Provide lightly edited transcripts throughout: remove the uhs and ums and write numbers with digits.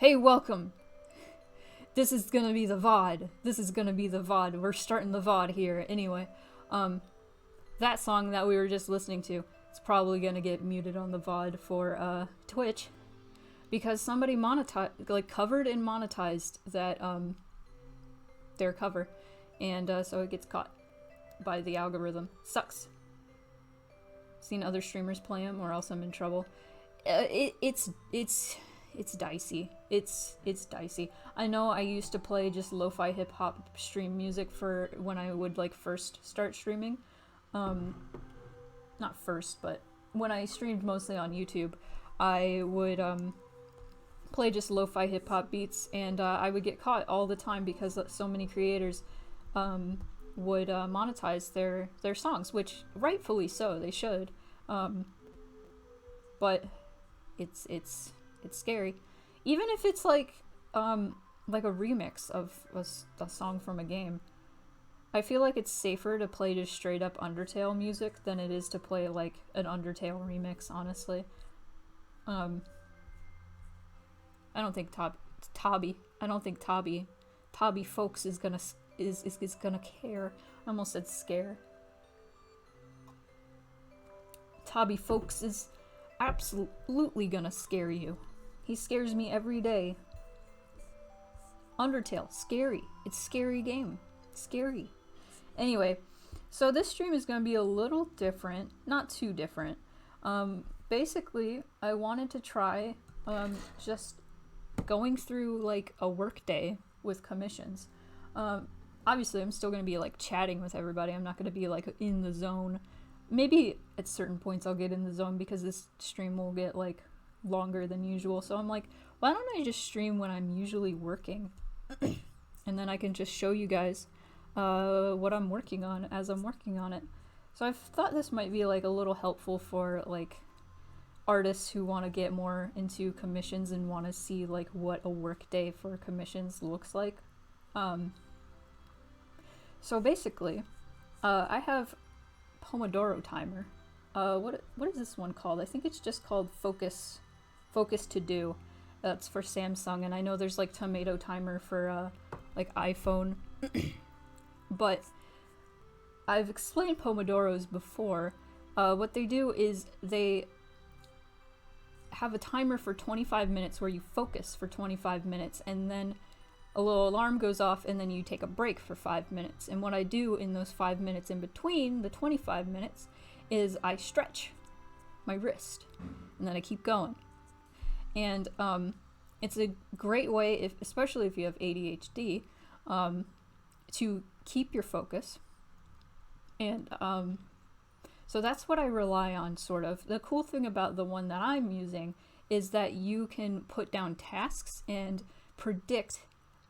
Hey, welcome. This is gonna be the VOD. We're starting the VOD here. Anyway, that song that we were just listening to, it's probably gonna get muted on the VOD for Twitch because somebody covered and monetized that their cover, and so it gets caught by the algorithm. Sucks. Seen other streamers play them, or else I'm in trouble. It's dicey. It's dicey. I know I used to play just lo-fi hip-hop stream music for when I would first start streaming. Not first, but when I streamed mostly on YouTube, I would play just lo-fi hip-hop beats, and I would get caught all the time because so many creators would monetize their songs, which rightfully so, they should. But it's scary. Even if it's like a remix of a song from a game. I feel like it's safer to play just straight up Undertale music than it is to play like an Undertale remix, honestly. I don't think Tabi folks is gonna care. I almost said scare. Tabi folks is absolutely gonna scare you. He scares me every day. Undertale, scary. It's a scary game. Scary. Anyway, so this stream is gonna be a little different. Not too different. Basically, I wanted to try just going through like a Workday with commissions. Obviously, I'm still gonna be like chatting with everybody. I'm not gonna be like in the zone. Maybe at certain points I'll get in the zone because this stream will get like longer than usual. So I'm like, why don't I just stream when I'm usually working? And then I can just show you guys what I'm working on as I'm working on it. So I thought this might be like a little helpful for like artists who want to get more into commissions and want to see like what a workday for commissions looks like. So basically, I have Pomodoro timer. What is this one called? I think it's just called Focus to Do. That's for Samsung, and I know there's like Tomato timer for like iPhone. But I've explained Pomodoros before. What they do is they have a timer for 25 minutes where you focus for 25 minutes, and then a little alarm goes off, and then you take a break for 5 minutes. And what I do in those 5 minutes in between the 25 minutes is I stretch my wrist, and then I keep going. And it's a great way, especially if you have ADHD, to keep your focus. And so that's what I rely on, sort of. The cool thing about the one that I'm using is that you can put down tasks and predict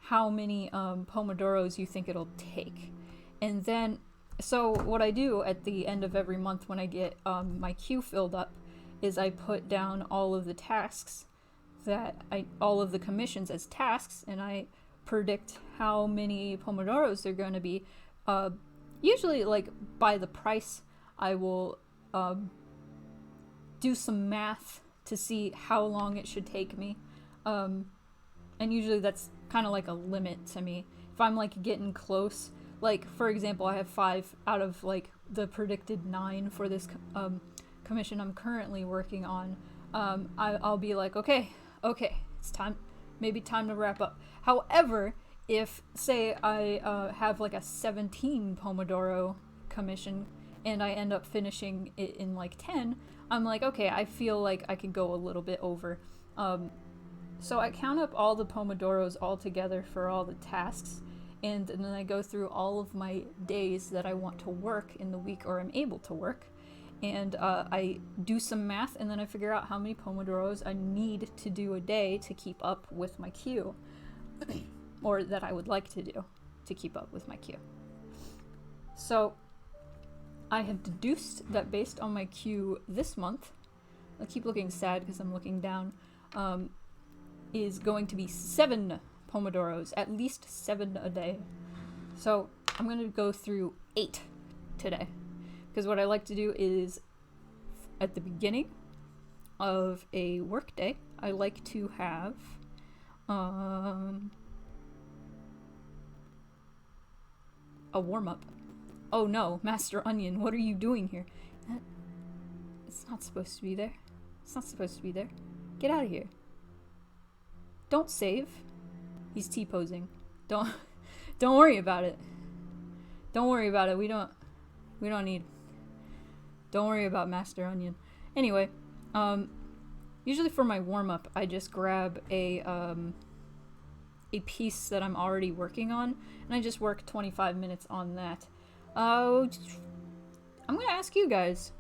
how many Pomodoros you think it'll take. And then, so what I do at the end of every month when I get my queue filled up is I put down all of the tasks all of the commissions as tasks, and I predict how many Pomodoros they're going to be. Usually, like, by the price, I will do some math to see how long it should take me. And usually that's kind of like a limit to me. If I'm like getting close, like for example, I have 5 out of like the predicted 9 for this commission I'm currently working on. I'll be like, okay, it's time to wrap up. However, if say I have like a 17 Pomodoro commission and I end up finishing it in like 10, I'm like, okay, I feel like I could go a little bit over. So I count up all the Pomodoros all together for all the tasks, and then I go through all of my days that I want to work in the week or I'm able to work, and I do some math, and then I figure out how many Pomodoros I need to do a day to keep up with my queue, or that I would like to do to keep up with my queue. So I have deduced that based on my queue this month, I keep looking sad because I'm looking down, is going to be 7 Pomodoros, at least 7 a day. So I'm going to go through 8 today, because what I like to do is at the beginning of a workday, I like to have A warm-up. Oh no, Master Onion, what are you doing here? It's not supposed to be there. It's not supposed to be there. Get out of here. Don't save. He's T-posing. Don't worry about it. Don't worry about it. We don't need. Don't worry about Master Onion. Anyway, usually for my warm-up, I just grab a piece that I'm already working on, and I just work 25 minutes on that. I'm gonna ask you guys.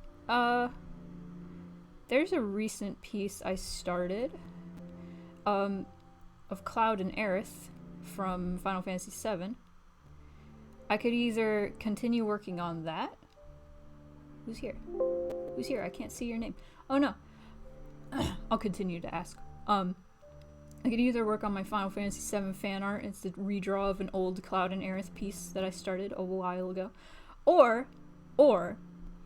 There's a recent piece I started, of Cloud and Aerith from Final Fantasy VII. I could either continue working on that. Who's here? Who's here? I can't see your name. Oh no. I'll continue to ask. I could either work on my Final Fantasy VII fan art. It's the redraw of an old Cloud and Aerith piece that I started a while ago. Or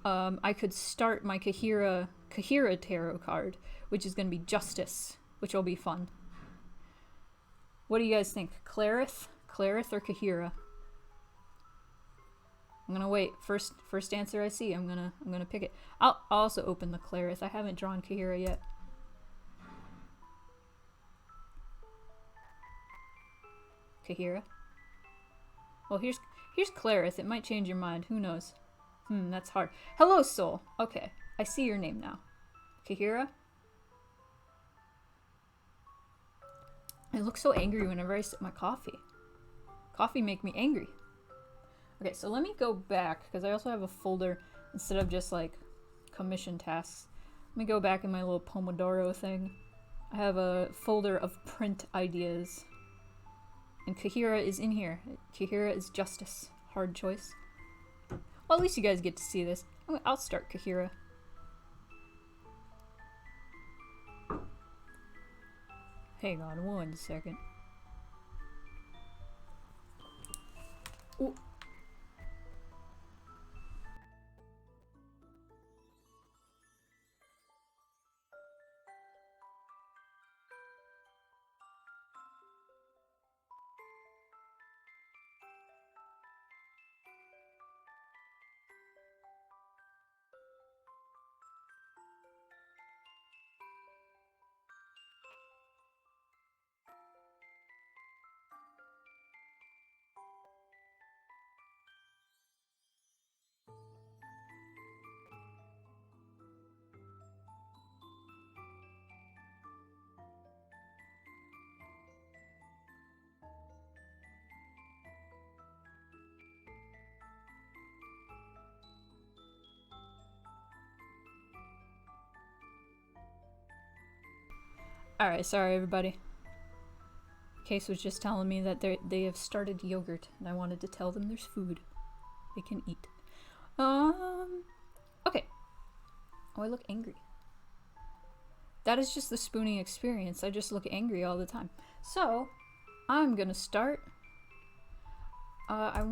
I could start my Kahira tarot card, which is going to be Justice, which will be fun. What do you guys think? Clarith or Kahira? I'm gonna wait. First answer I see, I'm gonna pick it. I'll also open the Clarith. I haven't drawn Kahira yet. Kahira. Well, here's Clarith. It might change your mind. Who knows? That's hard. Hello, Soul. Okay, I see your name now. Kahira. I look so angry whenever I sip my coffee. Coffee make me angry. Okay, so let me go back, because I also have a folder, instead of just like commission tasks. Let me go back in my little Pomodoro thing. I have a folder of print ideas. And Kahira is in here. Kahira is Justice. Hard choice. Well, at least you guys get to see this. I'll start Kahira. Hang on 1 second. Ooh. Alright, sorry everybody. Case was just telling me that they have started yogurt, and I wanted to tell them there's food they can eat. Okay. Oh, I look angry. That is just the spooning experience. I just look angry all the time. So, I'm gonna start. I've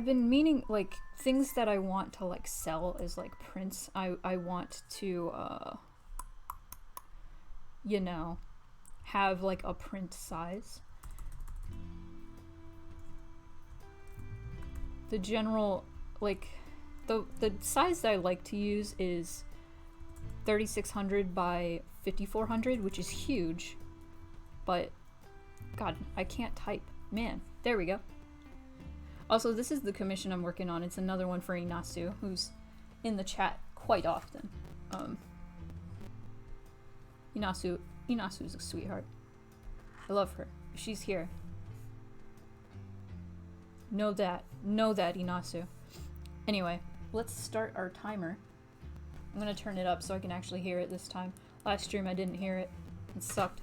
been meaning, like, things that I want to, like, sell as, like, prints. I want to, you know, have like a print size. The general, like, the size that I like to use is 3600 by 5400, which is huge, but God, I can't type. Man, there we go. Also, this is the commission I'm working on. It's another one for Inasu, who's in the chat quite often. Inasu's a sweetheart. I love her. She's here. Know that, Inasu. Anyway, let's start our timer. I'm gonna turn it up so I can actually hear it this time. Last stream I didn't hear it. It sucked.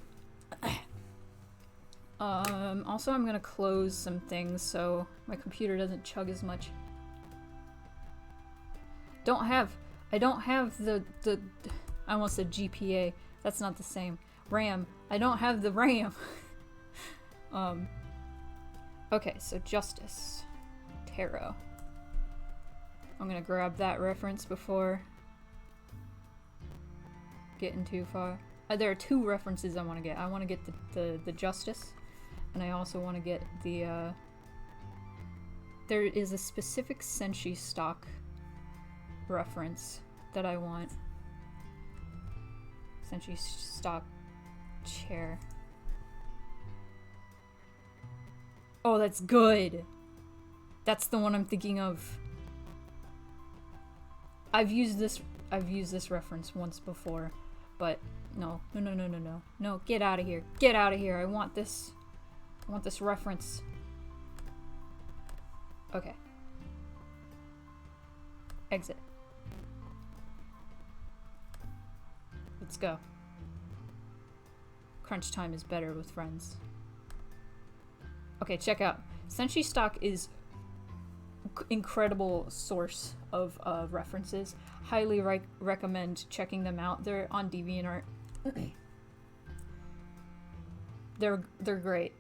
Also I'm gonna close some things so my computer doesn't chug as much. I don't have the I almost said GPA. That's not the same. RAM. I don't have the RAM. Okay, so Justice. Tarot. I'm gonna grab that reference before getting too far. There are two references I want to get. I want to get the justice, and I also want to get the, there is a specific Senshi stock reference that I want. Senshi stock chair. Oh, that's good! That's the one I'm thinking of. I've used this reference once before, but no, get out of here. Get out of here. I want this reference. Okay. Exit. Let's go. Crunch time is better with friends. Okay, check out. Senshi stock is incredible source of references. Highly recommend checking them out. They're on DeviantArt. They're great.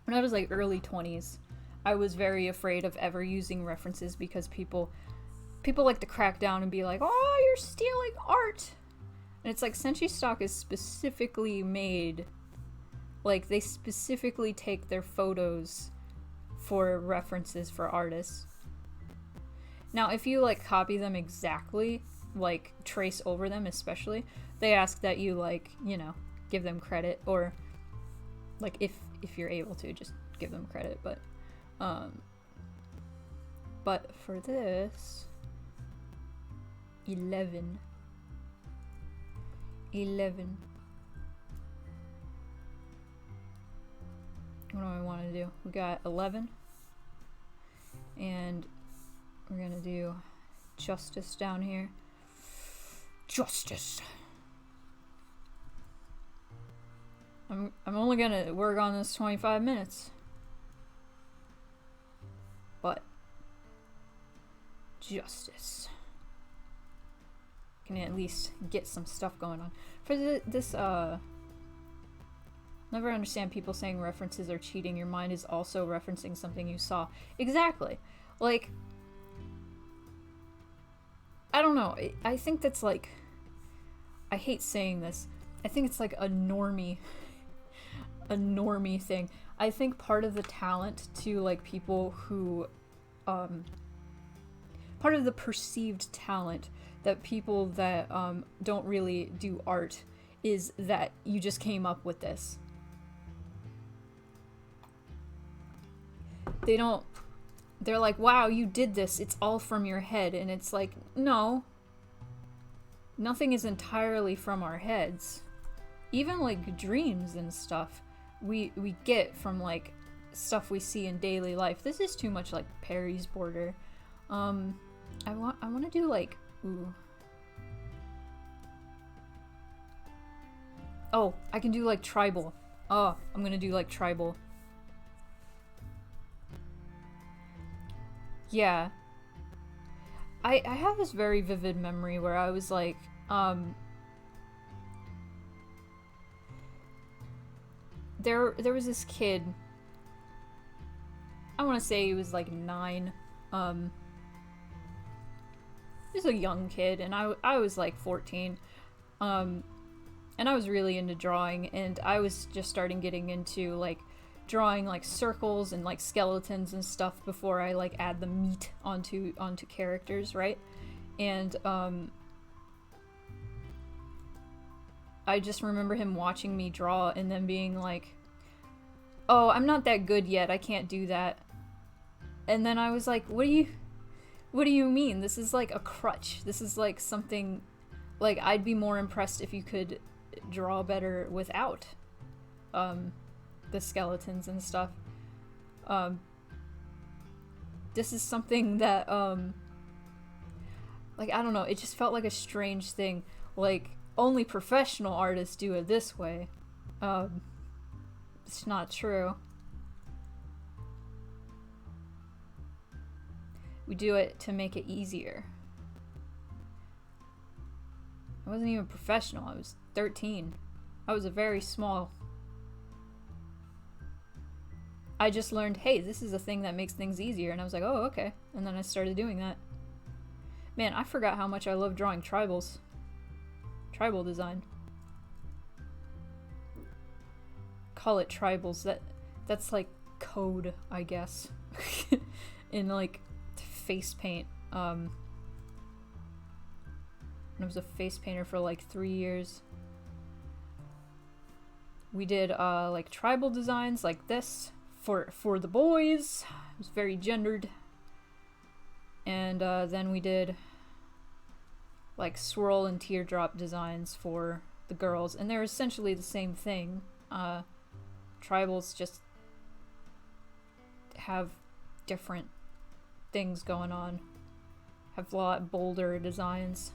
When I was like early 20s, I was very afraid of ever using references because people like to crack down and be like, "Oh, you're stealing art." And it's like Senshi stock is specifically made, like they specifically take their photos for references for artists. Now, if you like copy them exactly, like trace over them especially, they ask that you like, you know, give them credit, or like if you're able to, just give them credit, but for this 11 what do I want to do? We got 11 and we're gonna do justice down here. Justice. I'm only gonna work on this 25 minutes. But justice. Can at least get some stuff going on. For this never understand people saying references are cheating. Your mind is also referencing something you saw. Exactly. Like, I don't know. I think that's like, I hate saying this. I think it's like a normie thing. I think part of the talent to like people who, part of the perceived talent that people that don't really do art is that you just came up with this. They're like, wow, you did this, it's all from your head. And it's like, no. Nothing is entirely from our heads. Even like dreams and stuff, we get from like stuff we see in daily life. This is too much like Perry's border. I want to do like, ooh. Oh, I can do like tribal. Oh, I'm gonna do like tribal. Yeah. I have this very vivid memory where I was like, there was this kid, I want to say he was like 9, he was a young kid, and I was like 14, and I was really into drawing, and I was just starting getting into like drawing like circles and like skeletons and stuff before I like add the meat onto characters, right? And I just remember him watching me draw and then being like, "Oh, I'm not that good yet. I can't do that." And then I was like, "What do you mean? This is like a crutch. This is like something, like I'd be more impressed if you could draw better without the skeletons and stuff. This is something that like, I don't know, it just felt like a strange thing. Like, only professional artists do it this way. It's not true. We do it to make it easier. I wasn't even professional. I was 13. I was a very small. I just learned, hey, this is a thing that makes things easier, and I was like, oh, okay. And then I started doing that. Man, I forgot how much I love drawing tribals. Tribal design. Call it tribals. That's like code, I guess. In like face paint. I was a face painter for like 3 years. We did like tribal designs like this for the boys. It was very gendered. And then we did like swirl and teardrop designs for the girls, and they're essentially the same thing. Tribals just have different things going on. Have a lot bolder designs.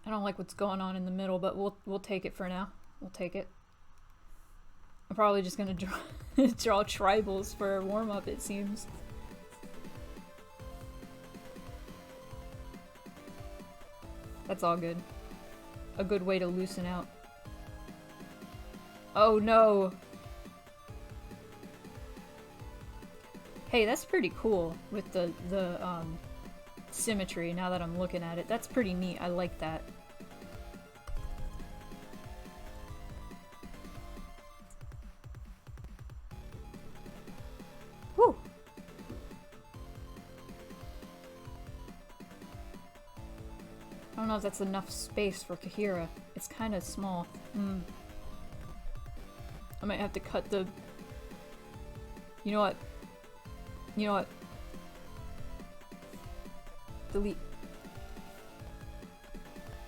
I don't like what's going on in the middle, but we'll take it for now. We'll take it. I'm probably just gonna draw tribals for a warm-up, it seems. That's all good. A good way to loosen out. Oh no! Hey, that's pretty cool with the symmetry, now that I'm looking at it. That's pretty neat. I like that. Whew! I don't know if that's enough space for Kahira. It's kind of small. I might have to cut the... You know what? You know what? Delete.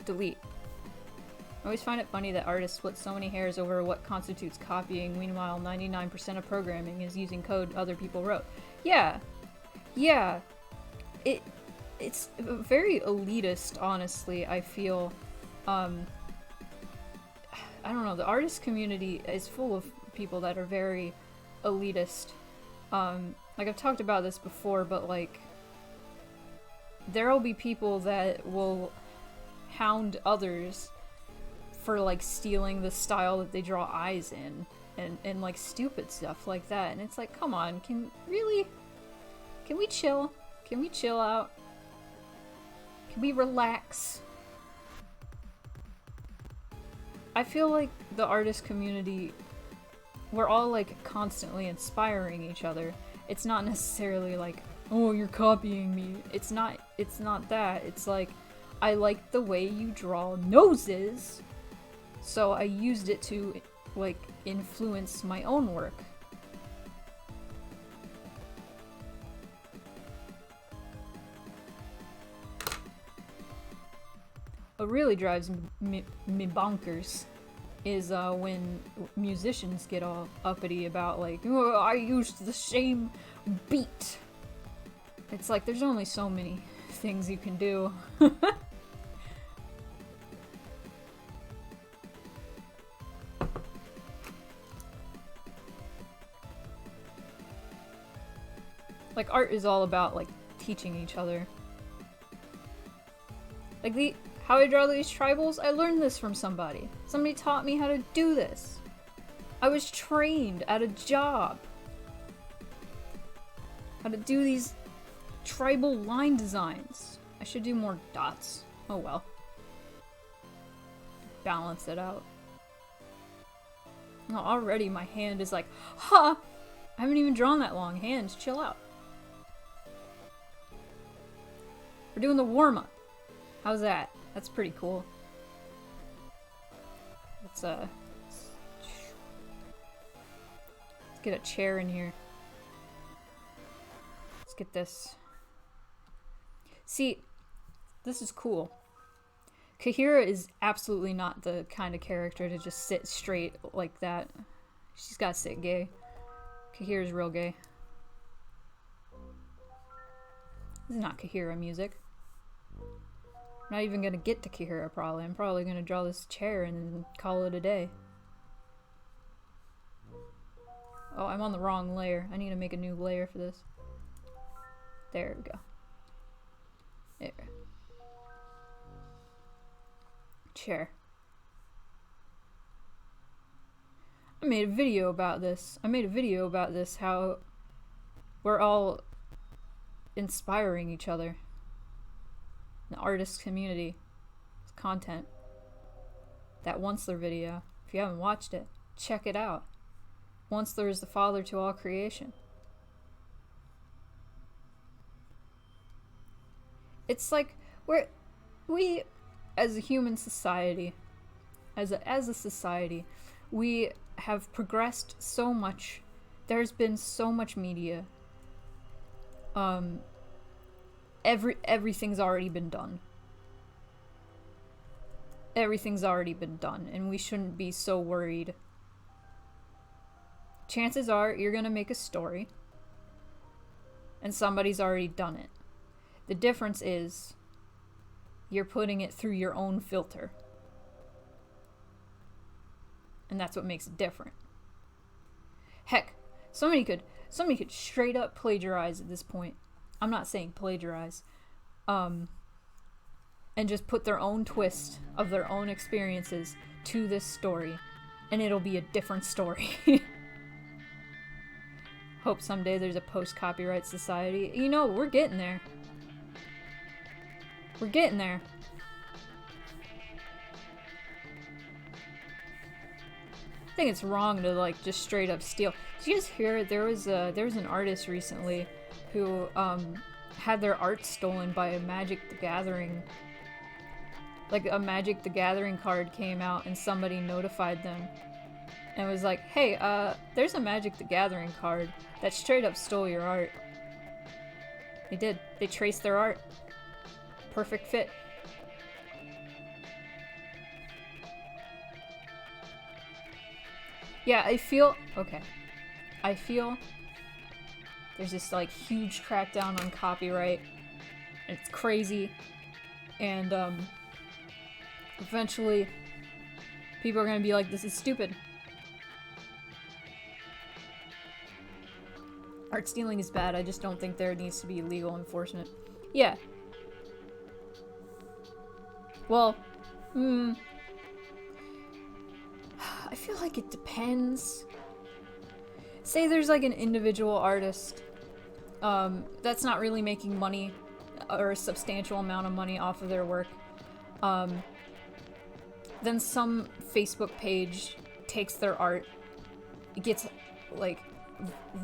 Delete. I always find it funny that artists split so many hairs over what constitutes copying, meanwhile 99% of programming is using code other people wrote. Yeah. Yeah. It's very elitist, honestly, I feel. I don't know, the artist community is full of people that are very elitist. Like, I've talked about this before, but like, there'll be people that will hound others for like stealing the style that they draw eyes in, and like stupid stuff like that, and it's like, come on, can we chill? Can we chill out? Can we relax? I feel like the artist community, we're all like constantly inspiring each other. It's not necessarily like, oh, you're copying me. It's not that. It's like, I like the way you draw noses, so I used it to like influence my own work. What really drives me bonkers is when musicians get all uppity about like, oh, I used the same beat. It's like, there's only so many things you can do. Like, art is all about like teaching each other. Like how I draw these tribals, I learned this from somebody. Somebody taught me how to do this. I was trained at a job. How to do these tribal line designs. I should do more dots. Oh well. Balance it out. Oh, already my hand is like, huh! I haven't even drawn that long. Hands, chill out. We're doing the warm-up. How's that? That's pretty cool. Let's get a chair in here. Let's get this. See, this is cool. Kahira is absolutely not the kind of character to just sit straight like that. She's gotta sit gay. Kahira's real gay. This is not Kahira music. I'm not even gonna get to Kahira, probably. I'm probably gonna draw this chair and then call it a day. Oh, I'm on the wrong layer. I need to make a new layer for this. There we go. There. Chair. I made a video about this. How we're all inspiring each other. The artist community, content that Once-ler video. If you haven't watched it, check it out. Once-ler is the father to all creation. It's like we as a human society, as a society, we have progressed so much. There's been so much media. Everything's already been done. Everything's already been done, and we shouldn't be so worried. Chances are you're gonna make a story, and somebody's already done it. The difference is you're putting it through your own filter. And that's what makes it different. Heck, somebody could straight up plagiarize at this point. I'm not saying plagiarize. And just put their own twist of their own experiences to this story, and it'll be a different story. Hope someday there's a post-copyright society. You know, we're getting there. We're getting there. I think it's wrong to like just straight up steal. Did you guys hear there was an artist recently who had their art stolen by a Magic the Gathering. Like a Magic the Gathering card came out and somebody notified them and was like, "Hey, there's a Magic the Gathering card that straight up stole your art." They did. They traced their art. Perfect fit. Yeah, I feel there's this like huge crackdown on copyright. And it's crazy. And eventually people are gonna be like, this is stupid. Art stealing is bad, I just don't think there needs to be legal enforcement. Yeah. Well, I feel like it depends. Say there's like an individual artist that's not really making money or a substantial amount of money off of their work. Then some Facebook page takes their art, gets like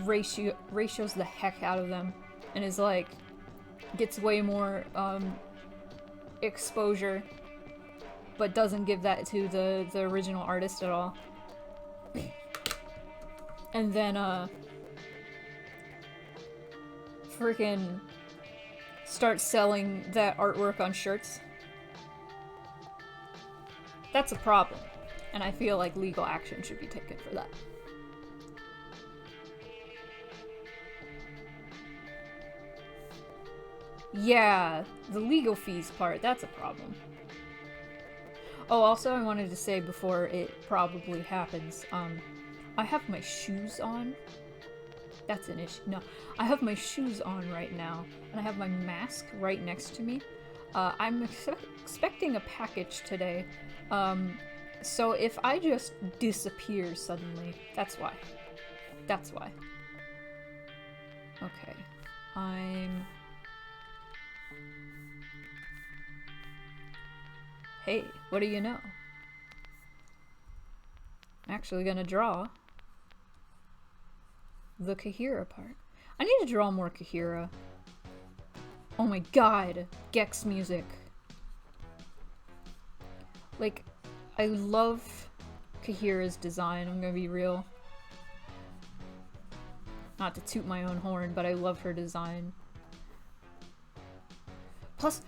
ratios the heck out of them, and is like gets way more exposure, but doesn't give that to the original artist at all. And then freaking start selling that artwork on shirts. That's a problem, and I feel like legal action should be taken for that. Yeah, the legal fees part, that's a problem. Oh, also I wanted to say before it probably happens, I have my shoes on. That's an issue. No, I have my shoes on right now, and I have my mask right next to me. I'm expecting a package today. So if I just disappear suddenly, that's why. That's why. Okay. Hey, what do you know? I'm actually gonna draw the Kahira part. I need to draw more Kahira. Oh my god, Gex music. Like, I love Kahira's design, I'm gonna be real. Not to toot my own horn, but I love her design. Plus,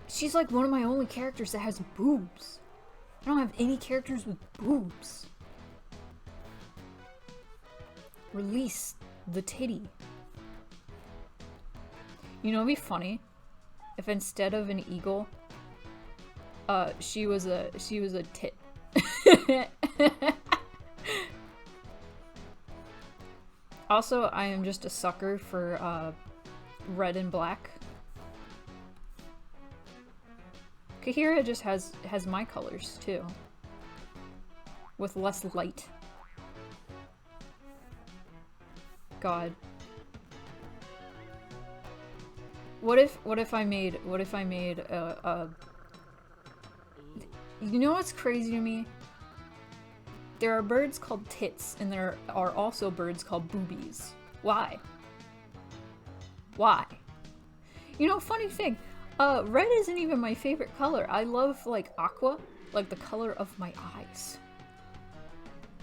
she's like one of my only characters that has boobs. I don't have any characters with boobs. Release the titty. You know, it'd be funny if instead of an eagle, she was a tit. Also, I am just a sucker for red and black. Kahira just has my colors too, with less light. God. what if I made a you know what's crazy to me? There are birds called tits, and there are also birds called boobies. Why? Why? You know, funny thing, red isn't even my favorite color. I love, like, aqua, like the color of my eyes.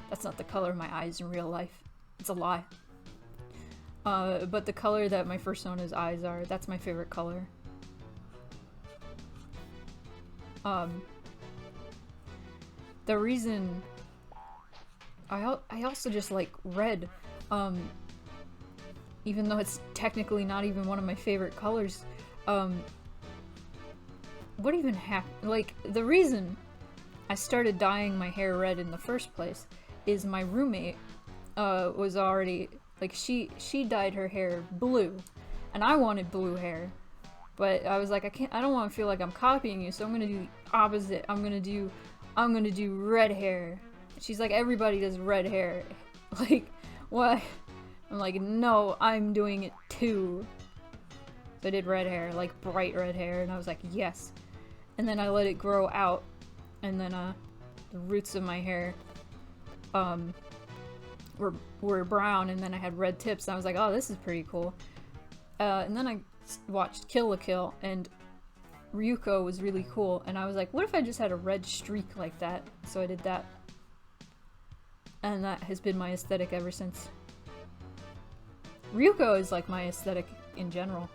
That's not the color of my eyes in real life. It's a lie. But the color that my persona's eyes are, that's my favorite color. The reason I also just like red, even though it's technically not even one of my favorite colors. What even happened? Like, the reason I started dyeing my hair red in the first place is my roommate was already, like, she dyed her hair blue, and I wanted blue hair, but I was like, I don't want to feel like I'm copying you, so I'm gonna do the opposite. I'm gonna do red hair. She's like, everybody does red hair. Like, what? I'm like, no, I'm doing it too. So I did red hair, like bright red hair, and I was like, yes. And then I let it grow out, and then the roots of my hair were brown, and then I had red tips, and I was like, oh, this is pretty cool. And then I watched Kill la Kill, and Ryuko was really cool, and I was like, what if I just had a red streak like that? So I did that. And that has been my aesthetic ever since. Ryuko is like my aesthetic in general.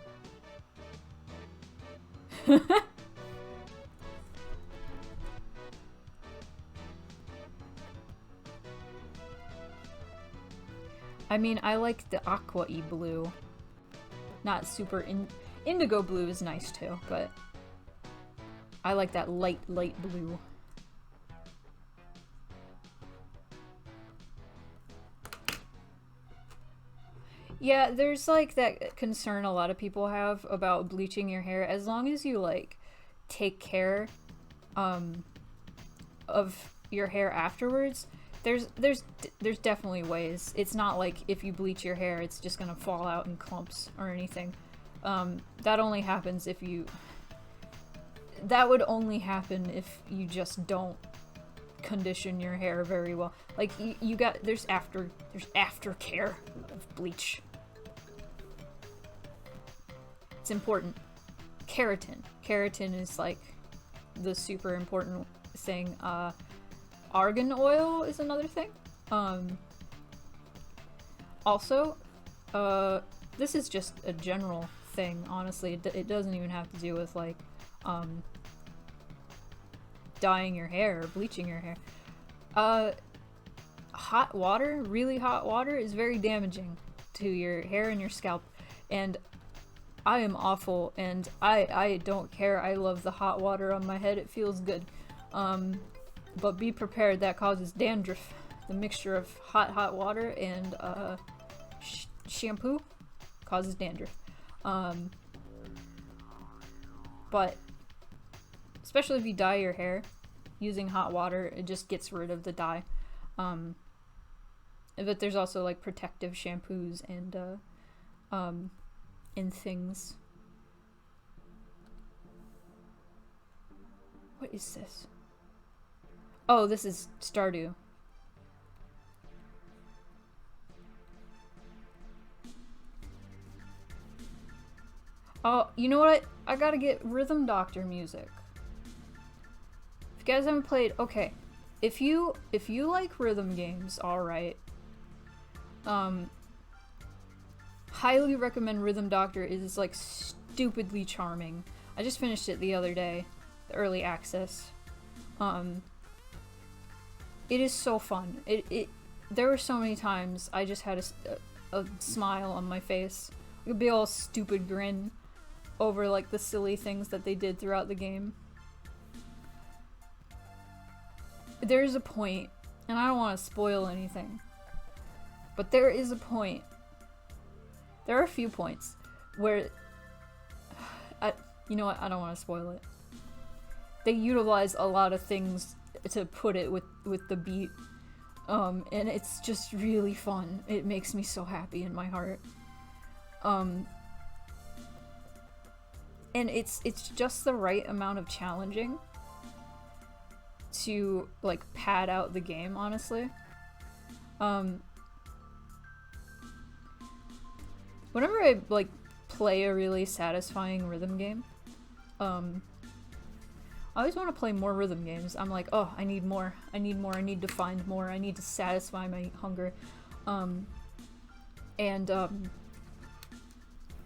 I mean, I like the aqua-y blue. Not super indigo blue is nice too, but I like that light blue. Yeah, there's like that concern a lot of people have about bleaching your hair. As long as you like take care of your hair afterwards, there's definitely ways. It's not like if you bleach your hair, it's just gonna fall out in clumps or anything. That only happens if you. That would only happen if you just don't condition your hair very well. Like you got there's aftercare of bleach. It's important. Keratin is like the super important thing. Argan oil is another thing. Also, this is just a general thing, honestly. It doesn't even have to do with like dyeing your hair or bleaching your hair. Hot water, really hot water, is very damaging to your hair and your scalp, and I am awful, and I don't care. I love the hot water on my head. It feels good. But be prepared, that causes dandruff. The mixture of hot water and shampoo causes dandruff. But especially if you dye your hair using hot water, it just gets rid of the dye. But there's also like protective shampoos and things. What is this? Oh, this is Stardew. Oh, you know what? I gotta get Rhythm Doctor music. If you guys haven't played, okay. If you like rhythm games, alright. Highly recommend Rhythm Doctor. It is like stupidly charming. I just finished it the other day, the early access. It is so fun. There were so many times I just had a smile on my face. It would be all stupid grin over like the silly things that they did throughout the game. There's a point, and I don't want to spoil anything, but there is a point. There are a few points where, you know what, I don't want to spoil it. They utilize a lot of things to put it with the beat, and it's just really fun. It makes me so happy in my heart. And it's just the right amount of challenging to like pad out the game, honestly. Whenever I like play a really satisfying rhythm game, I always want to play more rhythm games. I'm like, oh, I need more, I need more, I need to find more, I need to satisfy my hunger.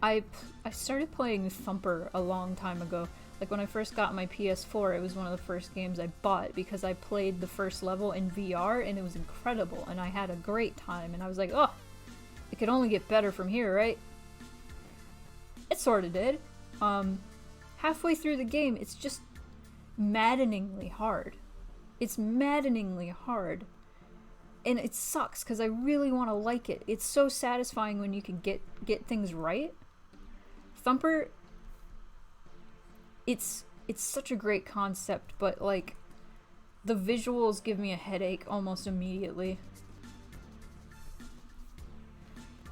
I started playing Thumper a long time ago. Like when I first got my PS4, it was one of the first games I bought because I played the first level in VR and it was incredible and I had a great time and I was like, oh, it could only get better from here, right? It sort of did. Halfway through the game, it's just maddeningly hard. It's maddeningly hard. And it sucks because I really want to like it. It's so satisfying when you can get things right. Thumper, it's such a great concept, but like the visuals give me a headache almost immediately.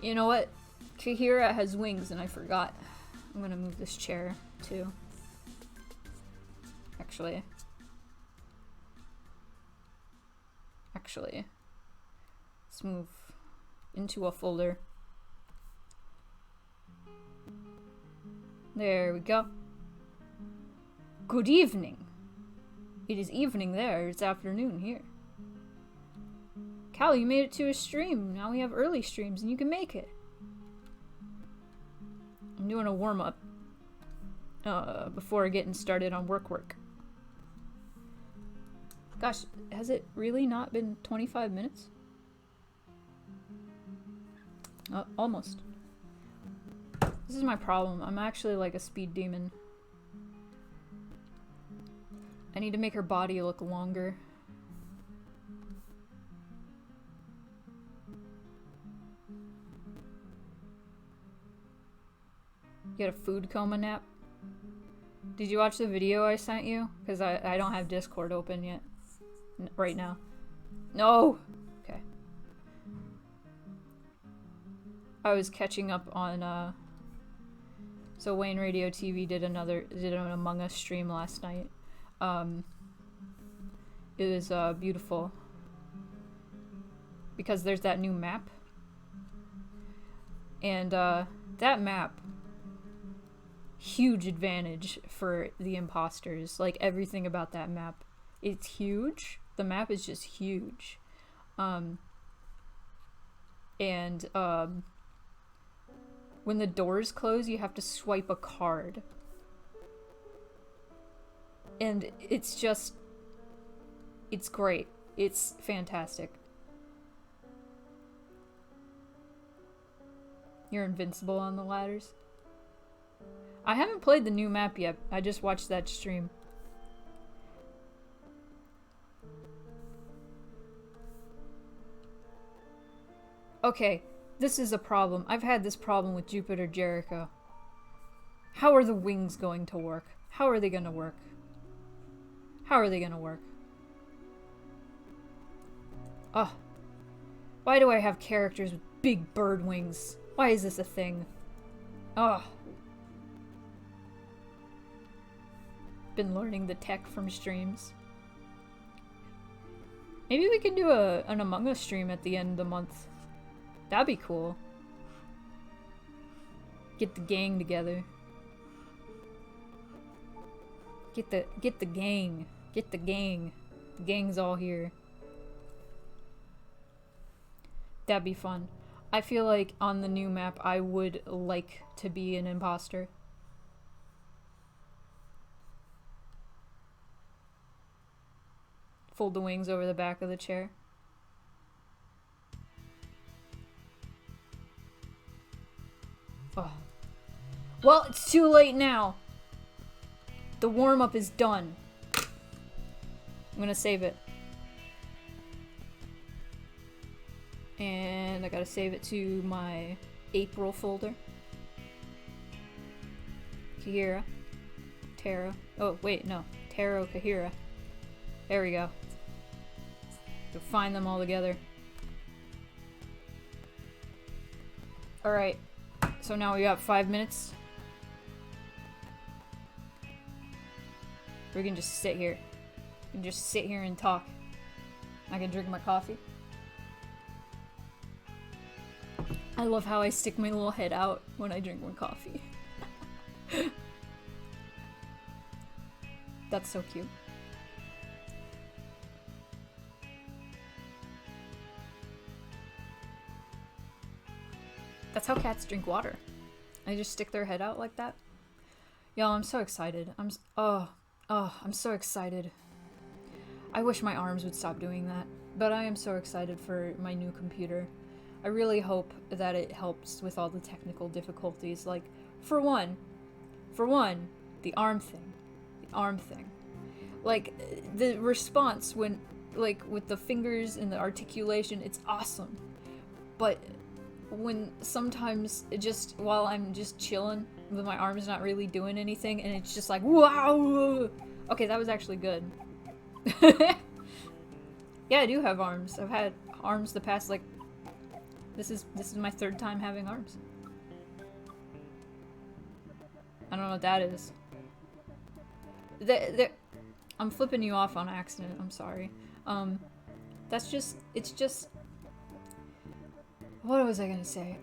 You know what? Kahira has wings and I forgot. I'm gonna move this chair too. Actually, let's move into a folder. There we go. Good evening. It is evening there, it's afternoon here. Cal, you made it to a stream. Now we have early streams and you can make it. I'm doing a warm-up before getting started on work. Gosh, has it really not been 25 minutes? Almost. This is my problem. I'm actually like a speed demon. I need to make her body look longer. You got a food coma nap? Did you watch the video I sent you? Because I don't have Discord open yet. Right now. No! Okay. I was catching up on, so Wayne Radio TV did an Among Us stream last night. It was, beautiful. Because there's that new map. And, that map, huge advantage for the imposters. Like, everything about that map. It's huge. The map is just huge. When the doors close, you have to swipe a card. And it's just... it's great. It's fantastic. You're invincible on the ladders. I haven't played the new map yet. I just watched that stream. Okay, this is a problem. I've had this problem with Jupiter Jericho. How are the wings going to work? How are they gonna work? How are they gonna work? Ugh. Why do I have characters with big bird wings? Why is this a thing? Ugh. Been learning the tech from streams. Maybe we can do an Among Us stream at the end of the month. That'd be cool. Get the gang together. Get the gang. Get the gang. The gang's all here. That'd be fun. I feel like on the new map I would like to be an imposter. Fold the wings over the back of the chair. Oh. Well, it's too late now. The warm-up is done. I'm gonna save it. And I gotta save it to my April folder. Kahira. Taro. Oh, wait, no. Taro, Kahira. There we go. To find them all together. Alright. So now we got 5 minutes. We can just sit here. We can just sit here and talk. I can drink my coffee. I love how I stick my little head out when I drink my coffee. That's so cute. That's how cats drink water. They just stick their head out like that. Y'all, I'm so excited. I'm so excited. I wish my arms would stop doing that, but I am so excited for my new computer. I really hope that it helps with all the technical difficulties. Like, for one, the arm thing. Like, the response when, like, with the fingers and the articulation, it's awesome. But when sometimes, just while I'm just chilling, with my arms not really doing anything, and it's just like, wow! Okay, that was actually good. Yeah, I do have arms. I've had arms the past, like, this is my third time having arms. I don't know what that is. I'm flipping you off on accident, I'm sorry. It's just... What was I gonna say?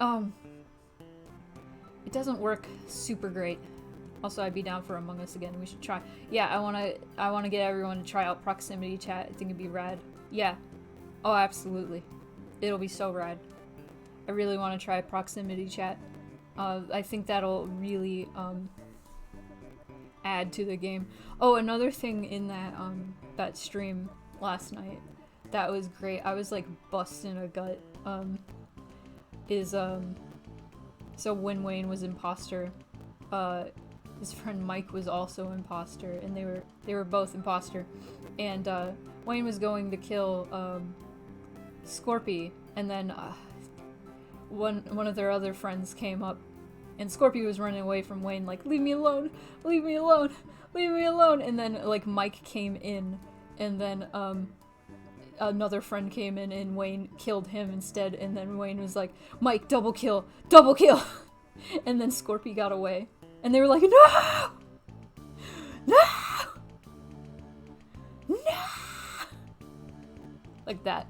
It doesn't work super great. Also, I'd be down for Among Us again. We should try. Yeah, I wanna get everyone to try out proximity chat. I think it'd be rad. Yeah. Oh, absolutely. It'll be so rad. I really want to try proximity chat. I think that'll really add to the game. Oh, another thing in that stream last night that was great. I was like busting a gut. So when Wayne was imposter, his friend Mike was also imposter, and they were both imposter, and Wayne was going to kill Scorpy, and then one of their other friends came up, and Scorpy was running away from Wayne like, leave me alone, leave me alone, leave me alone, and then like Mike came in, and then another friend came in and Wayne killed him instead, and then Wayne was like, Mike, double kill, and then Scorpy got away, and they were like, no, no, no, like that.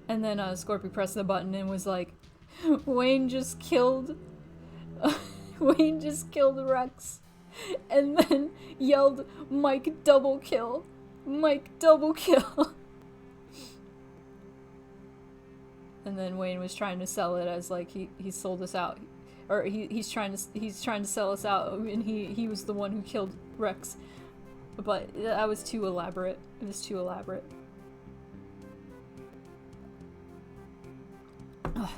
And then Scorpy pressed the button and was like, Wayne just killed Rex, and then yelled, Mike double kill, Mike double kill. And then Wayne was trying to sell it as like he sold us out, or he's trying to sell us out, and he was the one who killed Rex. But that was too elaborate. It was too elaborate.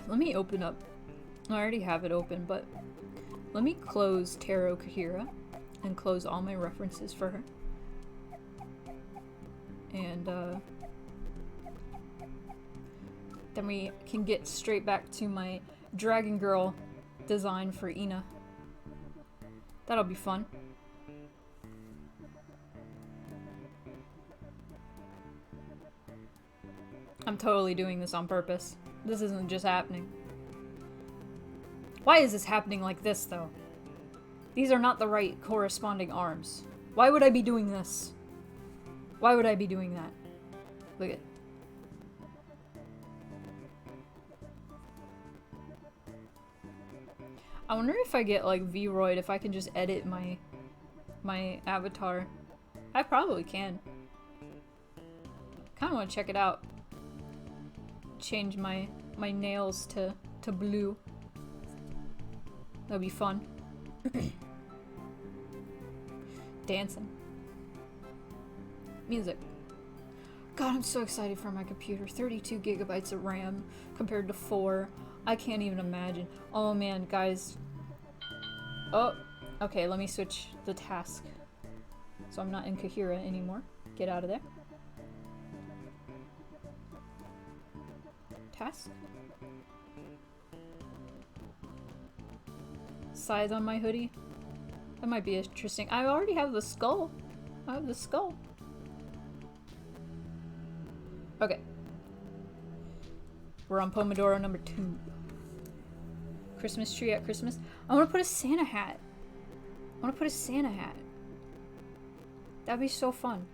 Let me open up. I already have it open, but let me close Taro Kahira and close all my references for her. And then we can get straight back to my Dragon Girl design for Ina. That'll be fun. I'm totally doing this on purpose. This isn't just happening. Why is this happening like this, though? These are not the right corresponding arms. Why would I be doing this? Why would I be doing that? Look at... I wonder if I get, like, V-Roid, if I can just edit my avatar. I probably can. Kinda wanna check it out. Change my nails to blue. That'd be fun. Dancing. Music. God, I'm so excited for my computer. 32 gigabytes of RAM compared to 4. I can't even imagine. Oh man, guys. Oh, okay, let me switch the task. So I'm not in Kahira anymore. Get out of there. Task. Size on my hoodie. That might be interesting. I already have the skull. I have the skull. Okay. We're on Pomodoro number 2. Christmas tree at Christmas. I want to put a Santa hat. I want to put a Santa hat. That'd be so fun.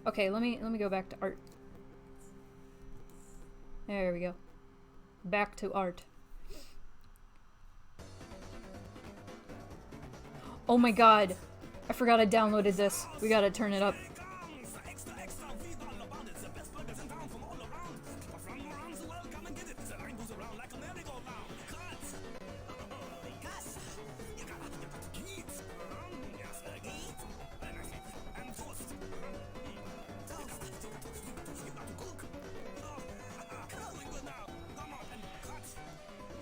Okay, let me go back to art. There we go. Back to art. Oh my god. I forgot I downloaded this. We gotta turn it up.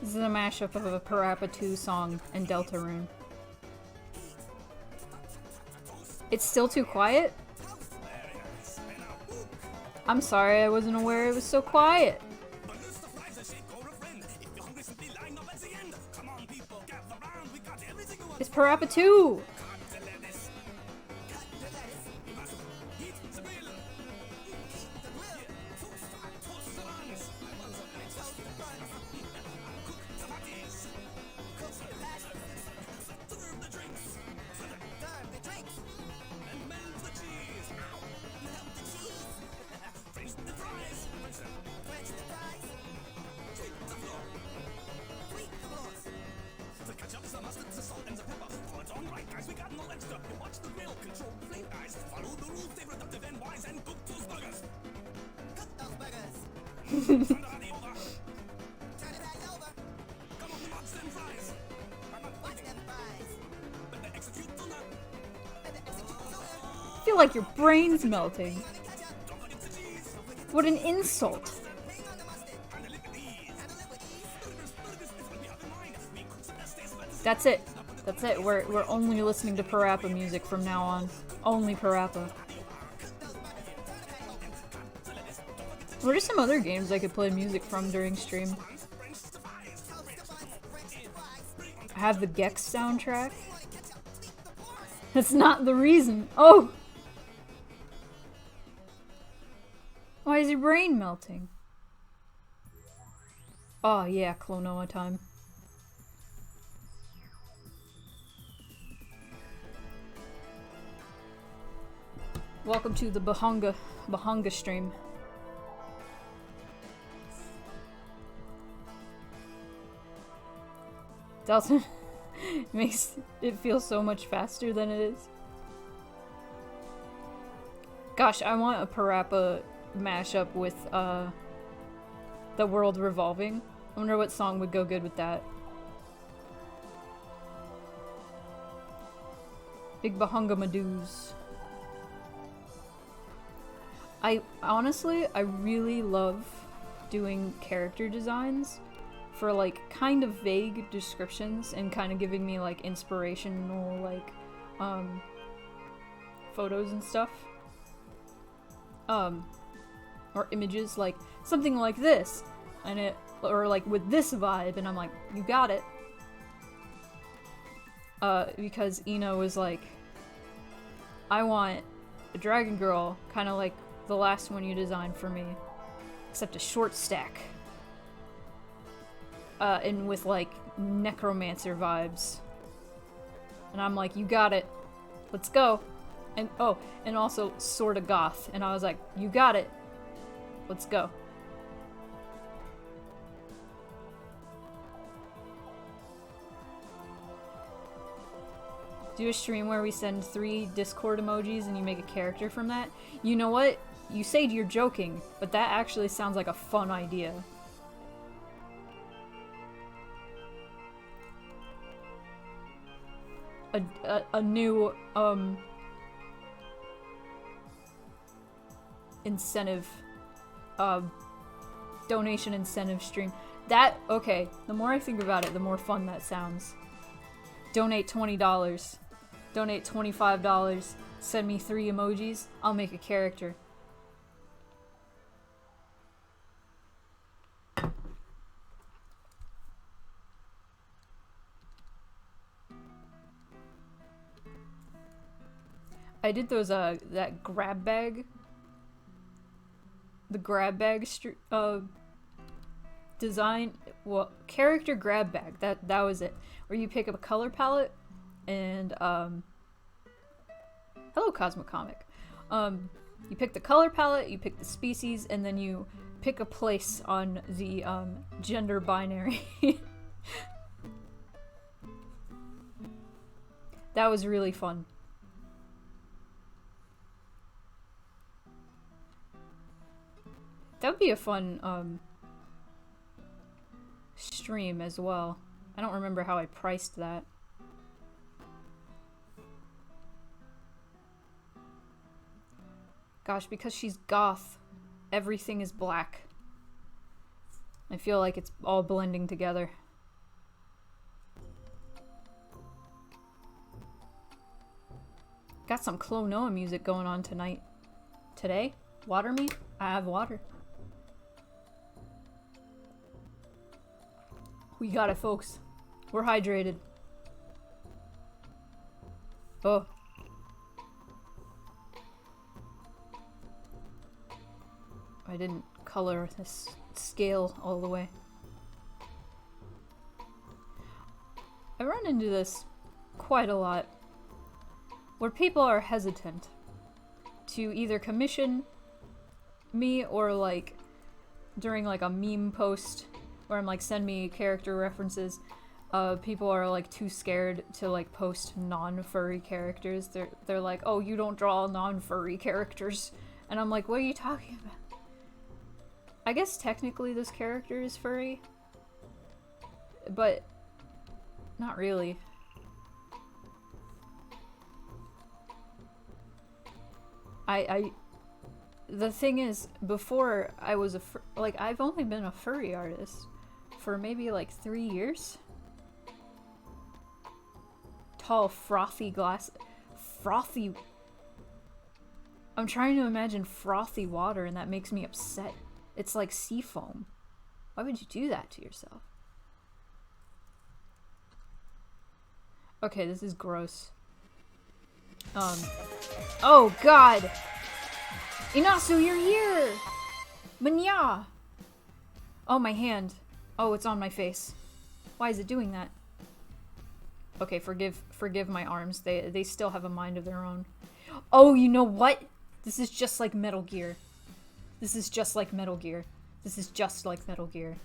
This is a mashup of a Parappa 2 song and Deltarune. It's still too quiet? I'm sorry, I wasn't aware it was so quiet. It's Parappa 2! I feel like your brain's melting. What an insult. That's it. That's it. We're only listening to Parappa music from now on. Only Parappa. What are some other games I could play music from during stream? I have the Gex soundtrack. That's not the reason. Oh! Why is your brain melting? Oh yeah, Klonoa time. Welcome to the Bahunga stream. Dalton makes it feel so much faster than it is. Gosh, I want a Parappa mashup with the world revolving. I wonder what song would go good with that. Big Bahunga Madoos. I really love doing character designs for like kind of vague descriptions and kind of giving me like inspirational like photos and stuff. Or images like something like this and it or like with this vibe and I'm like, you got it. Because Eno was like, I want a dragon girl kind of like the last one you designed for me, except a short stack. And with like necromancer vibes. And I'm like, you got it. Let's go. And oh, and also sorta goth. And I was like, you got it. Let's go. Do a stream where we send 3 Discord emojis and you make a character from that. You know what? You say you're joking, but that actually sounds like a fun idea. A new, incentive, donation incentive stream. That, okay, the more I think about it, the more fun that sounds. Donate $20. Donate $25. Send me 3 emojis. I'll make a character. I did those, that grab bag. The grab bag design. Well, character grab bag. That was it. Where you pick up a color palette and hello Cosmic Comic. You pick the color palette, you pick the species, and then you pick a place on the gender binary. That was really fun. That would be a fun stream as well. I don't remember how I priced that. Gosh, because she's goth, everything is black. I feel like it's all blending together. Got some Klonoa music going on tonight. Today? Water me? I have water. We got it, folks. We're hydrated. Oh. I didn't color this scale all the way. I run into this quite a lot, where people are hesitant to either commission me or like during like a meme post where I'm like, send me character references. People are like too scared to like post non-furry characters. They're like, oh, you don't draw non-furry characters. And I'm like, what are you talking about? I guess technically this character is furry, but not really. The thing is, before I was I've only been a furry artist for maybe like 3 years. Tall, frothy glass. Frothy. I'm trying to imagine frothy water and that makes me upset. It's like sea foam. Why would you do that to yourself? Okay, this is gross. Oh god! Inasu, you're here! Manya! Oh, my hand. Oh, it's on my face. Why is it doing that? Okay, forgive my arms. They still have a mind of their own. Oh, you know what? This is just like Metal Gear. This is just like Metal Gear. This is just like Metal Gear.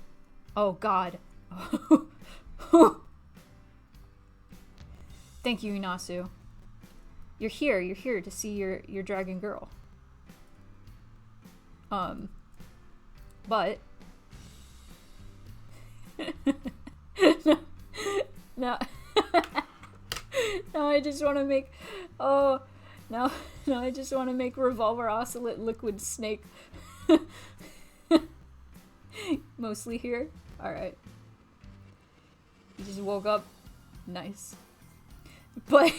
Oh god. Thank you, Inasu. You're here to see your dragon girl. But no. Now I just want to make now I just want to make Revolver Ocelot Liquid Snake. Mostly here. Alright. You just woke up. Nice. But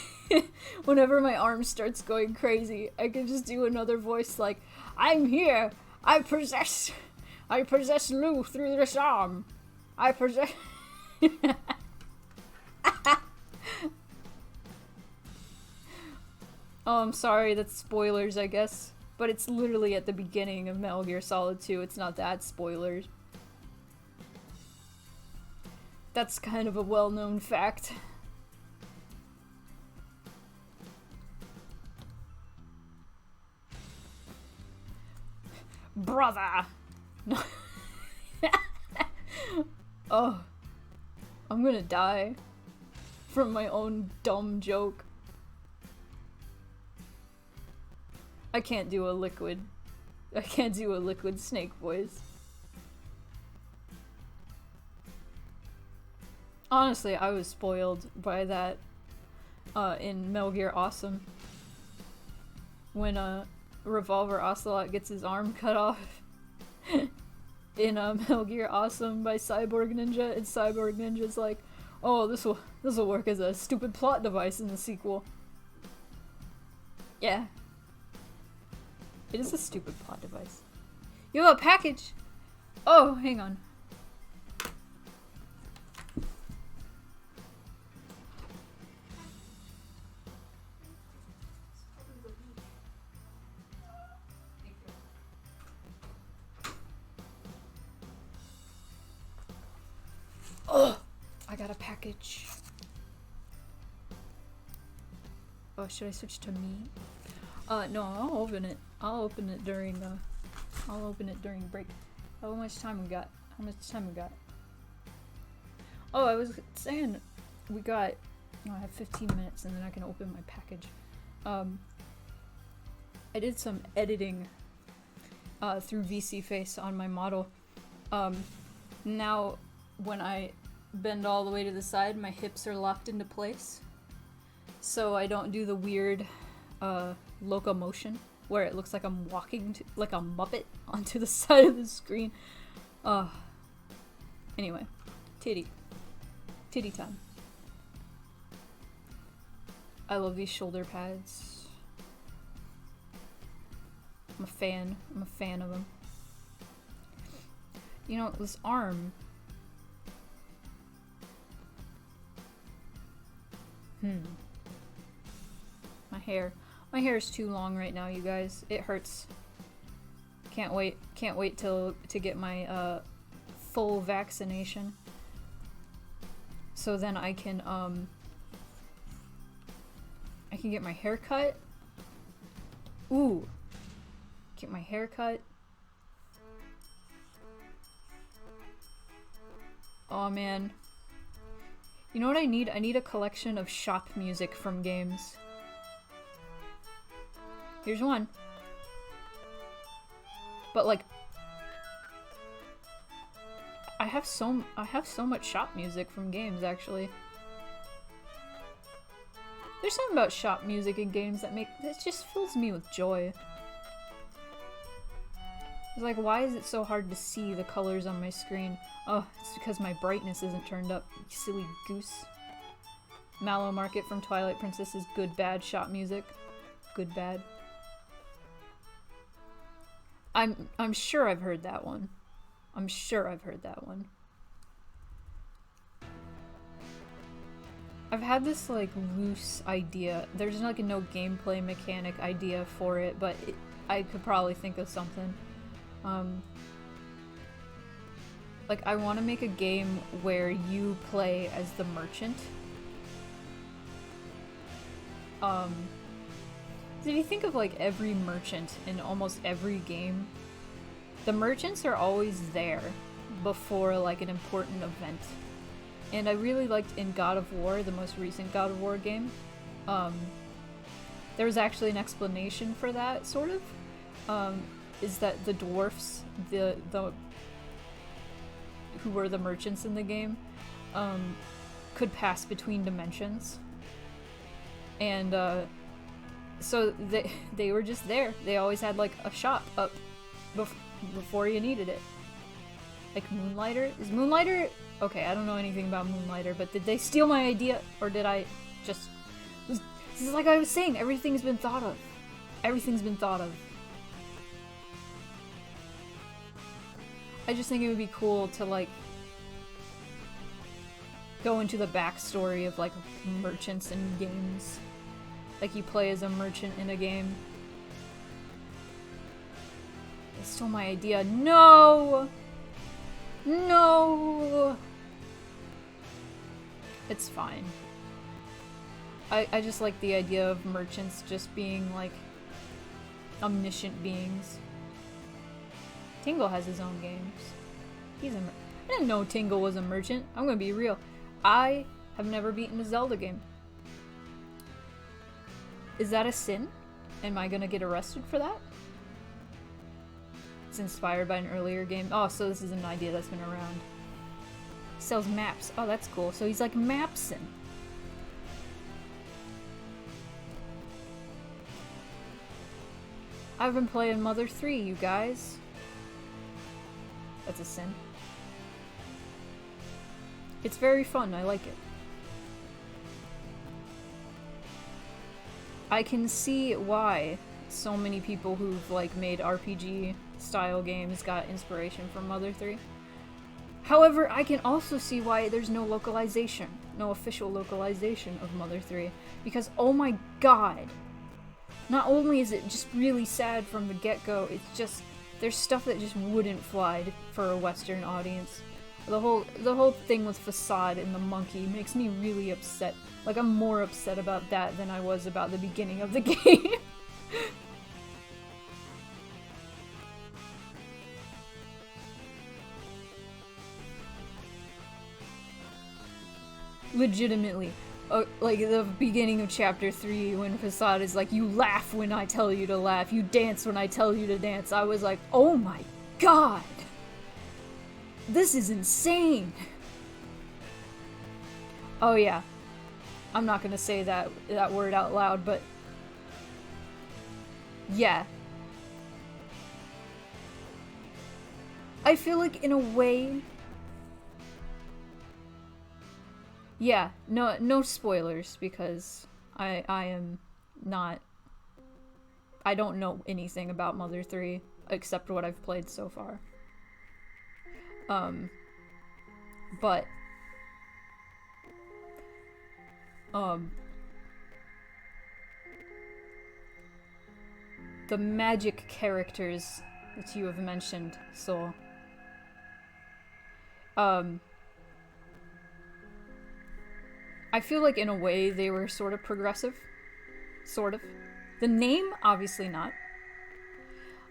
whenever my arm starts going crazy, I can just do another voice like, I'm here! I possess Lou through this arm! I possess... Oh, I'm sorry, that's spoilers, I guess. But it's literally at the beginning of Metal Gear Solid 2, it's not that spoilers. That's kind of a well-known fact. Brother! Oh. I'm gonna die. From my own dumb joke. I can't do a liquid snake voice. Honestly, I was spoiled by that in Metal Gear Awesome. When Revolver Ocelot gets his arm cut off in Metal Gear Awesome by Cyborg Ninja, and Cyborg Ninja's like, oh, this will work as a stupid plot device in the sequel. Yeah. It is a stupid plot device. You have a package! Oh, hang on. Oh! I got a package. Oh, should I switch to me? No, I'll open it. I'll open it during break. How much time we got? Oh, I was saying we got. Oh, I have 15 minutes, and then I can open my package. I did some editing through VC Face on my model. Now, when I bend all the way to the side, my hips are locked into place, so I don't do the weird locomotion where it looks like I'm walking like a Muppet onto the side of the screen. Anyway, titty time. I love these shoulder pads. I'm a fan of them. You know, this arm. My hair is too long right now, you guys. It hurts. Can't wait to get my full vaccination. So then I can get my hair cut. Ooh. Get my hair cut. Oh man. You know what I need? I need a collection of shop music from games. Here's one. But like I have so much shop music from games actually. There's something about shop music in games that just fills me with joy. It's like, why is it so hard to see the colors on my screen? Oh, it's because my brightness isn't turned up, you silly goose. Mallow Market from Twilight Princess is good bad shop music. Good bad. I'm sure I've heard that one. I've had this like loose idea. There's like no gameplay mechanic idea for it, but I could probably think of something. Like I want to make a game where you play as the merchant. If you think of like every merchant in almost every game, the merchants are always there before like an important event. And I really liked in God of War, the most recent God of War game, there was actually an explanation for that, sort of. Is that the dwarfs, the who were the merchants in the game, could pass between dimensions. And so they were just there. They always had like a shop up before you needed it. Like Moonlighter? Is Moonlighter... Okay, I don't know anything about Moonlighter, but did they steal my idea? Or did I just... This is like I was saying, everything's been thought of. Everything's been thought of. I just think it would be cool to like go into the backstory of like merchants in games. Like you play as a merchant in a game. They stole my idea. No! No! It's fine. I just like the idea of merchants just being like omniscient beings. Tingle has his own games. I didn't know Tingle was a merchant. I'm gonna be real. I have never beaten a Zelda game. Is that a sin? Am I gonna get arrested for that? It's inspired by an earlier game. Oh, so this is an idea that's been around. He sells maps. Oh, that's cool. So he's like Mapson. I've been playing Mother 3, you guys. That's a sin. It's very fun, I like it. I can see why so many people who've like made RPG style games got inspiration from Mother 3. However, I can also see why there's no localization, no official localization of Mother 3. Because, oh my god, not only is it just really sad from the get-go, it's just, there's stuff that just wouldn't fly for a Western audience. The whole thing with Facade and the monkey makes me really upset. Like, I'm more upset about that than I was about the beginning of the game. Legitimately. Like the beginning of chapter 3 when Facade is like, you laugh when I tell you to laugh, you dance when I tell you to dance. I was like, oh my god! This is insane! Oh yeah. I'm not gonna say that word out loud, but yeah. I feel like in a way... Yeah, no spoilers, because I am not... I don't know anything about Mother 3, except what I've played so far. But... the magic characters that you have mentioned, so... I feel like in a way they were sort of progressive. Sort of. The name, obviously not.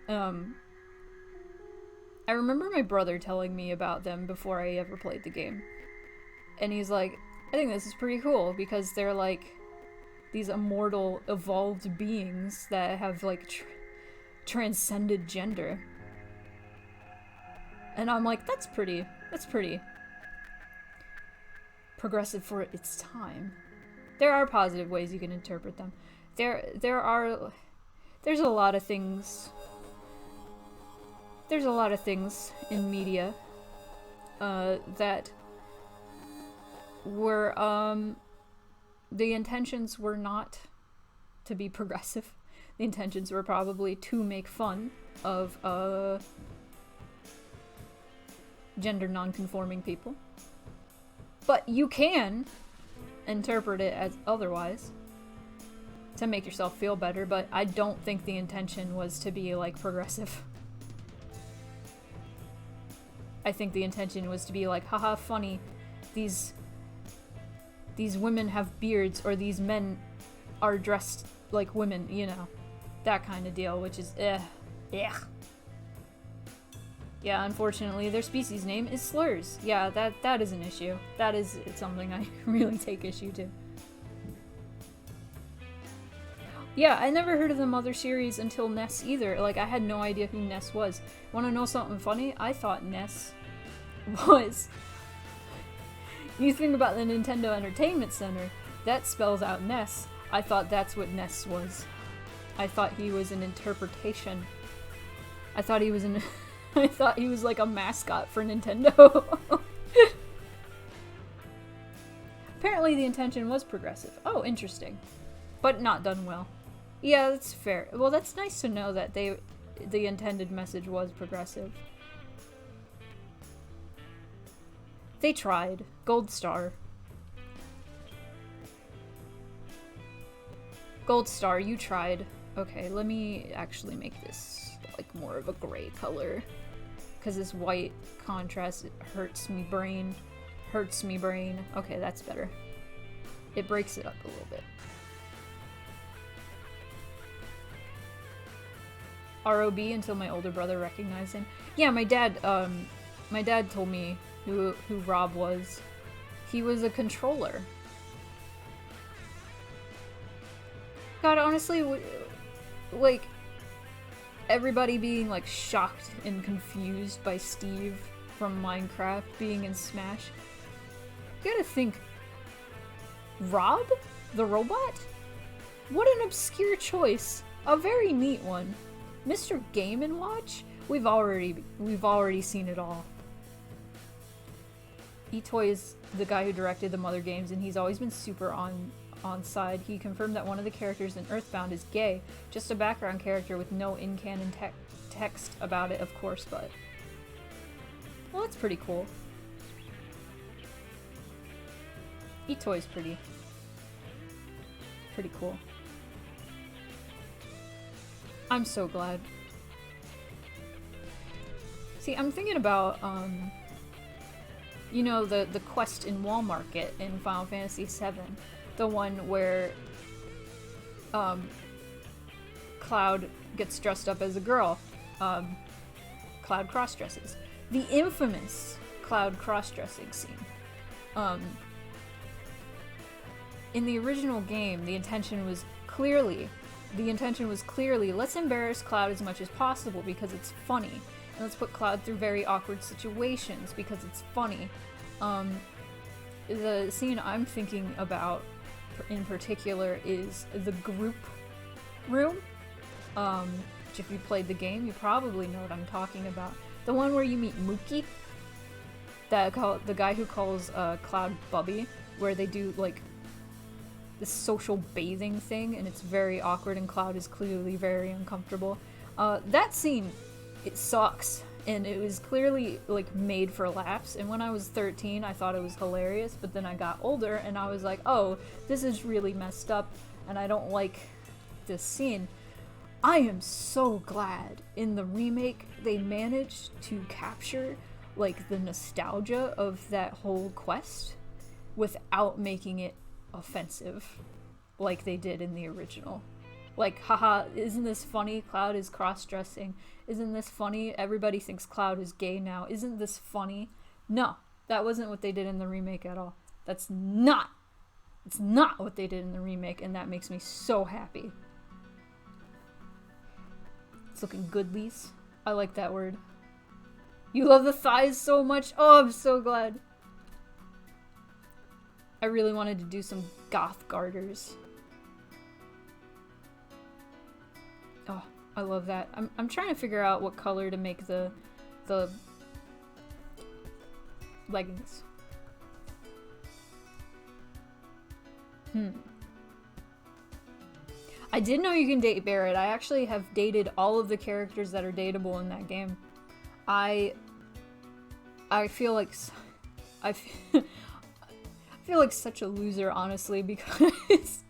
I remember my brother telling me about them before I ever played the game. And he's like, I think this is pretty cool because they're like these immortal, evolved beings that have like transcended gender. And I'm like, that's pretty progressive for its time. There are positive ways you can interpret them. There's a lot of things. There's a lot of things in media that were the intentions were not to be progressive. The intentions were probably to make fun of gender non-conforming people. But you can interpret it as otherwise to make yourself feel better, but I don't think the intention was to be, like, progressive. I think the intention was to be like, haha, funny, these women have beards, or these men are dressed like women, you know. That kind of deal, which is, yeah. Yeah, unfortunately, their species name is slurs. Yeah, that is an issue. That is something I really take issue to. Yeah, I never heard of the Mother series until Ness either. Like, I had no idea who Ness was. Wanna know something funny? I thought Ness was... You think about the Nintendo Entertainment Center, that spells out Ness. I thought that's what Ness was. I thought he was an interpretation. I thought he was an... I thought he was like a mascot for Nintendo. Apparently the intention was progressive. Oh, interesting. But not done well. Yeah, that's fair. Well, that's nice to know that the intended message was progressive. They tried. Gold star. Gold star, you tried. Okay, let me actually make this like more of a gray color. Because this white contrast hurts me brain. Hurts me brain. Okay, that's better. It breaks it up a little bit. ROB until my older brother recognized him. Yeah, my dad told me who Rob was. He was a controller. God, honestly, like, everybody being, like, shocked and confused by Steve from Minecraft being in Smash. You gotta think, Rob? The robot? What an obscure choice. A very neat one. Mr. Game & Watch? We've already seen it all. Etoy is the guy who directed the Mother games, and he's always been super on side. He confirmed that one of the characters in Earthbound is gay. Just a background character with no in-canon text about it, of course, but... Well, that's pretty cool. Etoy's pretty cool. I'm so glad. See, I'm thinking about, You know, the quest in Wall Market in Final Fantasy VII. The one where Cloud gets dressed up as a girl. Cloud cross-dresses. The infamous Cloud cross-dressing scene. In the original game, the intention was clearly, let's embarrass Cloud as much as possible because it's funny. And let's put Cloud through very awkward situations because it's funny. The scene I'm thinking about in particular is the group room. Which if you played the game, you probably know what I'm talking about. The one where you meet Mookie, the guy who calls Cloud Bubby, where they do like this social bathing thing, and it's very awkward, and Cloud is clearly very uncomfortable. That scene, it sucks, and it was clearly like made for laughs. And when I was 13, I thought it was hilarious, but then I got older, and I was like, oh, this is really messed up, and I don't like this scene. I am so glad in the remake they managed to capture like the nostalgia of that whole quest without making it offensive like they did in the original. Like, haha, isn't this funny? Cloud is cross-dressing. Isn't this funny? Everybody thinks Cloud is gay now. Isn't this funny? No, that wasn't what they did in the remake at all. It's not what they did in the remake, and that makes me so happy. It's looking goodlies. I like that word. You love the thighs so much. Oh, I'm so glad. I really wanted to do some goth garters. Oh, I love that. I'm trying to figure out what color to make the leggings. I did know you can date Barrett. I actually have dated all of the characters that are dateable in that game. I feel like I feel like such a loser, honestly, because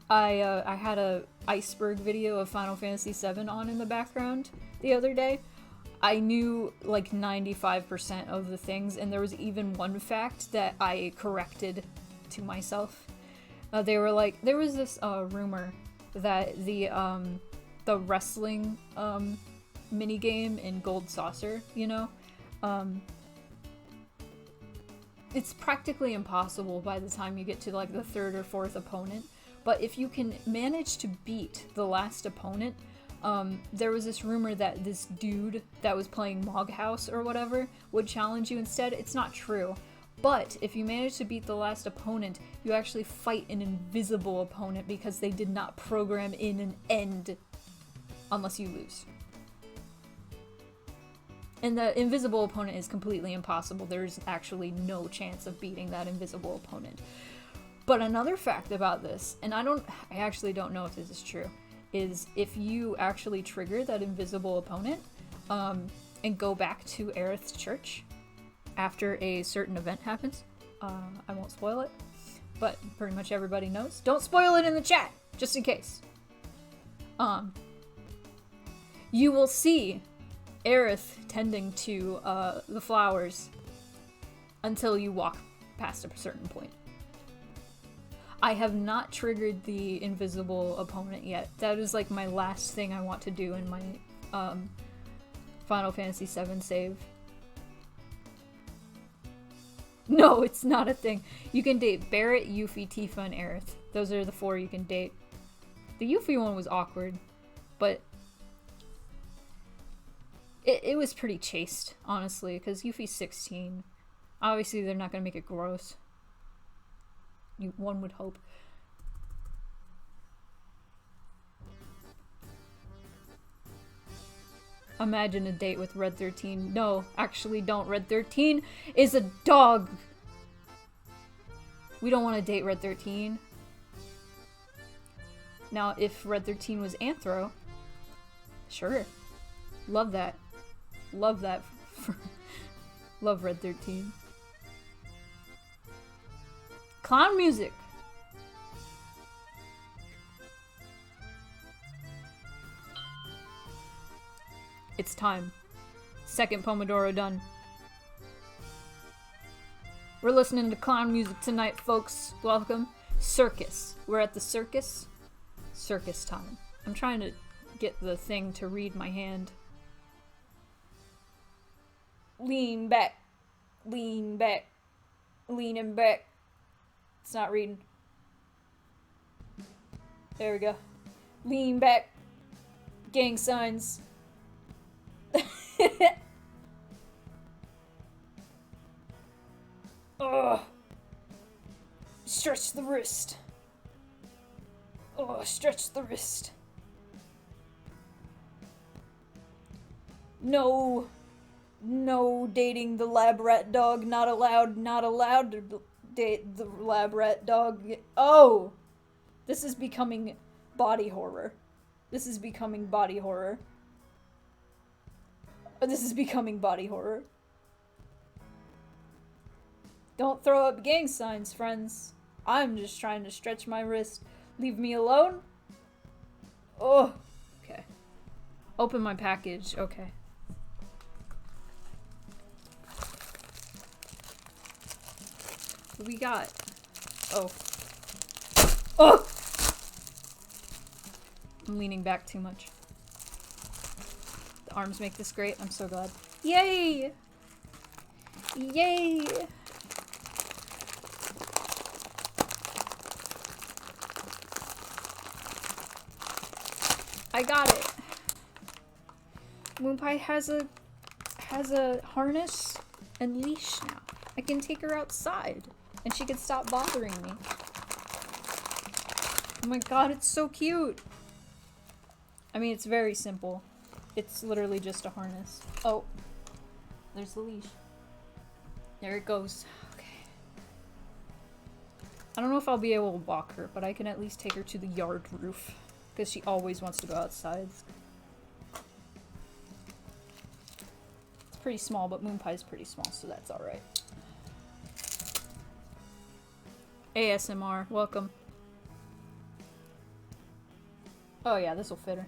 I had a iceberg video of Final Fantasy VII on in the background the other day. I knew like 95% of the things, and there was even one fact that I corrected to myself. They were like, there was this rumor that the wrestling minigame in Gold Saucer, you know, it's practically impossible by the time you get to like the third or fourth opponent. But if you can manage to beat the last opponent, there was this rumor that this dude that was playing Moghouse or whatever would challenge you instead. It's not true. But if you manage to beat the last opponent, you actually fight an invisible opponent because they did not program in an end unless you lose. And the invisible opponent is completely impossible. There's actually no chance of beating that invisible opponent. But another fact about this, and I actually don't know if this is true, is if you actually trigger that invisible opponent and go back to Aerith's church after a certain event happens, I won't spoil it, but pretty much everybody knows. Don't spoil it in the chat, just in case. You will see Aerith tending to the flowers until you walk past a certain point. I have not triggered the invisible opponent yet. That is like my last thing I want to do in my Final Fantasy VII save. No, it's not a thing. You can date Barrett, Yuffie, Tifa, and Aerith. Those are the 4 you can date. The Yuffie one was awkward, but it was pretty chaste, honestly, because Yuffie's 16. Obviously, they're not going to make it gross. One would hope. Imagine a date with Red 13. No, actually don't. Red 13 is a dog. We don't want to date Red 13. Now, if Red 13 was Anthro, sure. Love that. Love that. Love Red 13. Clown music. It's time. Second Pomodoro done. We're listening to clown music tonight, folks. Welcome. Circus. We're at the circus. Circus time. I'm trying to get the thing to read my hand. Lean back. Lean back. Leaning back. It's not reading. There we go. Lean back. Gang signs. Ugh. Stretch the wrist. Oh, stretch the wrist. No. No dating the lab rat dog. Not allowed. Not allowed to date the lab rat dog. Oh! This is becoming body horror. This is becoming body horror. This is becoming body horror. Don't throw up gang signs, friends. I'm just trying to stretch my wrist. Leave me alone? Oh. Okay. Open my package. Okay. What we got? Oh. Oh! I'm leaning back too much. The arms make this great. I'm so glad. Yay! Yay! I got it. Moonpie has a harness and leash now. I can take her outside and she can stop bothering me. Oh my god, it's so cute. I mean, it's very simple. It's literally just a harness. Oh, there's the leash. There it goes. Okay. I don't know if I'll be able to walk her, but I can at least take her to the yard roof. Because she always wants to go outside. It's pretty small, but Moonpie's pretty small, so that's alright. ASMR, welcome. Oh yeah, this'll fit her.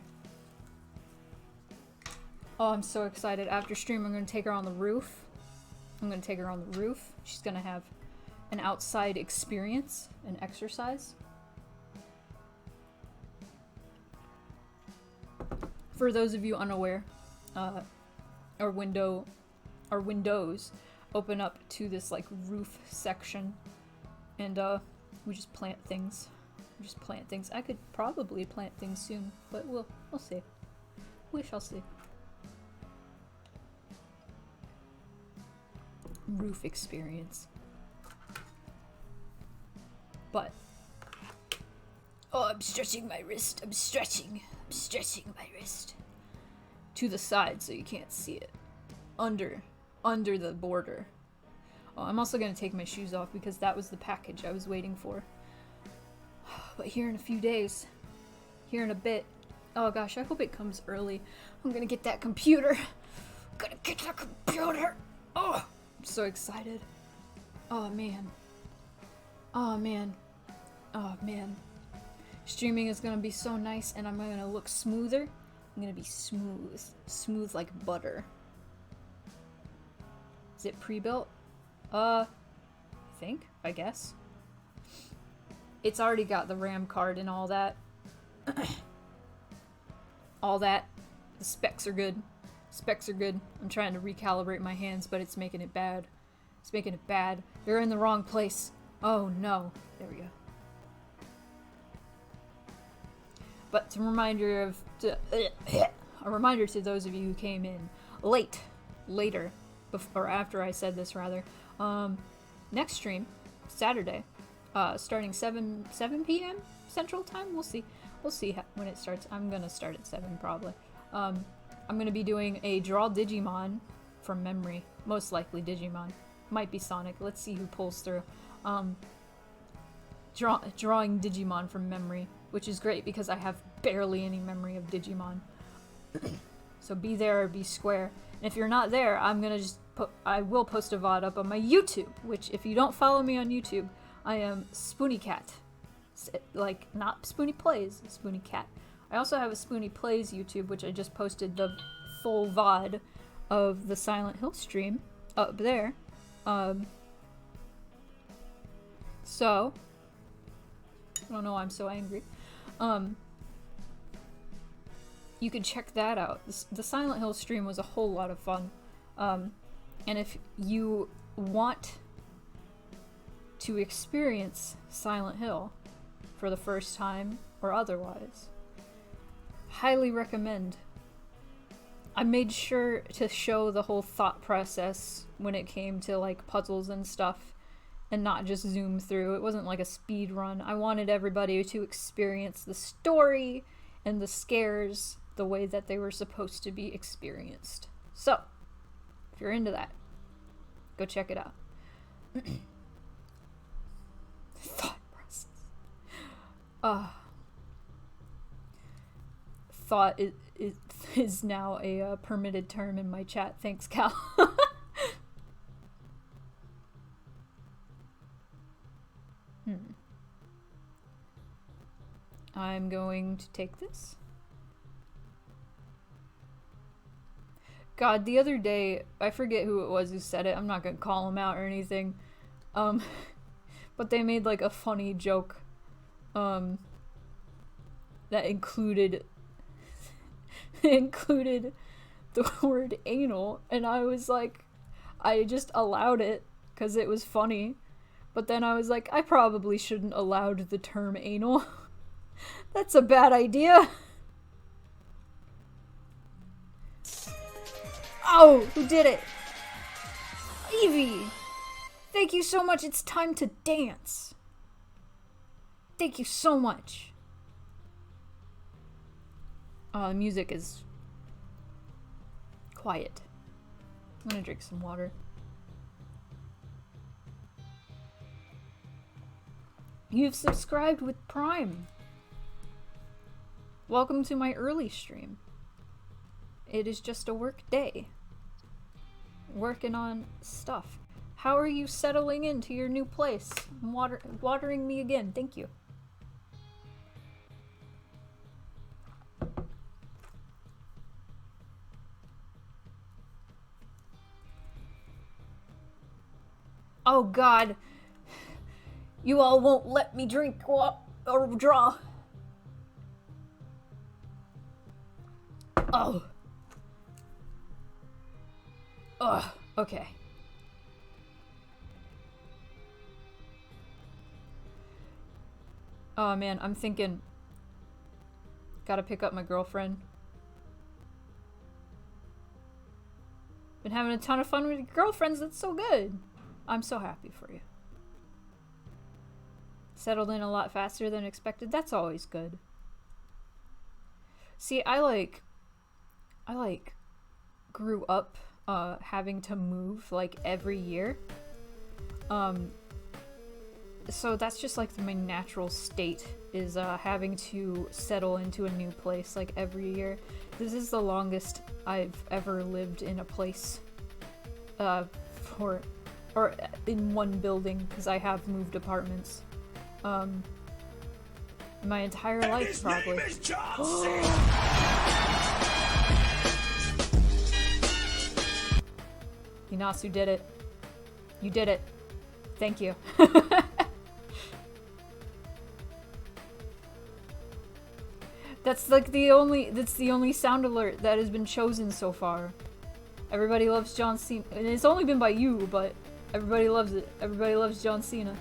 Oh, I'm so excited. After stream, I'm gonna take her on the roof. I'm gonna take her on the roof. She's gonna have an outside experience, an exercise. For those of you unaware, our windows open up to this like roof section, and we just plant things. We just plant things. I could probably plant things soon, but we'll see. We shall see. Roof experience. But oh, I'm stretching my wrist. I'm stretching my wrist to the side so you can't see it. Under the border. Oh, I'm also gonna take my shoes off because that was the package I was waiting for. But here in a few days, here in a bit, oh gosh, I hope it comes early. I'm gonna get that computer. I'm gonna get that computer. Oh, I'm so excited. Oh man. Oh man. Oh man. Streaming is gonna be so nice and I'm gonna look smoother. I'm gonna be smooth. Smooth like butter. Is it pre-built? I guess. It's already got the RAM card and all that. All that. The specs are good. Specs are good. I'm trying to recalibrate my hands, but it's making it bad. It's making it bad. They're in the wrong place. Oh no. There we go. But a reminder to those of you who came in later, or after I said this rather, next stream, Saturday, starting 7 p.m. Central Time. We'll see when it starts. I'm gonna start at 7 probably. I'm gonna be doing a draw Digimon from memory, most likely Digimon, might be Sonic. Let's see who pulls through. Drawing Digimon from memory, which is great because I have barely any memory of Digimon. So be there or be square. And if you're not there, I will post a VOD up on my YouTube, which if you don't follow me on YouTube, I am Spoonie Cat. Like, not Spoonie Plays, Spoonie Cat. I also have a Spoonie Plays YouTube, which I just posted the full VOD of the Silent Hill stream up there. So, I don't know why I'm so angry. You could check that out. The Silent Hill stream was a whole lot of fun. And if you want to experience Silent Hill for the first time or otherwise, highly recommend. I made sure to show the whole thought process when it came to like puzzles and stuff and not just zoom through. It wasn't like a speed run. I wanted everybody to experience the story and the scares the way that they were supposed to be experienced. So, if you're into that, go check it out. Thought process. Thought is now a permitted term in my chat. Thanks, Cal. I'm going to take this. God, the other day, I forget who it was who said it. I'm not gonna call him out or anything. But they made like a funny joke that included the word anal, and I was like, I just allowed it because it was funny, but then I was like, I probably shouldn't allowed the term anal. That's a bad idea. Oh, who did it? Evie! Thank you so much, it's time to dance. Thank you so much. The music is quiet. I'm gonna drink some water. You've subscribed with Prime. Welcome to my early stream. It is just a work day. Working on stuff. How are you settling into your new place? Watering me again, thank you. Oh God. You all won't let me drink or draw. Oh. Ugh, okay. Oh man, I'm thinking, gotta pick up my girlfriend. Been having a ton of fun with your girlfriends, that's so good. I'm so happy for you. Settled in a lot faster than expected, that's always good. See, I grew up having to move like every year. So that's just like my natural state is having to settle into a new place like every year. This is the longest I've ever lived in a place or in one building, because I have moved apartments my entire life probably. Inasu did it. You did it. Thank you. That's like the only sound alert that has been chosen so far. Everybody loves John Cena. And it's only been by you, but everybody loves it. Everybody loves John Cena.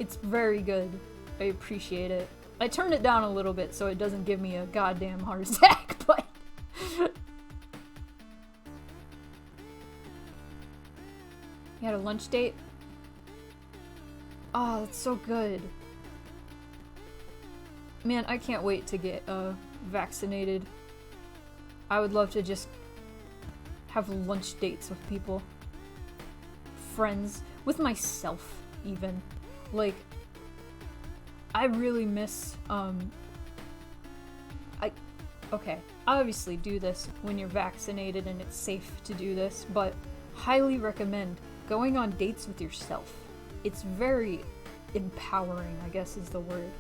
It's very good. I appreciate it. I turned it down a little bit so it doesn't give me a goddamn heart attack, but you had a lunch date? Oh, that's so good. Man, I can't wait to get vaccinated. I would love to just have lunch dates with people. Friends. With myself, even. Like, I really miss, okay, I obviously do this when you're vaccinated and it's safe to do this, but highly recommend going on dates with yourself. It's very empowering, I guess is the word.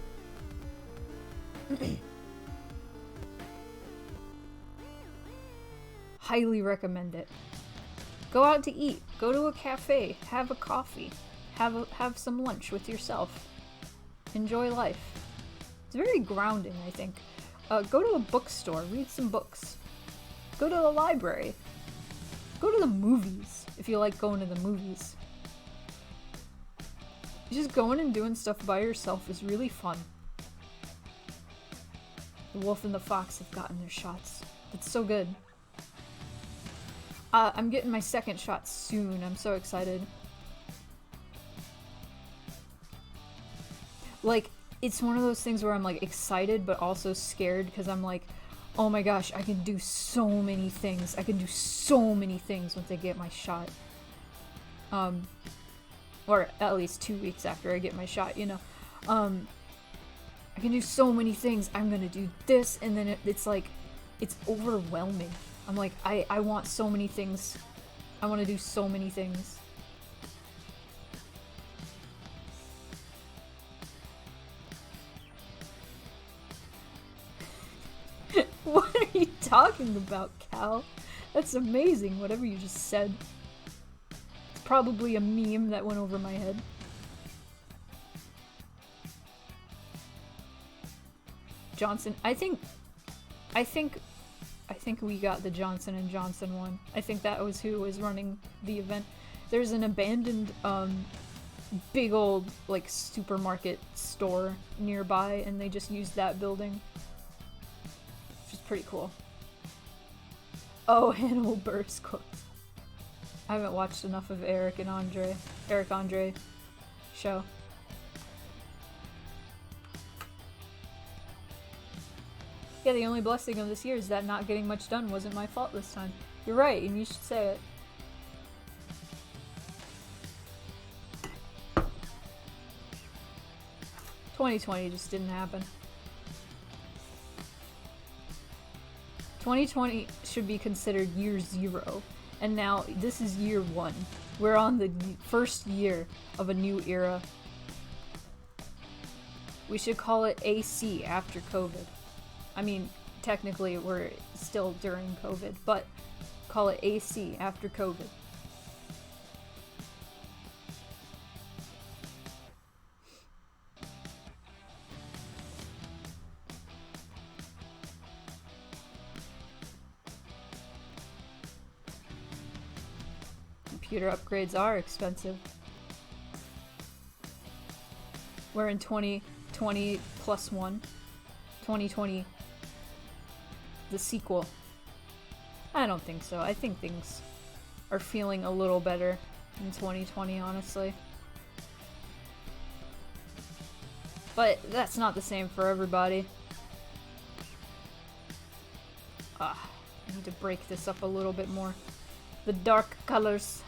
Highly recommend it. Go out to eat. Go to a cafe. Have a coffee. have some lunch with yourself. Enjoy life. It's very grounding, I think. Go to a bookstore, read some books. Go to the library. Go to the movies, if you like going to the movies. Just going and doing stuff by yourself is really fun. The wolf and the fox have gotten their shots. That's so good. I'm getting my second shot soon. I'm so excited. Like, it's one of those things where I'm like excited but also scared because I'm like, oh my gosh, I can do so many things. I can do so many things once I get my shot. Or at least 2 weeks after I get my shot, you know. I can do so many things. I'm gonna do this, and then it's like, it's overwhelming. I'm like, I want so many things. I want to do so many things. What are you talking about, Cal? That's amazing, whatever you just said. It's probably a meme that went over my head. Johnson, I think we got the Johnson & Johnson one. I think that was who was running the event. There's an abandoned, big old, like, supermarket store nearby, and they just used that building. Which is pretty cool. Oh, Hannibal Buress quotes. I haven't watched enough of Eric Andre show. Yeah, the only blessing of this year is that not getting much done wasn't my fault this time. You're right, and you should say it. "2020 just didn't happen. 2020 should be considered year 0, and now this is year 1. We're on the first year of a new era. We should call it AC after COVID. I mean, technically we're still during COVID, but call it AC after COVID. Computer upgrades are expensive. We're in 2020 plus 1. 2020 the sequel. I don't think so. I think things are feeling a little better in 2020, honestly. But that's not the same for everybody. I need to break this up a little bit more. The dark colors.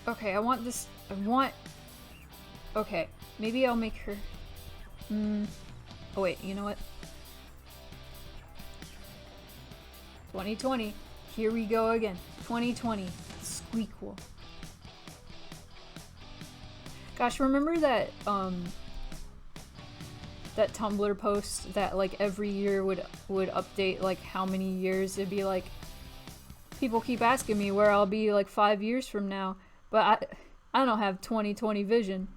Okay, okay, maybe I'll make her... Oh wait, you know what? 2020. Here we go again. 2020. Squeakquel. Gosh, remember that, that Tumblr post that, like, every year would update, like, how many years? It'd be like, people keep asking me where I'll be, like, 5 years from now, but I don't have 2020 vision.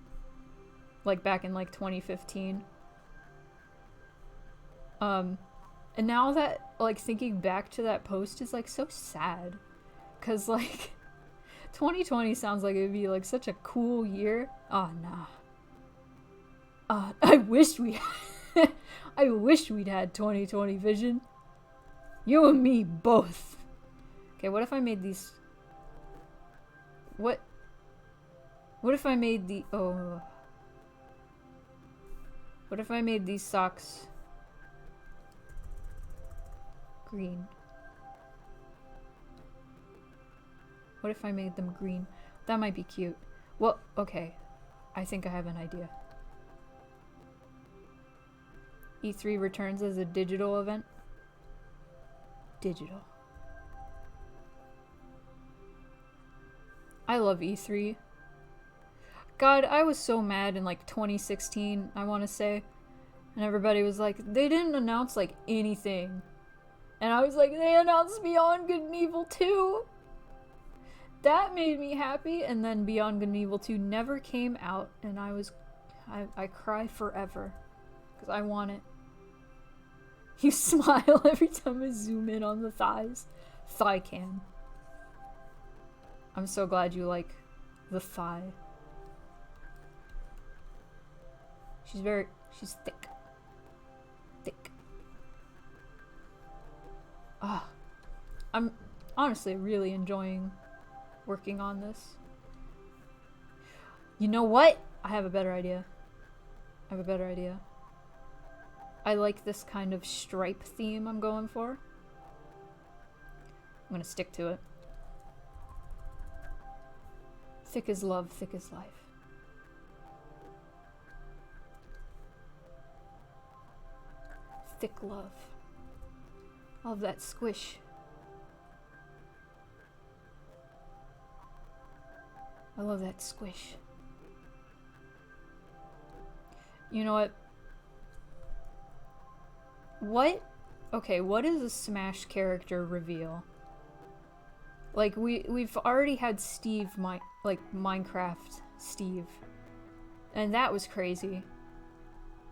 Like, back in, like, 2015. And now that, like, thinking back to that post is, like, so sad. 'Cause, like, 2020 sounds like it'd be, like, such a cool year. Oh, nah. I wish I wish we'd had 2020 vision. You and me both. Okay, what if I made these... What if I made the... Oh... What if I made these socks green? What if I made them green? That might be cute. Well, okay. I think I have an idea. E3 returns as a digital event. Digital. I love E3. God, I was so mad in like 2016, I want to say. And everybody was like, they didn't announce like anything. And I was like, they announced Beyond Good and Evil 2! That made me happy, and then Beyond Good and Evil 2 never came out, and I cry forever. Because I want it. You smile every time I zoom in on the thighs. Thigh cam. I'm so glad you like the thigh. She's thick. Thick. Ah. I'm honestly really enjoying working on this. You know what? I have a better idea. I like this kind of stripe theme I'm going for. I'm gonna stick to it. Thick as love, thick as life. Thick love. Love that squish. I love that squish. You know what? What is a Smash character reveal? Like, we've already had Steve, Minecraft Steve. And that was crazy.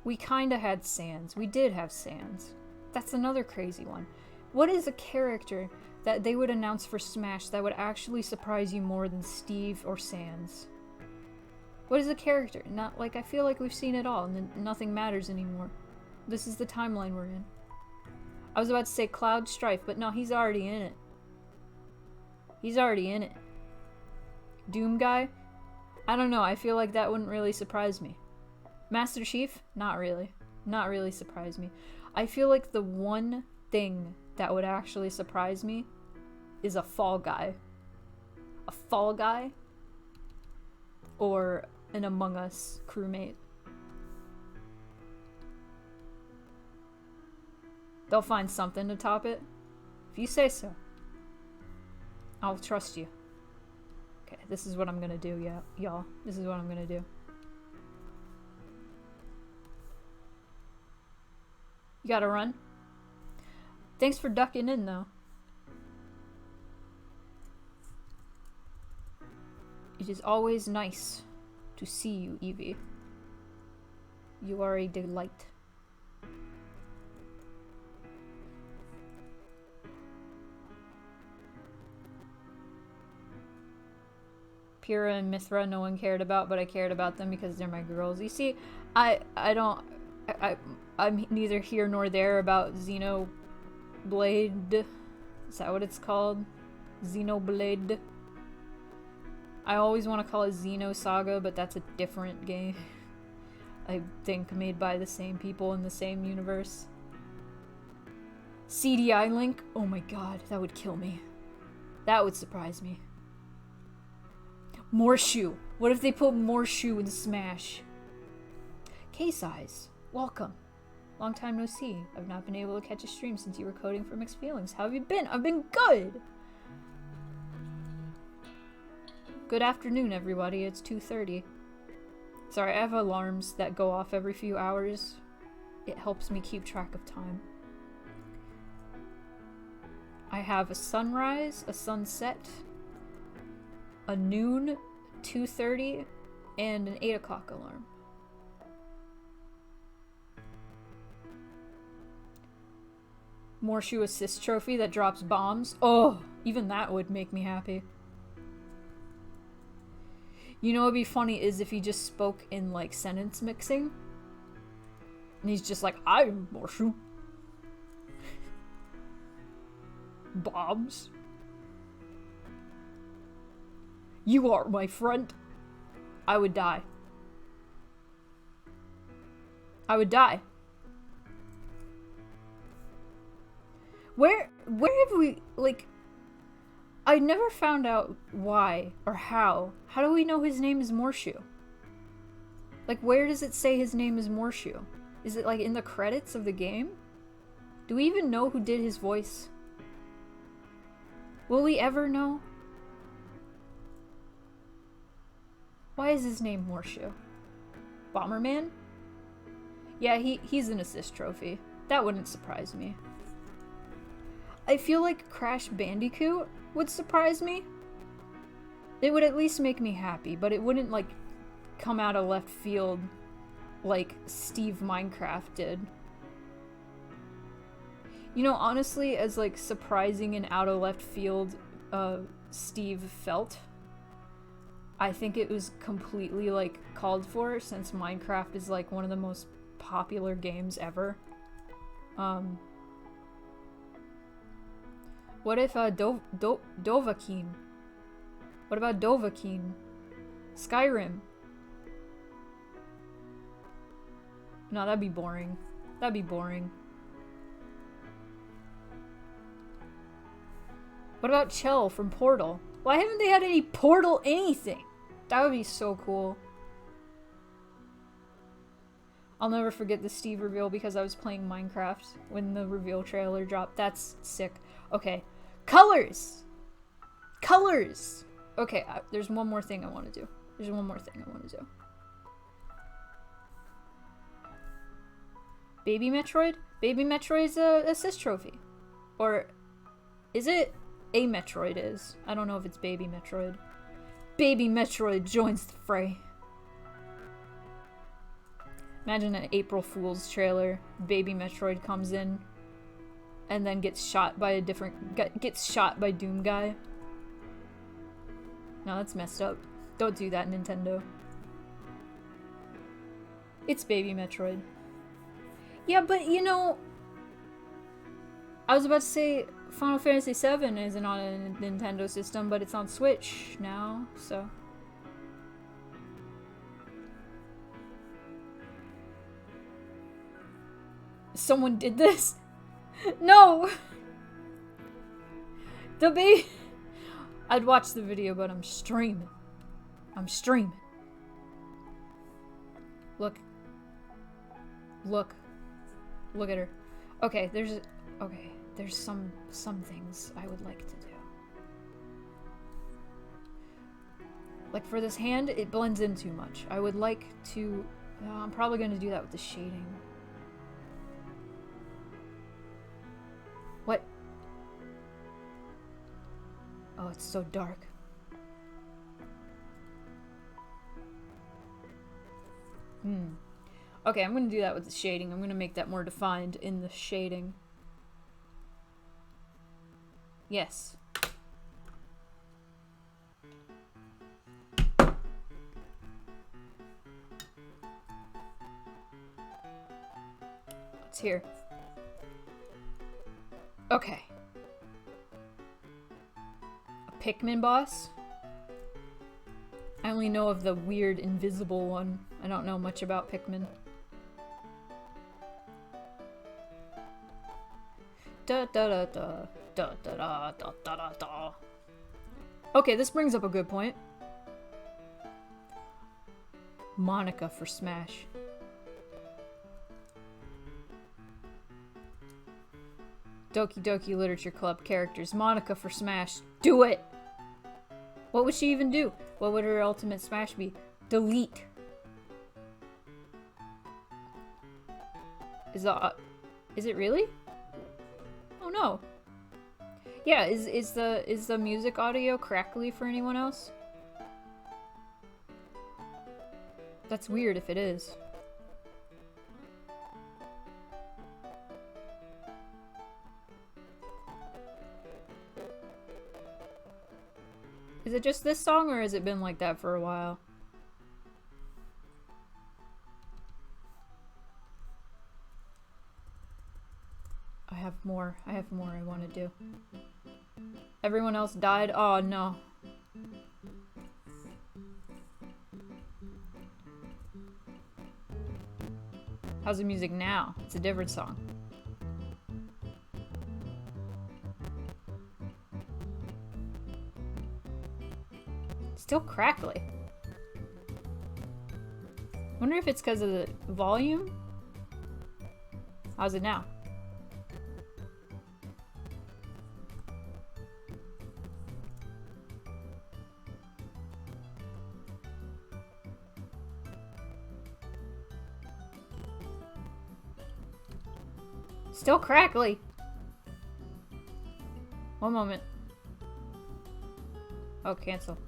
We kinda had Sans. We did have Sans. That's another crazy one. What is a character that they would announce for Smash that would actually surprise you more than Steve or Sans? What is a character? Not like, I feel like we've seen it all and then nothing matters anymore. This is the timeline we're in. I was about to say Cloud Strife, but no, he's already in it. He's already in it. Doom Guy? I don't know, I feel like that wouldn't really surprise me. Master Chief? Not really. Not really surprise me. I feel like the one thing that would actually surprise me is a Fall Guy. A Fall Guy? Or an Among Us crewmate. They'll find something to top it. If you say so. I'll trust you. Okay, this is what I'm gonna do, y'all. This is what I'm gonna do. You gotta run? Thanks for ducking in, though. It is always nice to see you, Evie. You are a delight. Pyrrha and Mithra no one cared about, but I cared about them because they're my girls. You see, I'm neither here nor there about Xenoblade. Is that what it's called? Xenoblade. I always want to call it Xenosaga, but that's a different game. I think made by the same people in the same universe. CDI Link? Oh my god, that would kill me. That would surprise me. Morshu. What if they put Morshu in Smash? K-Size, welcome. Long time no see. I've not been able to catch a stream since you were coding for Mixed Feelings. How have you been? I've been good! Good afternoon, everybody. It's 2:30. Sorry, I have alarms that go off every few hours. It helps me keep track of time. I have a sunrise, a sunset, a noon, 2:30, and an 8 o'clock alarm. Morshu assist trophy that drops bombs. Oh, even that would make me happy. You know what would be funny is if he just spoke in like sentence mixing. And he's just like, I'm Morshu. Bombs. You are my friend. I would die. I would die. Where have we, like, I never found out why or how. How do we know his name is Morshu? Like, where does it say his name is Morshu? Is it, like, in the credits of the game? Do we even know who did his voice? Will we ever know? Why is his name Morshu? Bomberman? Yeah, he's an assist trophy. That wouldn't surprise me. I feel like Crash Bandicoot would surprise me. It would at least make me happy, but it wouldn't, like, come out of left field like Steve Minecraft did. You know, honestly, as, like, surprising and out of left field Steve felt, I think it was completely, like, called for, since Minecraft is, like, one of the most popular games ever. What if, Dovahkiin? What about Dovahkiin? Skyrim? No, that'd be boring. That'd be boring. What about Chell from Portal? Why haven't they had any Portal anything? That would be so cool. I'll never forget the Steve reveal because I was playing Minecraft when the reveal trailer dropped. That's sick. Okay. Colors! Colors! Okay, there's one more thing I want to do. There's one more thing I want to do. Baby Metroid? Baby Metroid's a assist trophy. Or is it? A Metroid is. I don't know if it's Baby Metroid. Baby Metroid joins the fray. Imagine an April Fool's trailer. Baby Metroid comes in and then gets shot by a different... gets shot by Doom Guy. No, that's messed up. Don't do that, Nintendo. It's Baby Metroid. Yeah, but you know... I was about to say Final Fantasy VII isn't on a Nintendo system, but it's on Switch now, so... Someone did this? No! The baby... I'd watch the video, but I'm streaming. I'm streaming. Look. Look. Look at her. Okay, there's some things I would like to do. Like for this hand, it blends in too much. I would like to... I'm probably going to do that with the shading. What? Oh, it's so dark. Okay, I'm gonna do that with the shading. I'm gonna make that more defined in the shading. Yes. What's here? Okay. A Pikmin boss? I only know of the weird invisible one. I don't know much about Pikmin. Da da da da da da da da da da. Okay, this brings up a good point. Monica for Smash. Doki Doki Literature Club characters. Monica for Smash. Do it! What would she even do? What would her ultimate Smash be? Delete. Is it really? Oh no. Yeah, is the music audio crackly for anyone else? That's weird if it is. Is it just this song, or has it been like that for a while? I have more I want to do. Everyone else died? Oh no. How's the music now? It's a different song. Still crackly. Wonder if it's because of the volume? How's it now? Still crackly. One moment. Oh, cancel.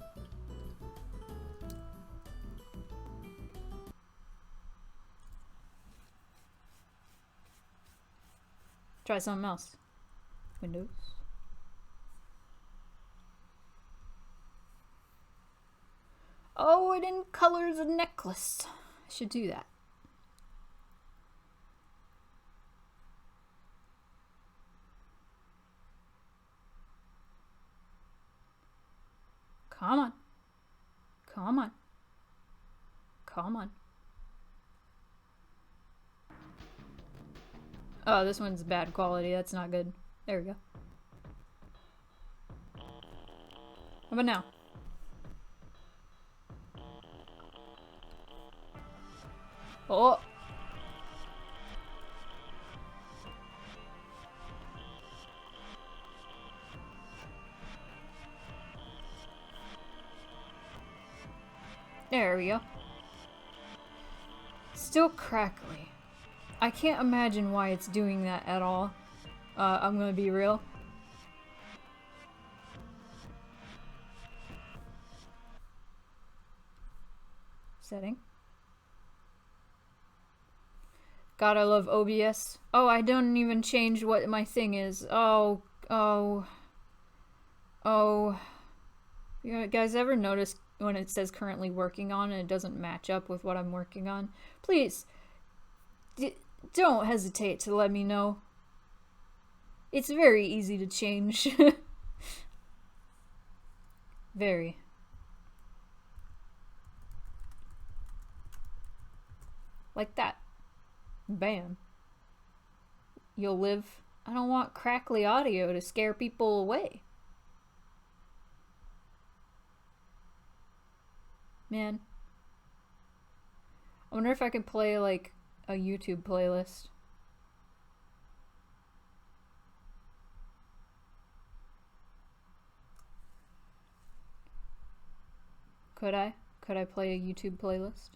Try something else. Windows. Oh, it didn't color the necklace. I should do that. Come on. Come on. Come on. Oh, this one's bad quality. That's not good. There we go. How about now? Oh! There we go. Still crackly. I can't imagine why it's doing that at all. I'm gonna be real. Setting. God, I love OBS. Oh, I don't even change what my thing is. Oh. You guys ever notice when it says currently working on and it doesn't match up with what I'm working on? Please, don't hesitate to let me know. It's very easy to change. Very. Like that. Bam. You'll live. I don't want crackly audio to scare people away. Man. I wonder if I could play like a YouTube playlist. Could I? Could I play a YouTube playlist?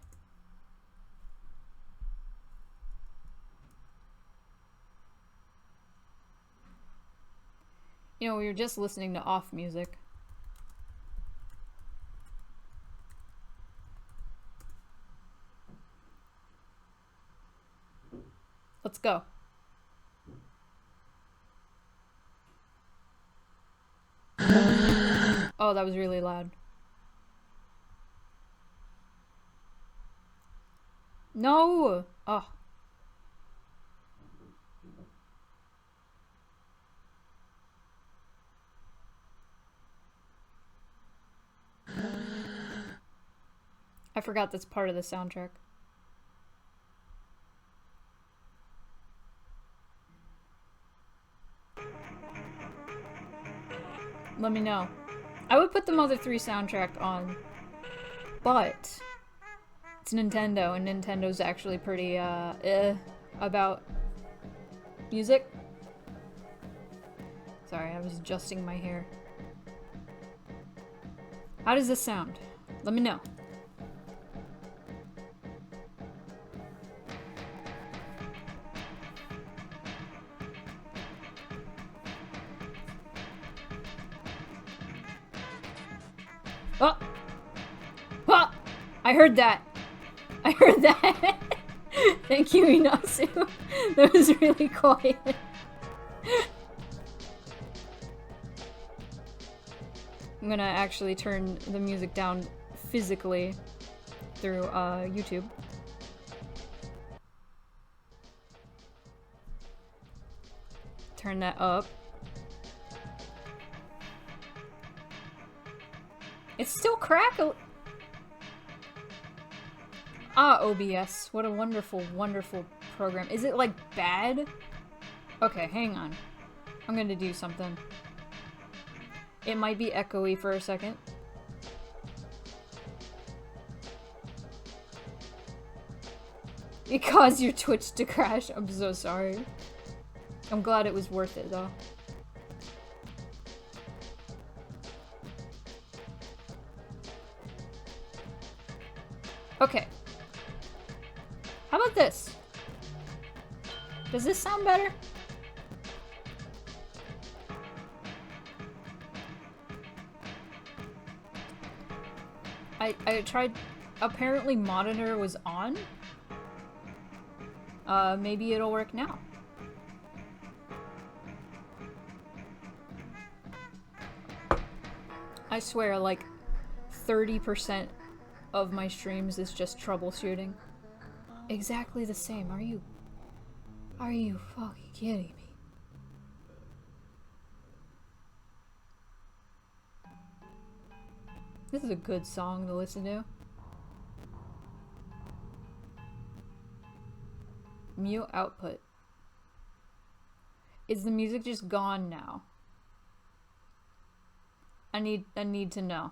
You know, we were just listening to off music. Let's go. Oh, that was really loud. No! Oh. I forgot that's part of the soundtrack. Let me know. I would put the Mother 3 soundtrack on, but it's Nintendo, and Nintendo's actually pretty, about music. Sorry, I was adjusting my hair. How does this sound? Let me know. Oh! Oh! I heard that! I heard that! Thank you, Inasu. That was really quiet. I'm gonna actually turn the music down physically through YouTube. Turn that up. It's still crackly. Ah, OBS. What a wonderful, wonderful program. Is it, like, bad? Okay, hang on. I'm gonna do something. It might be echoey for a second. It caused your Twitch to crash. I'm so sorry. I'm glad it was worth it, though. Okay. How about this? Does this sound better? I tried... Apparently monitor was on. Maybe it'll work now. I swear, like, 30% of my streams is just troubleshooting. Exactly the same. Are you fucking kidding me? This is a good song to listen to. Mute output. Is the music just gone now? I need to know.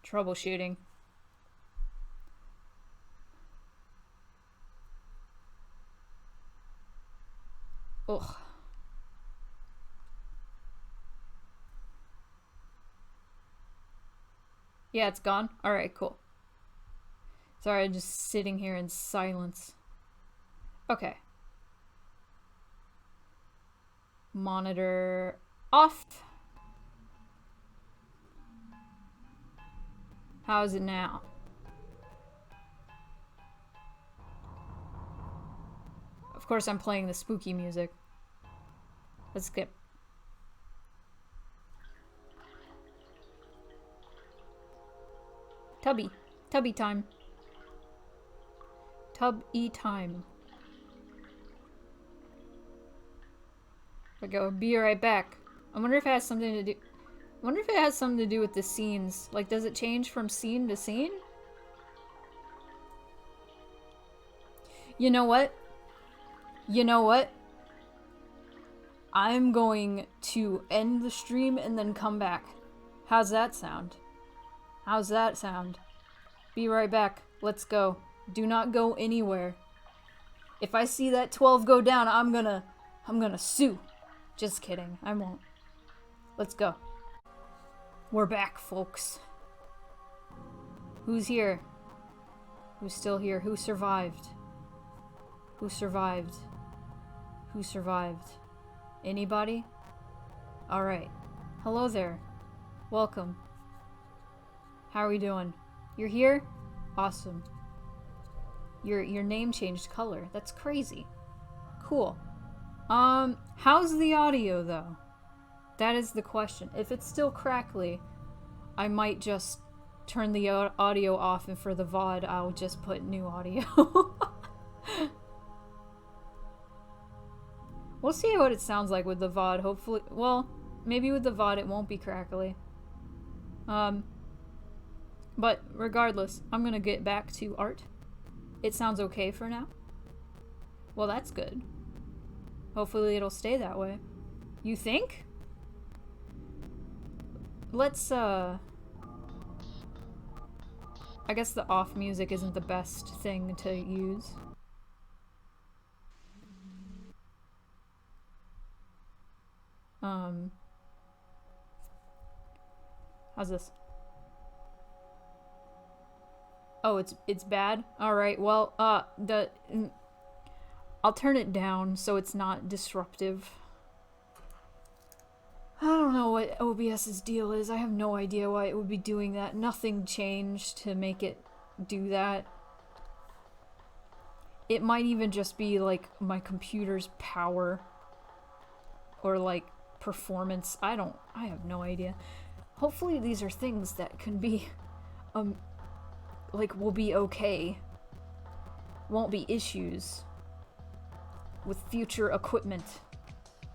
Troubleshooting. Ugh. Yeah, it's gone? Alright, cool. Sorry, I'm just sitting here in silence. Okay. Monitor off. How's it now? Of course I'm playing the spooky music. Let's skip. Tubby. Tubby time. Tub-y time. There we go. Be right back. I wonder if it has something to do... I wonder if it has something to do with the scenes. Like, does it change from scene to scene? You know what? You know what? I'm going to end the stream and then come back. How's that sound? How's that sound? Be right back. Let's go. Do not go anywhere. If I see that 12 go down, I'm gonna sue. Just kidding. I won't. Let's go. We're back, folks. Who's here? Who's still here? Who survived? Who survived? Who survived? Anybody? Alright. Hello there. Welcome. How are we doing? You're here? Awesome. Your name changed color. That's crazy. Cool. How's the audio though? That is the question. If it's still crackly, I might just turn the audio off, and for the VOD, I'll just put new audio. We'll see what it sounds like with the VOD, hopefully. Well, maybe with the VOD it won't be crackly. But regardless, I'm gonna get back to art. It sounds okay for now. Well, that's good. Hopefully it'll stay that way. You think? Let's, I guess the off music isn't the best thing to use. How's this? Oh, it's bad? Alright, well, I'll turn it down so it's not disruptive. I don't know what OBS's deal is. I have no idea why it would be doing that. Nothing changed to make it do that. It might even just be like my computer's power or like performance. I have no idea. Hopefully these are things that can be like will be okay. Won't be issues with future equipment.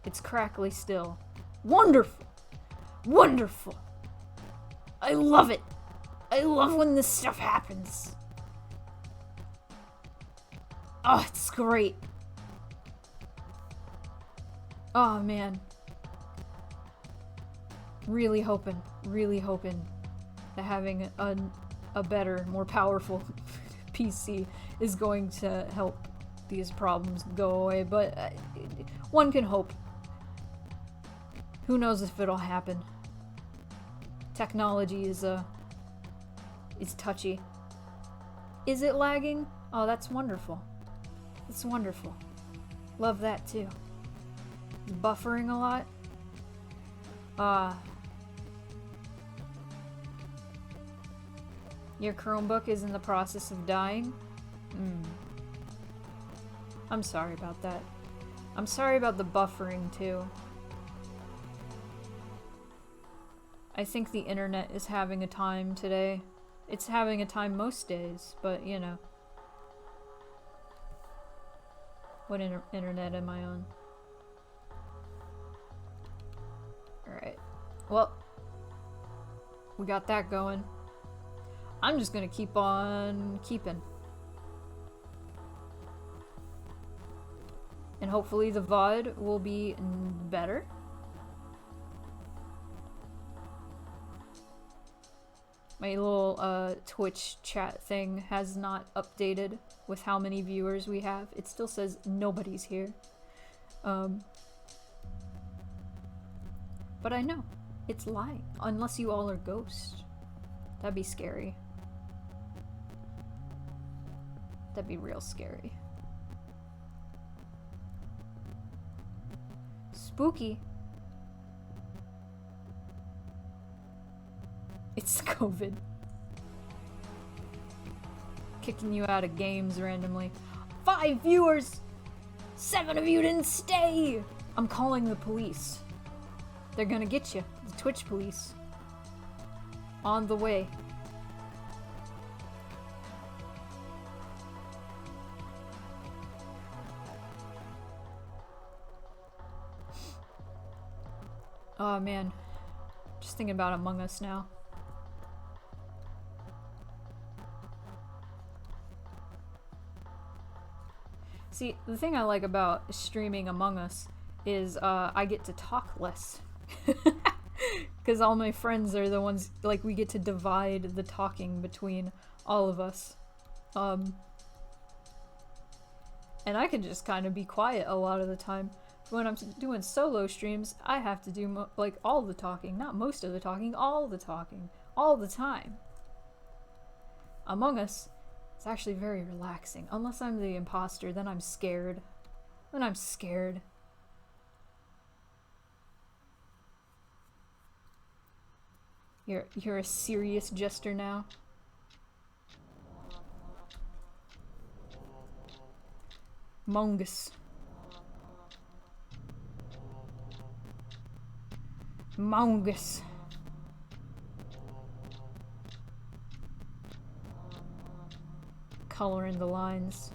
It's crackly still. Wonderful! Wonderful! I love it! I love when this stuff happens. Oh, it's great. Oh, man. Really hoping that having a better, more powerful PC is going to help these problems go away, but one can hope. Who knows if it'll happen. Technology is It's touchy. Is it lagging? Oh, that's wonderful. It's wonderful. Love that too. It's buffering a lot. Your Chromebook is in the process of dying? I'm sorry about that. I'm sorry about the buffering too. I think the internet is having a time today. It's having a time most days, but you know. What internet am I on? Alright. Well, we got that going. I'm just gonna keep on keeping. And hopefully the VOD will be better. My little Twitch chat thing has not updated with how many viewers we have. It still says nobody's here. But I know. It's lying. Unless you all are ghosts. That'd be scary. That'd be real scary. Spooky. It's COVID. Kicking you out of games randomly. 5 viewers! 7 of you didn't stay! I'm calling the police. They're gonna get you. The Twitch police. On the way. Oh man. Just thinking about Among Us now. See, the thing I like about streaming Among Us is I get to talk less. Because all my friends are the ones, like, we get to divide the talking between all of us. And I can just kind of be quiet a lot of the time. When I'm doing solo streams, I have to do, like, all the talking. Not most of the talking, all the talking. All the time. Among Us, it's actually very relaxing. Unless I'm the imposter, then I'm scared. Then I'm scared. You're a serious jester now? Mongus. Mongus. Coloring the lines.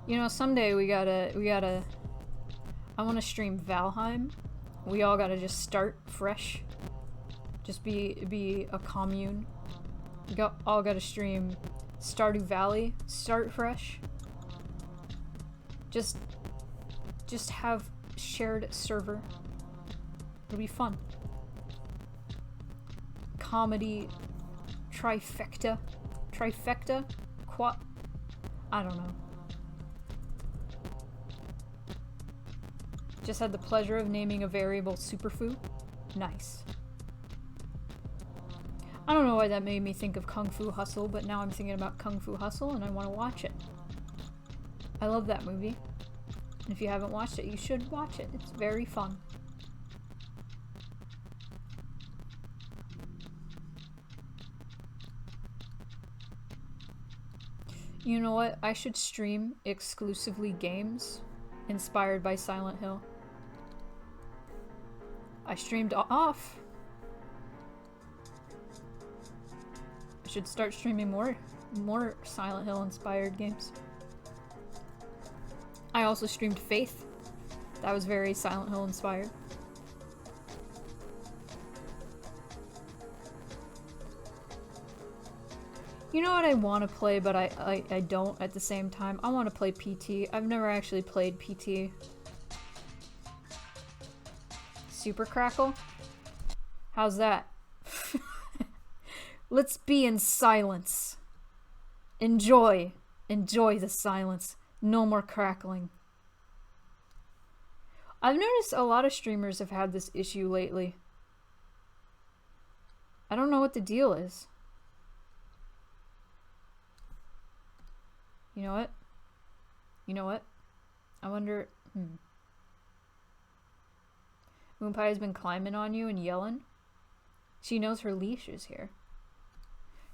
You know, someday we gotta I wanna stream Valheim. We all gotta just start fresh. Just be a commune. We all gotta stream Stardew Valley, start fresh. Just have shared server. It'll be fun. Comedy trifecta. Trifecta? I don't know. Just had the pleasure of naming a variable superfoo. Nice. I don't know why that made me think of Kung Fu Hustle, but now I'm thinking about Kung Fu Hustle and I want to watch it. I love that movie. And if you haven't watched it, you should watch it. It's very fun. You know what? I should stream exclusively games inspired by Silent Hill. I streamed off. I should start streaming more Silent Hill inspired games. I also streamed Faith. That was very Silent Hill inspired. You know what I want to play, but I don't at the same time? I want to play PT. I've never actually played PT. Super Crackle? How's that? Let's be in silence. Enjoy. Enjoy the silence. No more crackling. I've noticed a lot of streamers have had this issue lately. I don't know what the deal is. You know what? You know what? I wonder... Moonpie has been climbing on you and yelling. She knows her leash is here.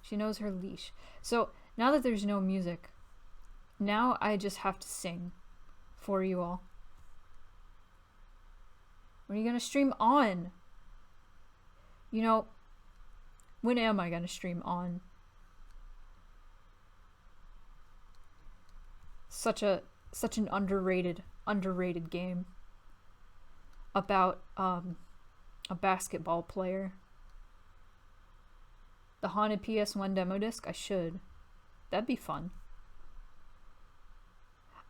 She knows her leash. So, now that there's no music, now I just have to sing for you all. When are you gonna stream on? You know, when am I gonna stream on? Such an underrated game about a basketball player. The haunted PS1 demo disc? I should. That'd be fun.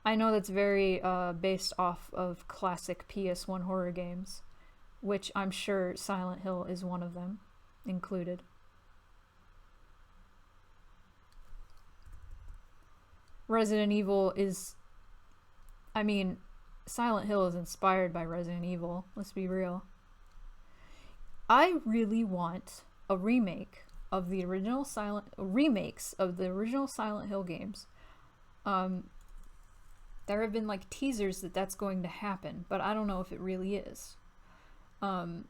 I know that's very based off of classic PS1 horror games, which I'm sure Silent Hill is one of them, included. Resident Evil is... I mean, Silent Hill is inspired by Resident Evil, let's be real. I really want a remake of the original remakes of the original Silent Hill games. There have been like teasers that that's going to happen, but I don't know if it really is. But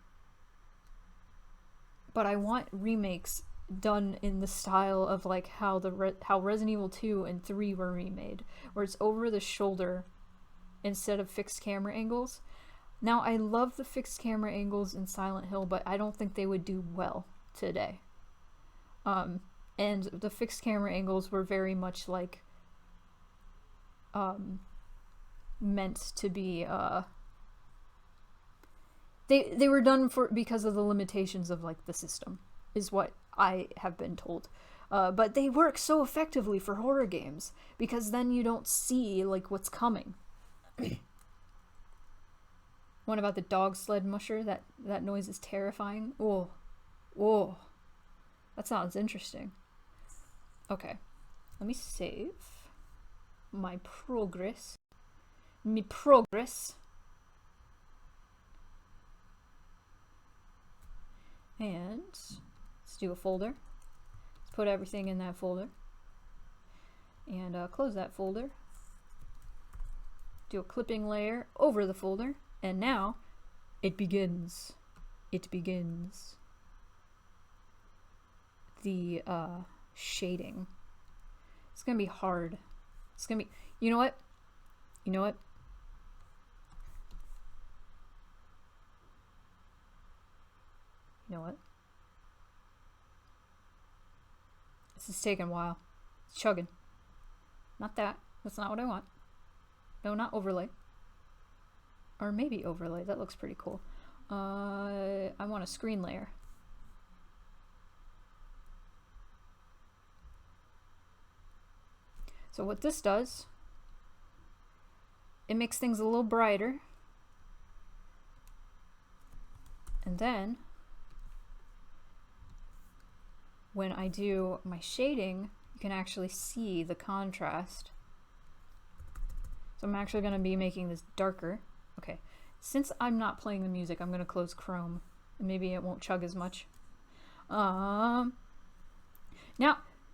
I want remakes done in the style of like how Resident Evil 2 and 3 were remade, where it's over the shoulder instead of fixed camera angles. Now, I love the fixed camera angles in Silent Hill, but I don't think they would do well today. And the fixed camera angles were very much like meant to be they were done because of the limitations of like the system, is what I have been told. But they work so effectively for horror games because then you don't see like what's coming. One about the dog sled musher, that noise is terrifying. Oh, that sounds interesting. Okay, let me save my progress. And let's do a folder. Let's put everything in that folder. And close that folder. Do a clipping layer over the folder. And now, it begins. It begins. The shading. It's gonna be hard. It's gonna be... You know what? You know what? You know what? This is taking a while. It's chugging. Not that. That's not what I want. No, not overlay. Or maybe overlay. That looks pretty cool. I want a screen layer. So what this does, it makes things a little brighter. And then, when I do my shading, you can actually see the contrast. So I'm actually going to be making this darker. Okay, since I'm not playing the music, I'm going to close Chrome. And maybe it won't chug as much. Now,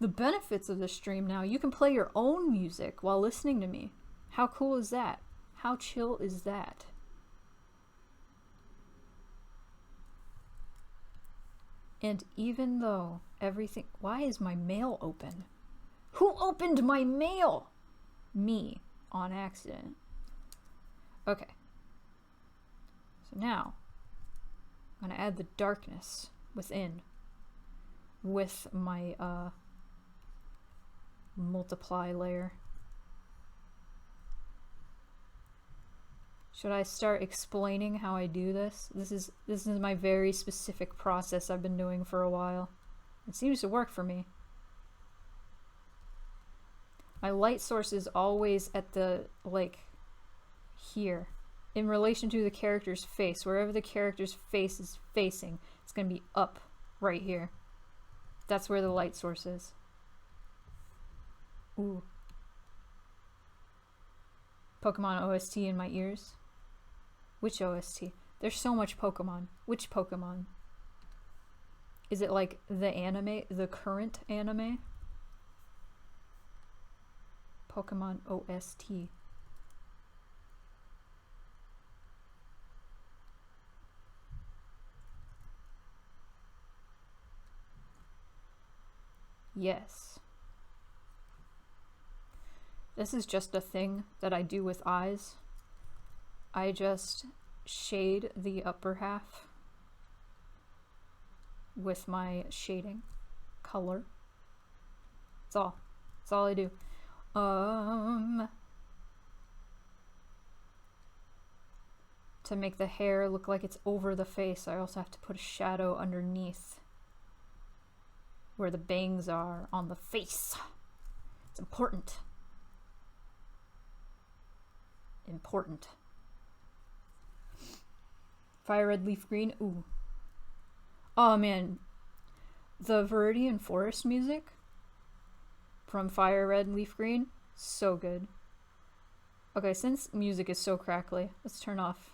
the benefits of this stream now, you can play your own music while listening to me. How cool is that? How chill is that? And even though everything... Why is my mail open? Who opened my mail? Me, on accident. Okay. So now, I'm going to add the darkness within with my multiply layer. Should I start explaining how I do this? This is my very specific process I've been doing for a while. It seems to work for me. My light source is always at the, like, here. In relation to the character's face. Wherever the character's face is facing, it's going to be up right here. That's where the light source is. Ooh. Pokemon OST in my ears. Which OST? There's so much Pokemon. Which Pokemon? Is it like the anime, the current anime? Pokemon OST. Yes. This is just a thing that I do with eyes. I just shade the upper half with my shading color. That's all. That's all I do. To make the hair look like it's over the face, I also have to put a shadow underneath where the bangs are on the face. It's important. Important. Fire red, leaf green. Ooh. Oh man. The Viridian Forest music from Fire Red, Leaf Green. So good. Okay, since music is so crackly, let's turn off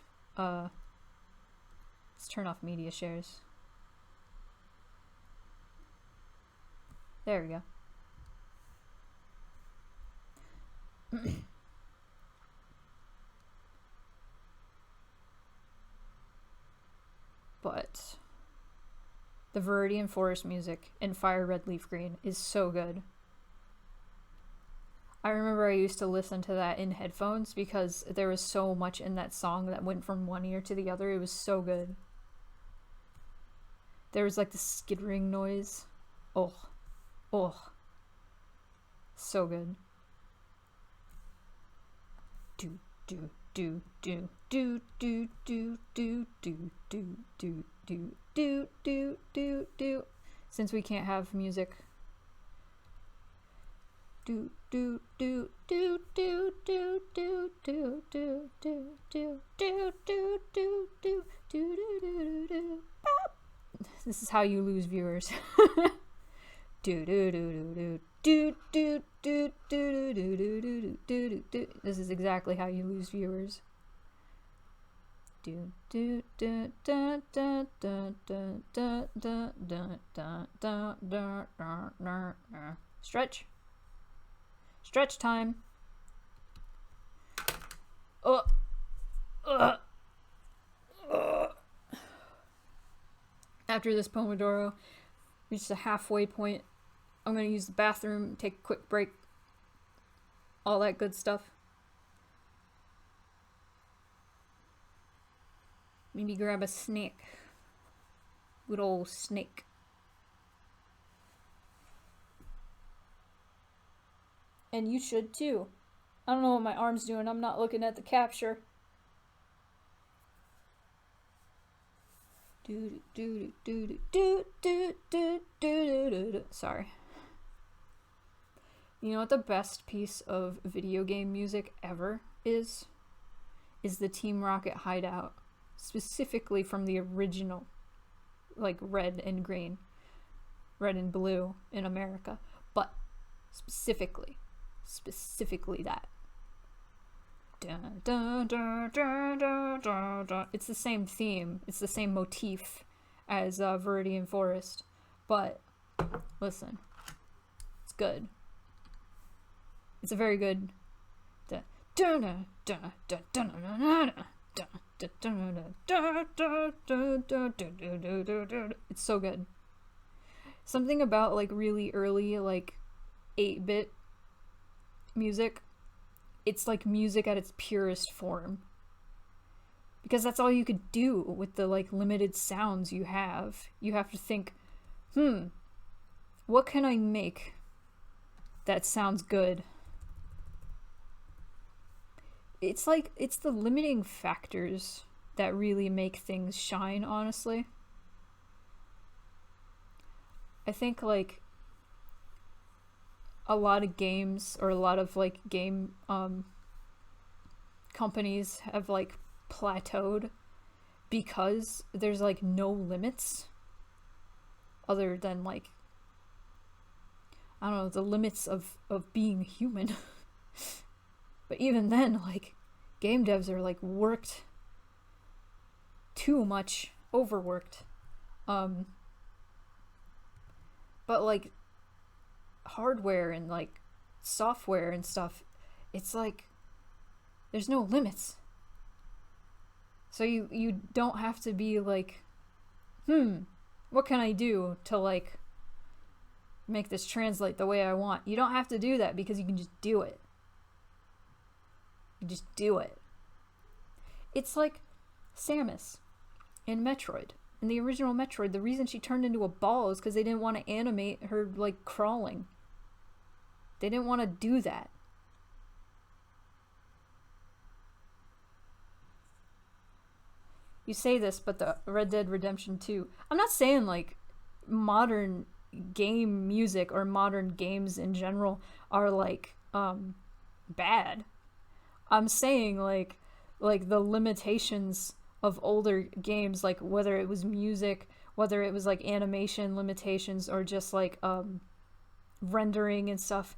media shares. There we go. But the Viridian Forest music in Fire Red Leaf Green is so good. I remember I used to listen to that in headphones because there was so much in that song that went from one ear to the other. It was so good. There was like the skittering noise. Oh. Oh. So good. Do do do do do do do do do do do do do do do do. Since we can't have music. Do do do do do do do do do do do do do do do do do. This is how you lose viewers. Do do do do do do do do do do do do do. This is exactly how you lose viewers. Do do do da da da da da da da da da da. Stretch. Stretch time. After this Pomodoro reaches a halfway point, I'm going to use the bathroom, take a quick break, all that good stuff. Maybe grab a snack. Good old snake. And you should too. I don't know what my arm's doing. I'm not looking at the capture. Sorry. You know what the best piece of video game music ever is? Is the Team Rocket Hideout. Specifically from the original, like red and green, red and blue in America, but specifically that. Dun, dun, dun, dun, dun, dun, dun. It's the same theme, it's the same motif as Viridian Forest, but listen, it's good. It's a very good. Dun, dun, dun, dun, dun, dun, dun, dun, dun. It's so good. Something about like really early like 8-bit music, it's like music at its purest form, because that's all you could do with the like limited sounds you have. You have to think, what can I make that sounds good? It's like, it's the limiting factors that really make things shine, honestly. I think, like, a lot of games, or a lot of, like, game, companies have, like, plateaued because there's, like, no limits other than, like, I don't know, the limits of being human. But even then, like, game devs are, like, worked too much overworked. But like hardware and like software and stuff, it's like there's no limits. So you don't have to be like, what can I do to like make this translate the way I want? You don't have to do that because you can just do it. You just do it. It's like Samus in Metroid. In the original Metroid, the reason she turned into a ball is because they didn't want to animate her like crawling. They didn't want to do that. You say this, but the Red Dead Redemption 2, I'm not saying like modern game music or modern games in general are like bad. I'm saying like the limitations of older games, like whether it was music, whether it was like animation limitations, or just like rendering and stuff,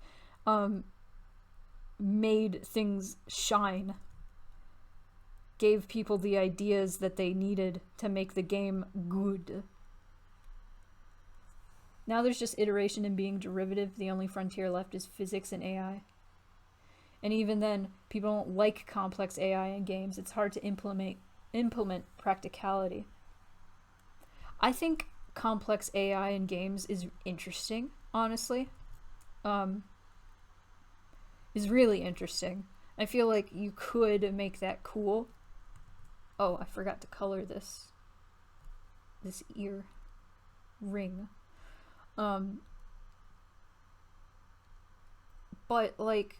made things shine, gave people the ideas that they needed to make the game good. Now there's just iteration and being derivative. The only frontier left is physics and AI. And even then, people don't like complex AI in games. It's hard to implement practicality. I think complex AI in games is interesting, honestly. Is really interesting. I feel like you could make that cool. Oh, I forgot to color this ear ring. But like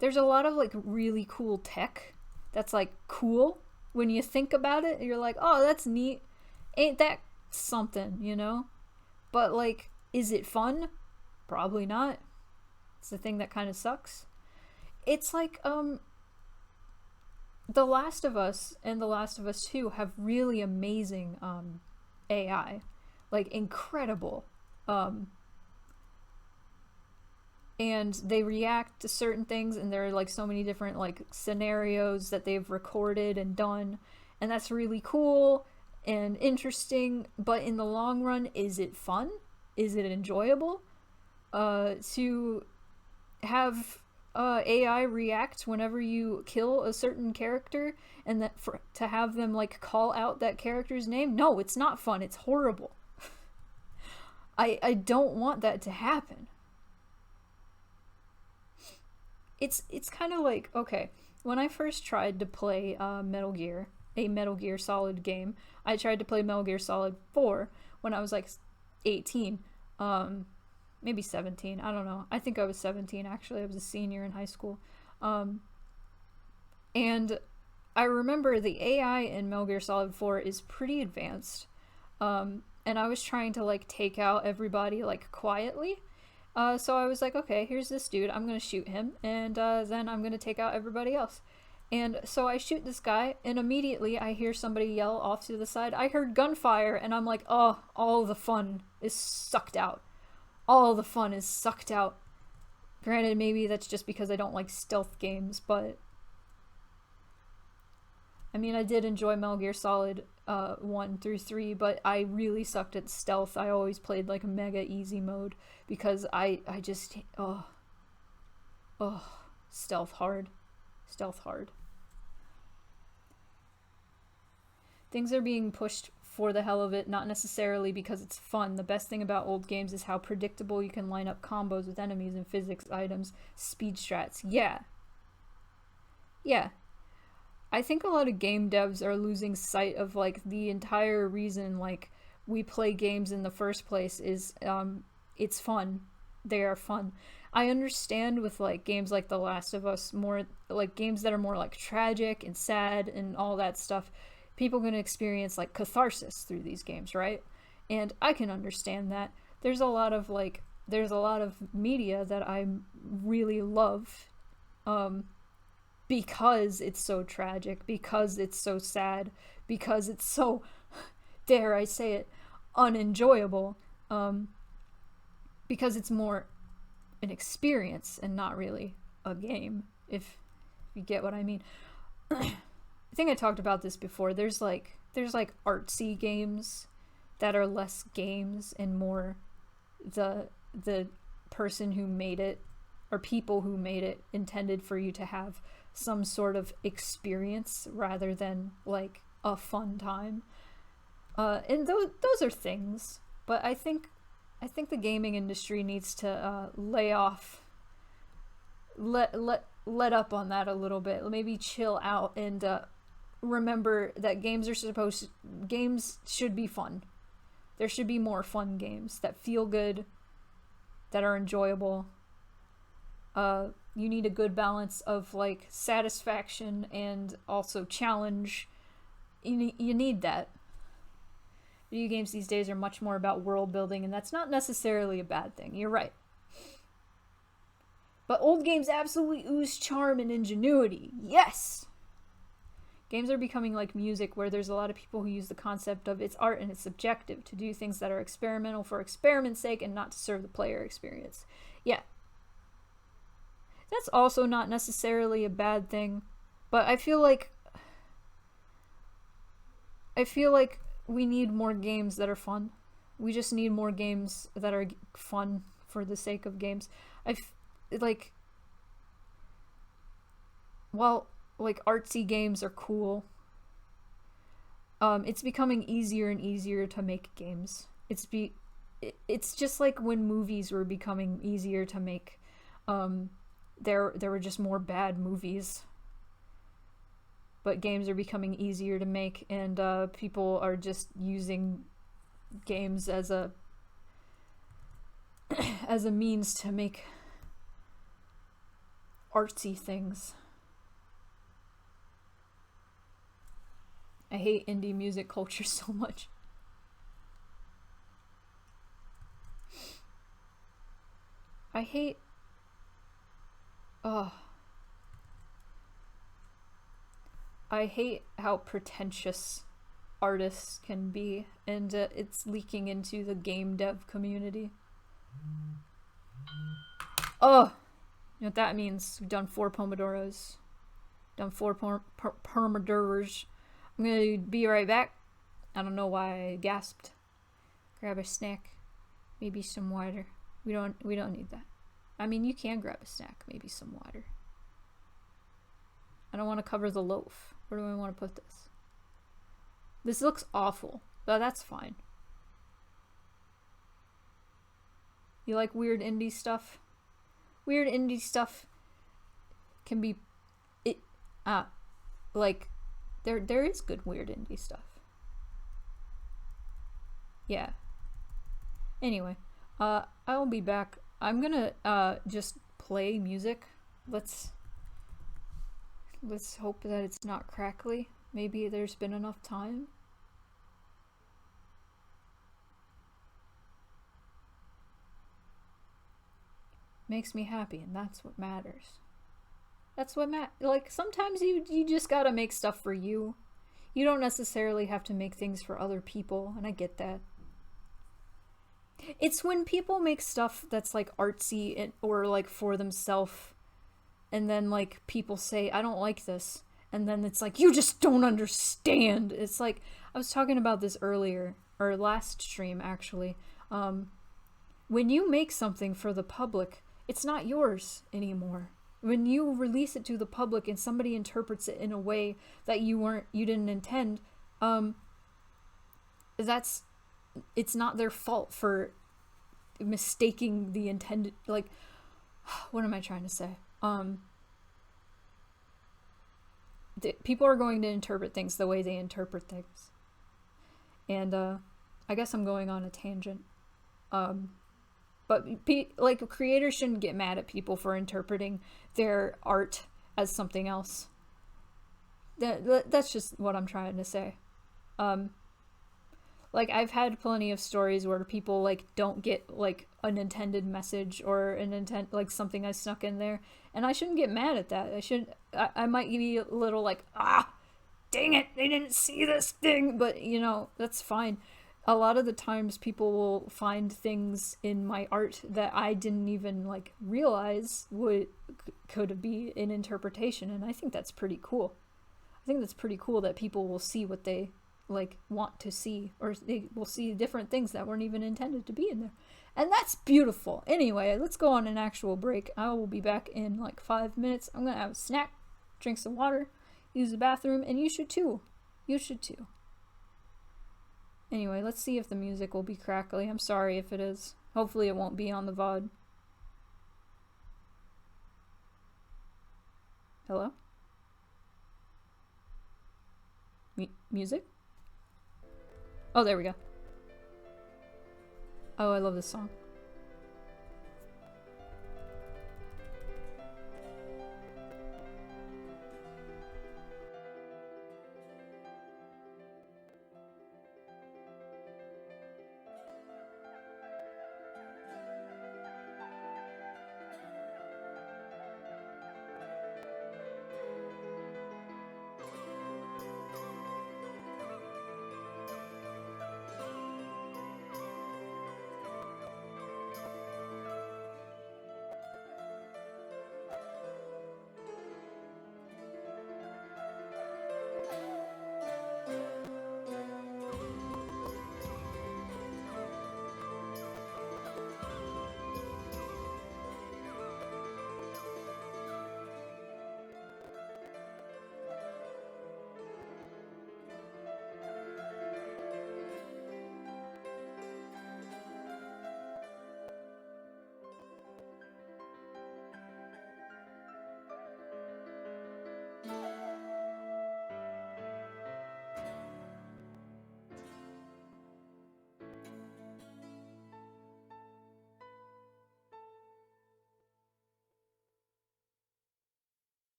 there's a lot of like really cool tech that's like cool when you think about it. You're like, oh, that's neat. Ain't that something, you know? But like, is it fun? Probably not. It's the thing that kind of sucks. It's like The Last of Us and The Last of Us 2 have really amazing AI. Like incredible. And they react to certain things, and there are like so many different like scenarios that they've recorded and done, and that's really cool and interesting. But in the long run, is it fun? Is it enjoyable to have AI react whenever you kill a certain character, and that to have them like call out that character's name? No, it's not fun. It's horrible. I don't want that to happen. It's kind of like, okay, when I first tried to play a Metal Gear Solid game, I tried to play Metal Gear Solid 4 when I was like 18, maybe 17, I don't know. I think I was 17 actually. I was a senior in high school. And I remember the AI in Metal Gear Solid 4 is pretty advanced. And I was trying to like take out everybody like quietly. So I was like, okay, here's this dude, I'm gonna shoot him, and then I'm gonna take out everybody else. And so I shoot this guy, and immediately I hear somebody yell off to the side, I heard gunfire, and I'm like, oh, all the fun is sucked out. All the fun is sucked out. Granted, maybe that's just because I don't like stealth games, but I mean, I did enjoy Metal Gear Solid 1 through 3, but I really sucked at stealth. I always played like mega easy mode because I just, stealth hard. Things are being pushed for the hell of it, not necessarily because it's fun. The best thing about old games is how predictable you can line up combos with enemies and physics items, speed strats. Yeah. I think a lot of game devs are losing sight of like the entire reason like we play games in the first place is it's fun. They are fun. I understand with like games like The Last of Us, more like games that are more like tragic and sad and all that stuff, people are going to experience like catharsis through these games, right? And I can understand that. There's a lot of media that I really love because it's so tragic, because it's so sad, because it's so, dare I say it, unenjoyable, because it's more an experience and not really a game, if you get what I mean. I think I talked about this before. There's like artsy games that are less games and more the person who made it, or people who made it, intended for you to have some sort of experience rather than like a fun time. And those are things, but I think the gaming industry needs to lay off, let up on that a little bit. Maybe chill out and remember that games should be fun. There should be more fun games that feel good, that are enjoyable. You need a good balance of like satisfaction and also challenge. You need that. Video games these days are much more about world building, and that's not necessarily a bad thing. You're right. But old games absolutely ooze charm and ingenuity. Yes! Games are becoming like music, where there's a lot of people who use the concept of it's art and it's subjective, to do things that are experimental for experiment's sake and not to serve the player experience. Yeah. That's also not necessarily a bad thing, but I feel like we need more games that are fun. We just need more games that are fun for the sake of games. While like artsy games are cool, it's becoming easier and easier to make games. It's just like when movies were becoming easier to make. There were just more bad movies, but games are becoming easier to make, and people are just using games as a means to make artsy things. I hate indie music culture so much. I hate how pretentious artists can be, and it's leaking into the game dev community. Oh, you know what that means? We've done 4 Pomodoros. Done 4 Pomodoros. I'm gonna be right back. I don't know why I gasped. Grab a snack, maybe some water. We don't need that. I mean, you can grab a snack, maybe some water. I don't want to cover the loaf. Where do I want to put this? This looks awful, but that's fine. You like weird indie stuff? Weird indie stuff can be like there is good weird indie stuff. Yeah. Anyway, I'll be back. I'm gonna just play music. Let's hope that it's not crackly. Maybe there's been enough time. Makes me happy, and that's what matters. That's what like, sometimes you just gotta make stuff for you. You don't necessarily have to make things for other people, and I get that. It's when people make stuff that's like artsy or like for themselves, and then like people say, I don't like this, and then it's like, you just don't understand. It's like, I was talking about this earlier, or last stream actually. When you make something for the public, it's not yours anymore. When you release it to the public and somebody interprets it in a way that you didn't intend, it's not their fault for mistaking the intended, like, what am I trying to say? People are going to interpret things the way they interpret things. And I guess I'm going on a tangent. But like, creators shouldn't get mad at people for interpreting their art as something else. That's just what I'm trying to say. Like, I've had plenty of stories where people like don't get like an intended message or like something I snuck in there, and I shouldn't get mad at that. I might be a little like, dang it, they didn't see this thing, but you know, that's fine. A lot of the times people will find things in my art that I didn't even like realize could be an interpretation, and I think that's pretty cool. I think that's pretty cool that people will see what they like want to see, or they will see different things that weren't even intended to be in there. And that's beautiful. Anyway, let's go on an actual break. I will be back in like 5 minutes. I'm gonna have a snack, drink some water, use the bathroom, and you should too. You should too. Anyway, let's see if the music will be crackly. I'm sorry if it is. Hopefully it won't be on the VOD. Hello? Music? Oh, there we go. Oh, I love this song.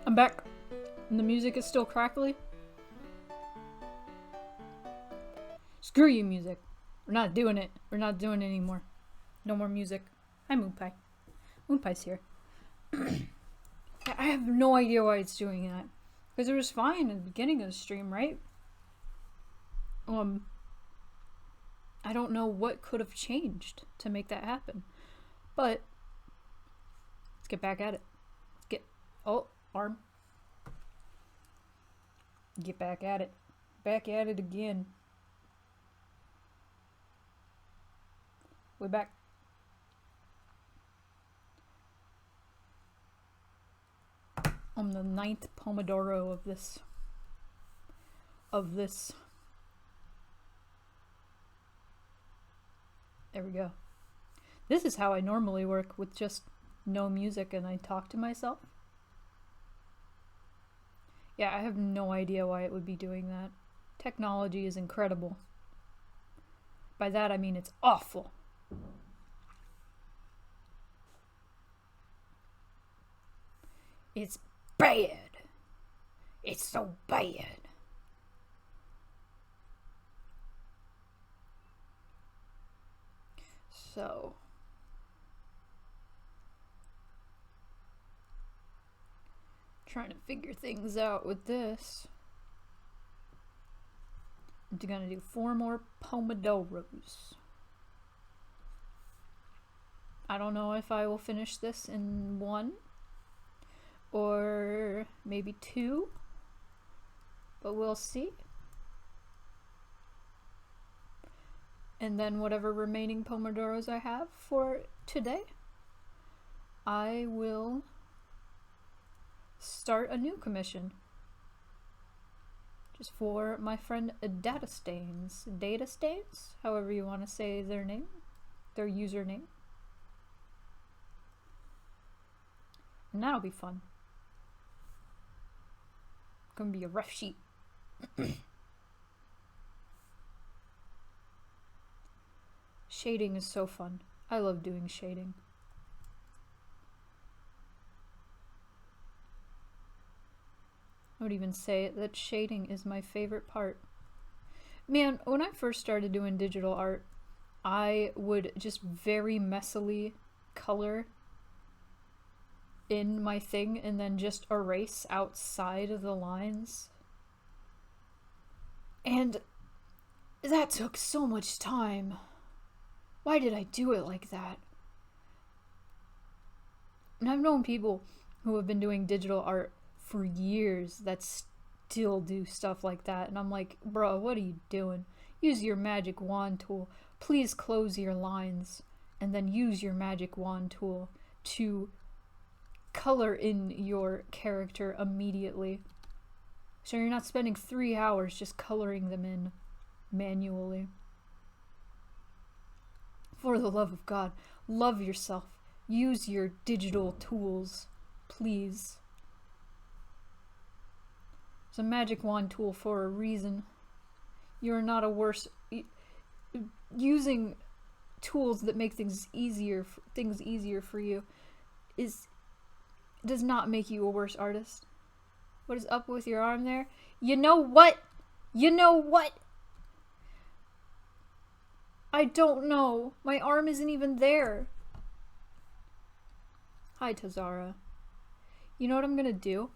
I'm back. And the music is still crackly. Screw you, music. We're not doing it. We're not doing it anymore. No more music. Hi, Moonpie. Moonpie's here. I have no idea why it's doing that. Because it was fine at the beginning of the stream, right? I don't know what could have changed to make that happen. But let's get back at it. Let's get... Oh, arm. Get back at it. Back at it again. We're back. I'm the 9th Pomodoro of this. There we go. This is how I normally work, with just no music and I talk to myself. Yeah, I have no idea why it would be doing that. Technology is incredible. By that I mean it's awful. It's bad. It's so bad. So, trying to figure things out with this. I'm gonna do 4 more Pomodoros. I don't know if I will finish this in 1 or maybe 2, but we'll see. And then whatever remaining Pomodoros I have for today, I will start a new commission. Just for my friend Data Stains, however you want to say their name, their username. And that'll be fun. Gonna be a rough sheet. Shading is so fun. I love doing shading. I would even say that shading is my favorite part. Man, when I first started doing digital art, I would just very messily color in my thing and then just erase outside of the lines. And that took so much time. Why did I do it like that? And I've known people who have been doing digital art for years that still do stuff like that. And I'm like, bro, what are you doing? Use your magic wand tool. Please close your lines and then use your magic wand tool to color in your character immediately. So you're not spending 3 hours just coloring them in manually. For the love of God, love yourself. Use your digital tools, please. It's a magic wand tool for a reason. You're not a worse... Using tools that make things easier for you does not make you a worse artist. What is up with your arm there? You know what? You know what? I don't know. My arm isn't even there. Hi, Tazara. You know what I'm gonna do?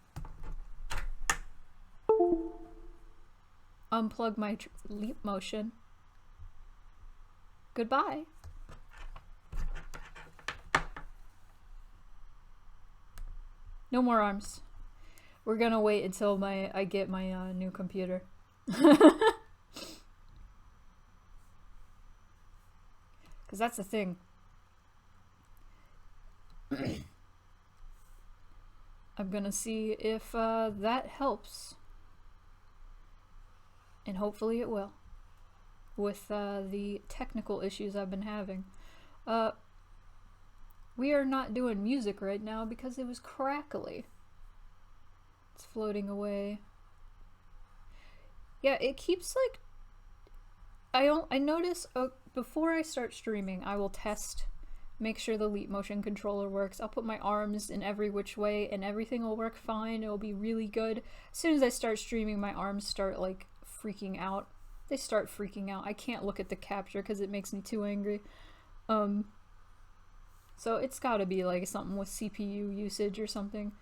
Unplug my leap motion. Goodbye. No more arms. We're gonna wait until I get my new computer. Because that's the thing. I'm gonna see if that helps. And hopefully it will. With the technical issues I've been having. We are not doing music right now because it was crackly. It's floating away. Yeah, it keeps like... I notice before I start streaming, I will test make sure the Leap Motion controller works. I'll put my arms in every which way and everything will work fine. It'll be really good. As soon as I start streaming, my arms start like freaking out. They start freaking out. I can't look at the capture because it makes me too angry. So it's gotta be like something with CPU usage or something.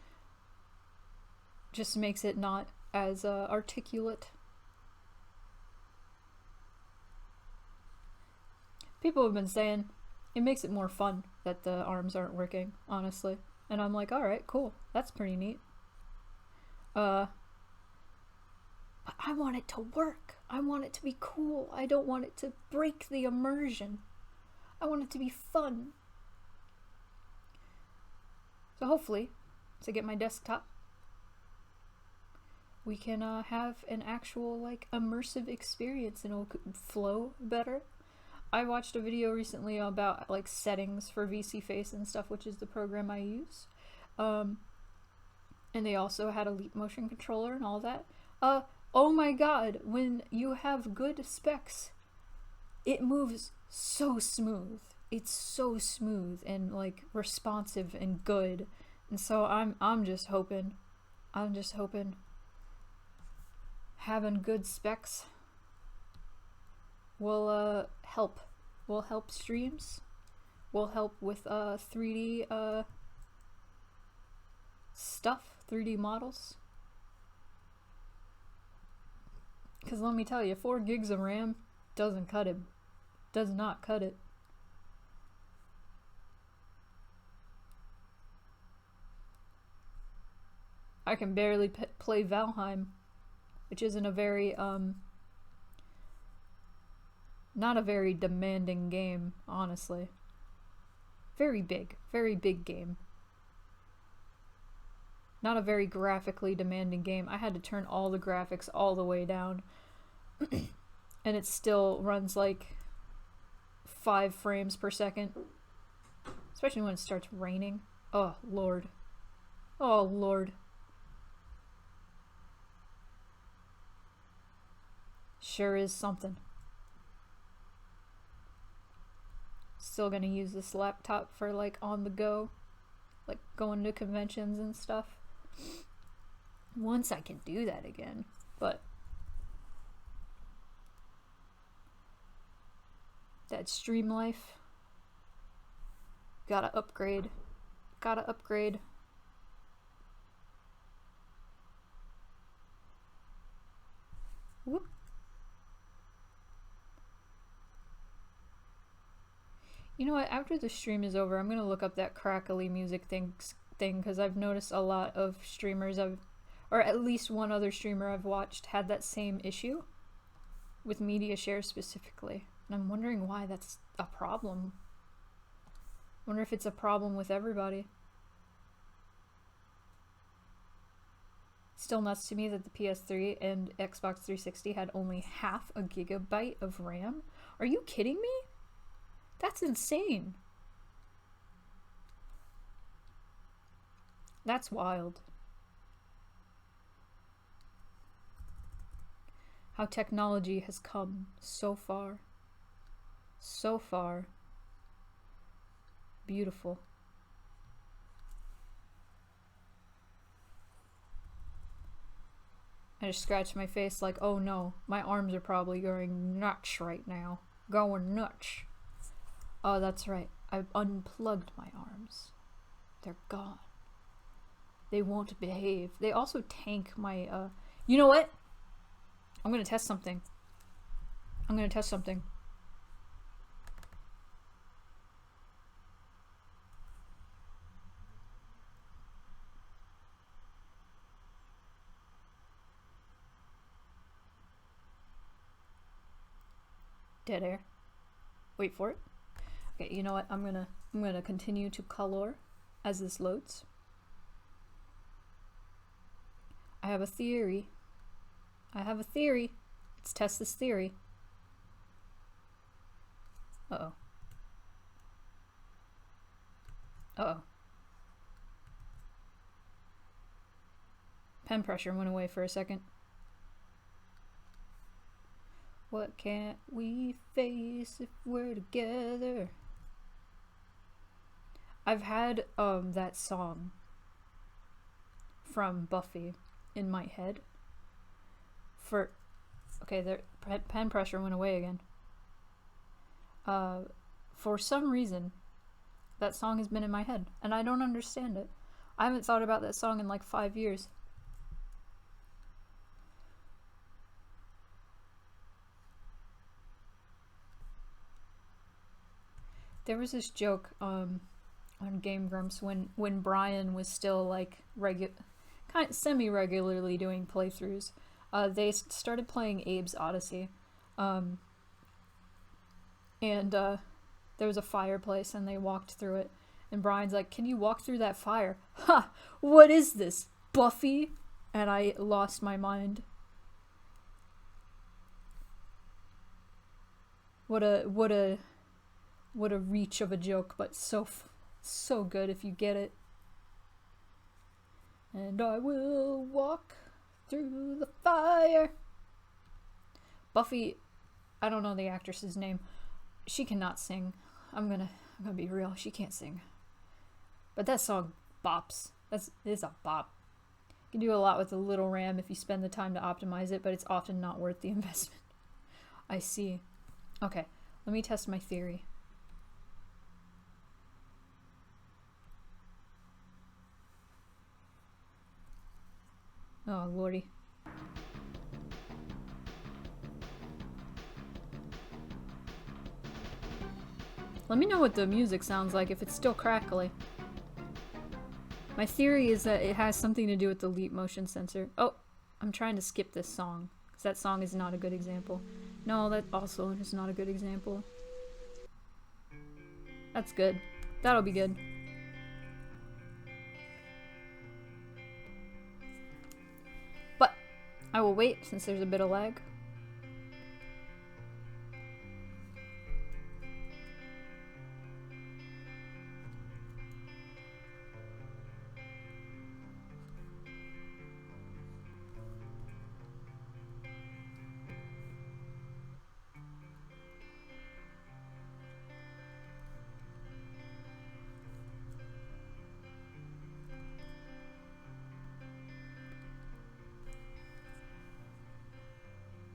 Just makes it not as articulate. People have been saying it makes it more fun that the arms aren't working, honestly. And I'm like, alright, cool. That's pretty neat. But I want it to work. I want it to be cool. I don't want it to break the immersion. I want it to be fun. So hopefully, to get my desktop, we can have an actual like immersive experience and it'll flow better. I watched a video recently about like settings for VC Face and stuff, which is the program I use. And they also had a Leap Motion controller and all that. Oh my god, when you have good specs, it moves so smooth. It's so smooth and like responsive and good. And so I'm just hoping having good specs will help streams, will help with 3D stuff, 3D models. Because let me tell you, 4 gigs of RAM doesn't cut it. Does not cut it. I can barely play Valheim, which isn't a very, not a very demanding game, honestly. Very big game. Not a very graphically demanding game. I had to turn all the graphics all the way down. And it still runs like 5 frames per second. Especially when it starts raining. Oh, Lord. Oh, Lord. Sure is something. Still gonna use this laptop for like on the go. Like going to conventions and stuff. Once I can do that again. But that stream life. Gotta upgrade. Gotta upgrade. Whoop. You know what, after the stream is over, I'm gonna look up that crackly music thing, because I've noticed a lot of streamers, or at least one other streamer I've watched, had that same issue with media share specifically. And I'm wondering why that's a problem. I wonder if it's a problem with everybody. Still nuts to me that the PS3 and Xbox 360 had only half a gigabyte of RAM. Are you kidding me? That's insane. That's wild. How technology has come so far. So far. Beautiful. I just scratched my face like, oh no, my arms are probably going nuts right now. Going nuts. Oh, that's right. I've unplugged my arms. They're gone. They won't behave. They also tank my, You know what? I'm gonna test something. Dead air. Wait for it. Okay, you know what? I'm gonna continue to color as this loads. I have a theory. Let's test this theory. Uh-oh. Uh-oh. Pen pressure went away for a second. What can't we face if we're together? I've had that song from Buffy in my head for okay, there pen pressure went away again. For some reason that song has been in my head and I don't understand it. I haven't thought about that song in like 5 years. There was this joke on Game Grumps when Brian was still like kind of semi-regularly doing playthroughs. They started playing Abe's Odyssey, and there was a fireplace and they walked through it. And Brian's like, "Can you walk through that fire?" Ha! What is this, Buffy? And I lost my mind. What a reach of a joke, but so good if you get it. And I will walk through the fire. Buffy, I don't know the actress's name. She cannot sing. I'm gonna be real. She can't sing. But that song bops. It's a bop. You can do a lot with a little RAM if you spend the time to optimize it, but it's often not worth the investment. I see. Okay, let me test my theory. Oh, lordy. Let me know what the music sounds like, if it's still crackly. My theory is that it has something to do with the leap motion sensor. Oh, I'm trying to skip this song, because that song is not a good example. No, that also is not a good example. That's good. That'll be good. But I will wait since there's a bit of lag.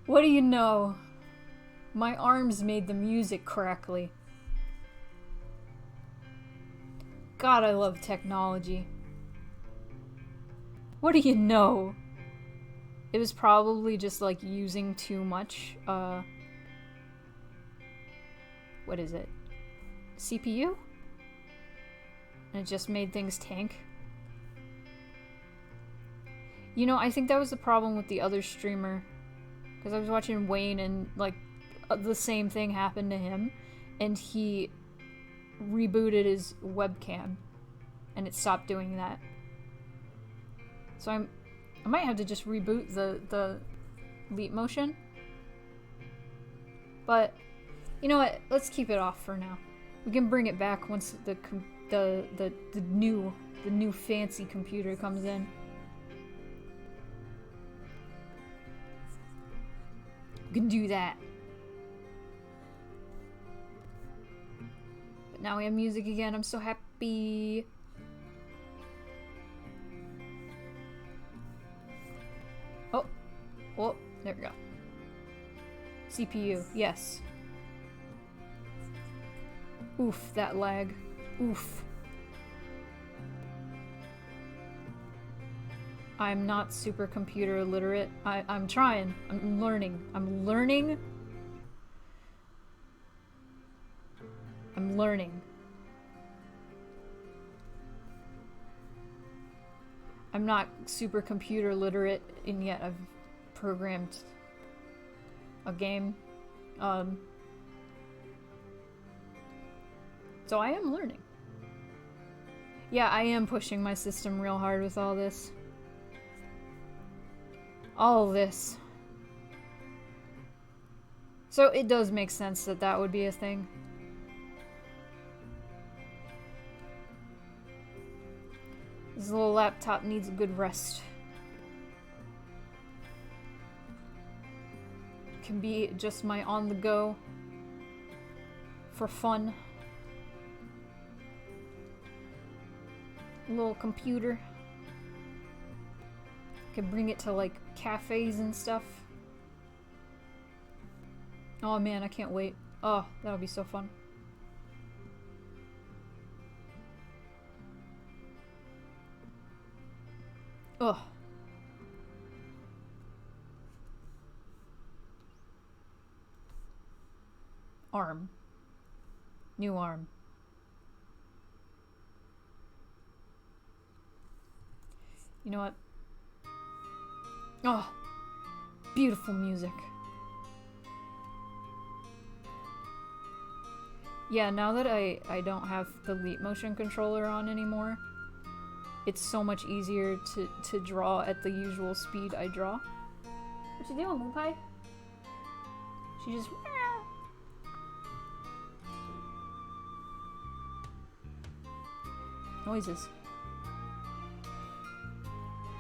What do you know? My arms made the music crackly. God, I love technology. What do you know? It was probably just like using too much, what is it? CPU? And it just made things tank. You know, I think that was the problem with the other streamer. Because I was watching Wayne and, like, the same thing happened to him. And he rebooted his webcam. And it stopped doing that. So I might have to just reboot the leap motion. But, you know what? Let's keep it off for now. We can bring it back once the new fancy computer comes in. We can do that. But now we have music again. I'm so happy. Oh, there we go. CPU, yes. Oof, that lag. Oof. I'm not super computer literate. I'm trying. I'm learning. I'm learning. I'm learning. I'm not super computer literate, and yet I've programmed a game. So I am learning. Yeah, I am pushing my system real hard with all this. All this. So it does make sense that that would be a thing. This little laptop needs a good rest. It can be just my on-the-go for fun. little computer. Can bring it to like cafes and stuff. Oh man, I can't wait. Oh, that'll be so fun. Ugh. Arm. New arm. You know what? Oh, beautiful music. Yeah, now that I don't have the Leap Motion controller on anymore, it's so much easier to draw at the usual speed I draw. What you doing, Moon Pie? She just... noises.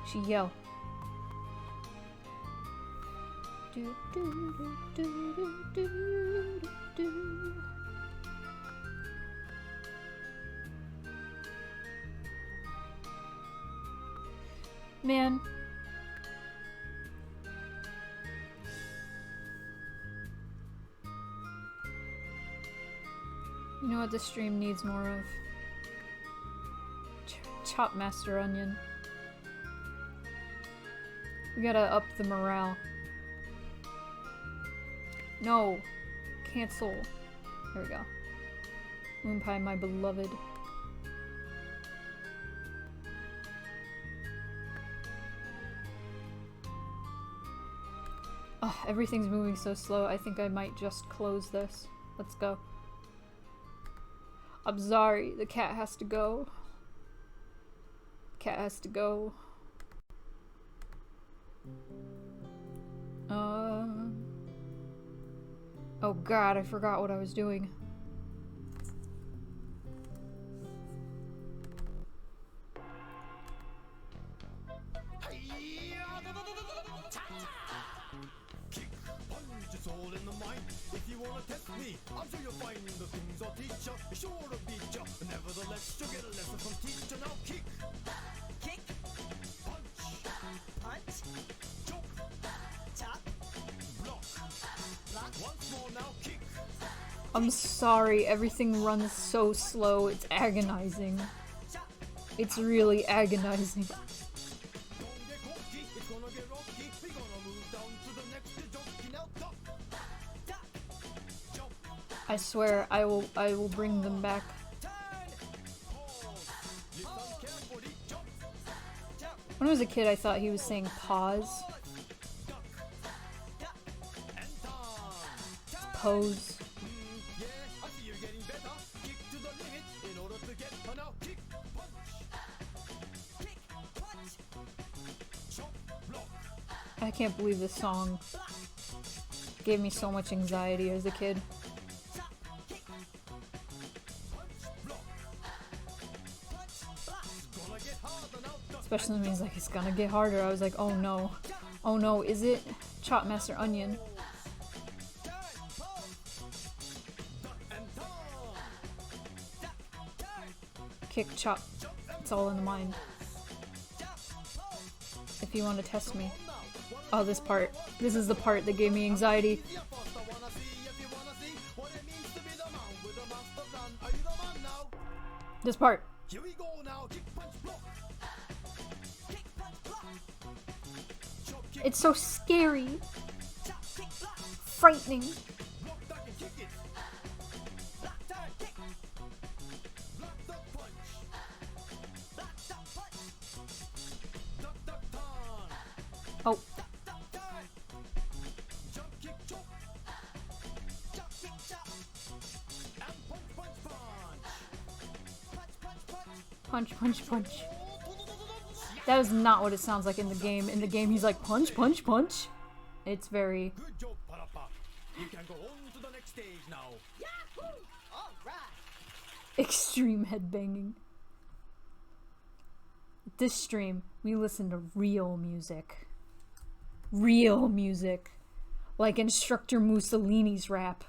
She yell. Do, do, do, do, do, do, do. Man. You know what this stream needs more of? Chop Master Onion. We gotta up the morale. No. Cancel. There we go. Moon Pie, my beloved. Oh, everything's moving so slow. I think I might just close this. Let's go. I'm sorry. The cat has to go. Cat has to go. Oh god, I forgot what I was doing. I'm sorry, everything runs so slow, it's agonizing. It's really agonizing. I swear, I will bring them back. When I was a kid, I thought he was saying pause. It's pose. I can't believe this song gave me so much anxiety as a kid. Especially when he's like, it's gonna get harder. I was like, oh no. Oh no, is it? Chop Master Onion. Kick, chop. It's all in the mind. If you want to test me. Oh, this part. This is the part that gave me anxiety. This part. It's so scary. Frightening. Oh. Punch, punch, punch. That is not what it sounds like in the game. In the game, he's like, punch, punch, punch. It's very... Good job, Parappa. You can go on to the next stage now. Yahoo! All right. Extreme headbanging. This stream, we listen to real music. Real music. Like Instructor Mussolini's rap.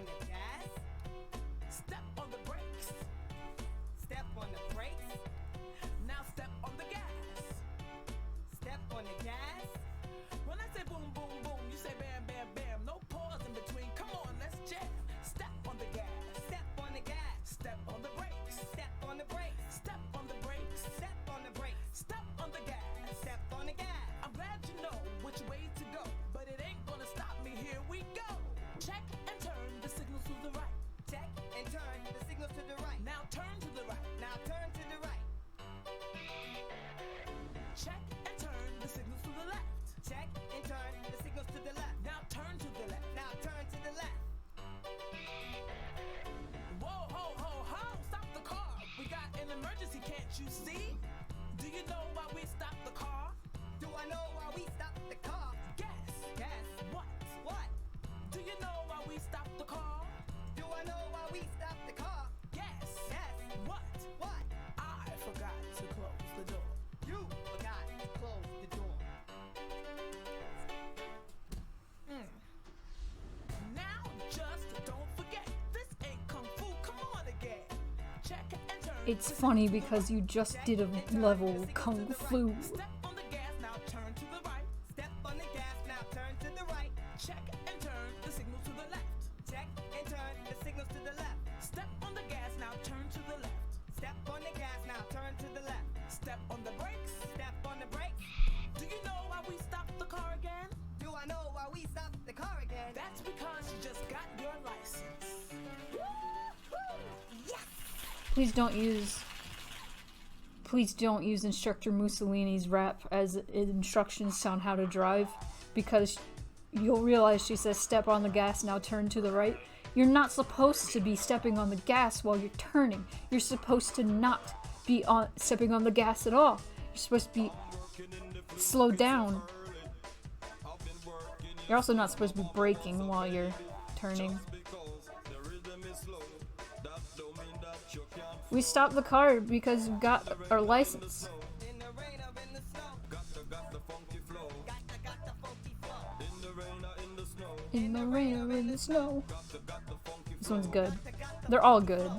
the gas. Step on the brakes. Step on the brakes. Now step on the gas. Step on the gas. When I say boom, boom, boom, you say bam, bam, bam. No pause in between. Come on, let's jam. Step on the gas. Step on the gas. Step on the brakes. Step on the brakes. Step on the brakes. Step on the brakes. Step on the gas. Step on the gas. I'm glad you know which way to go, but it ain't gonna stop me. Here we go. Check and turn the signals to the right. Check and turn the signals to the right. Now turn to the right. Now turn to the right. Check and turn the signals to the left. Check and turn the signals to the left. Now turn to the left. Now turn to the left. Whoa, ho, ho, ho! Stop the car! We got an emergency, can't you see? Do you know why we stopped the car? Do I know why we stopped the car? Guess. Guess. What? What? Do you know why we stopped the car? Do I know why we stopped the car? Guess. Guess. What? What? I forgot to close the door. You forgot to close the door. Now just don't forget, this ain't kung fu. Come on again. Check and turn. It's funny because you just did a level kung fu. Step on the gas, now turn to the right. Step on the gas, now turn to the right. Check and turn the signal to the left. Check and turn the signals to the left. Step on the gas, now turn to the left. Step on the gas, now turn to the left. Step on the brakes. Step on the brakes. Do you know why we stopped the car again? Do I know why we stopped the car again? That's because you just got your license. Yes! Please don't use Instructor Mussolini's rap as instructions on how to drive, because you'll realize she says step on the gas, now turn to the right. You're not supposed to be stepping on the gas while you're turning. You're supposed to not be stepping on the gas at all. You're supposed to be slowed down. You're also not supposed to be braking while you're turning. We stopped the car because we got our license. In the rain or in the snow. This one's good. They're all good.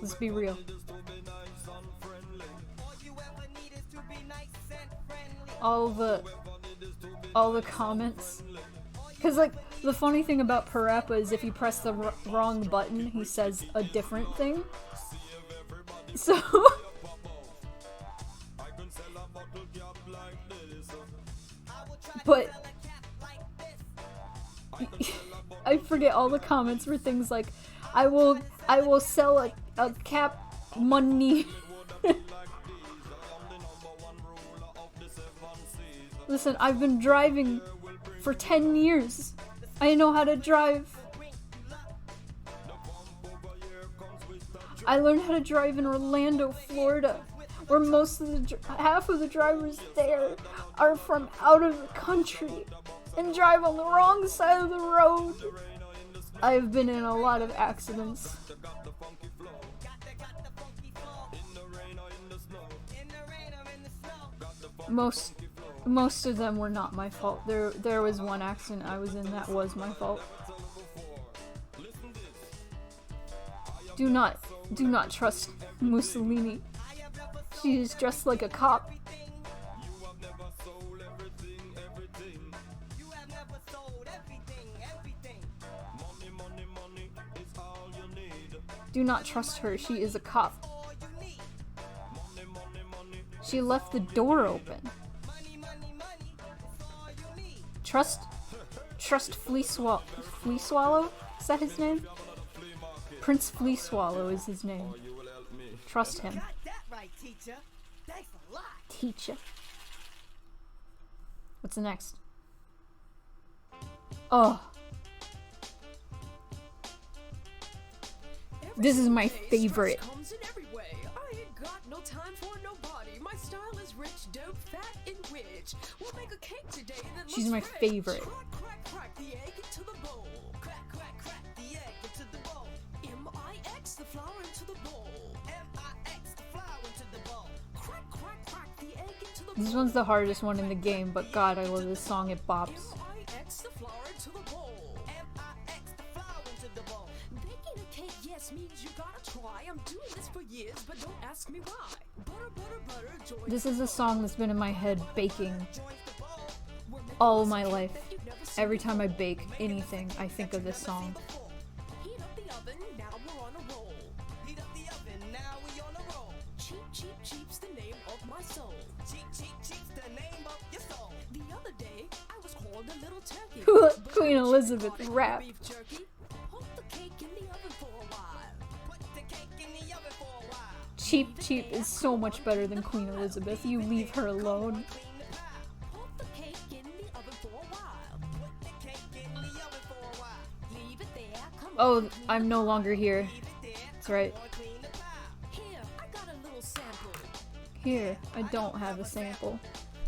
Let's be real. All the comments. Because, like, the funny thing about Parappa is if you press the wrong button, he says a different thing. So... But... I forget all the comments were things like, I will sell a cap money. Listen, I've been driving for 10 years. I know how to drive. I learned how to drive in Orlando, Florida, where half of the drivers there are from out of the country and drive on the wrong side of the road. I've been in a lot of accidents. Most of them were not my fault. There was one accident I was in that was my fault. Do not trust Mussolini. She is dressed like a cop. Do not trust her. She is a cop. She left the door open. Trust Flea Swallow? Is that his name? Prince Flea Swallow is his name. Trust him. Teacher. What's next? Oh. This is my favorite. She's my favorite. This one's the hardest one in the game, but God, I love this song. It bops. years, but don't ask me why. Butter, butter, butter, join This is a song that's been in my head baking all my life. Every time I bake anything, I think of this song. Heat up the oven, now we're on a roll. Heat up the oven, now we on a roll. Cheap, cheap, cheap's the name of my soul. Cheap, cheap, cheap's the name of your soul. The other day, I was called a little turkey. Queen Elizabeth rap. Beef jerky. Put the cake in the oven for a while. Put the cake in the oven for a while. Cheap Cheap is so much better than Queen Elizabeth. You leave her alone. Put the cake in the oven for a while. Put the cake in the oven for a while. Leave it there. Come on. Oh, I'm no longer here. Leave it there. That's right. Clean the pie. Here, I got a little sample. Here, I don't have a sample.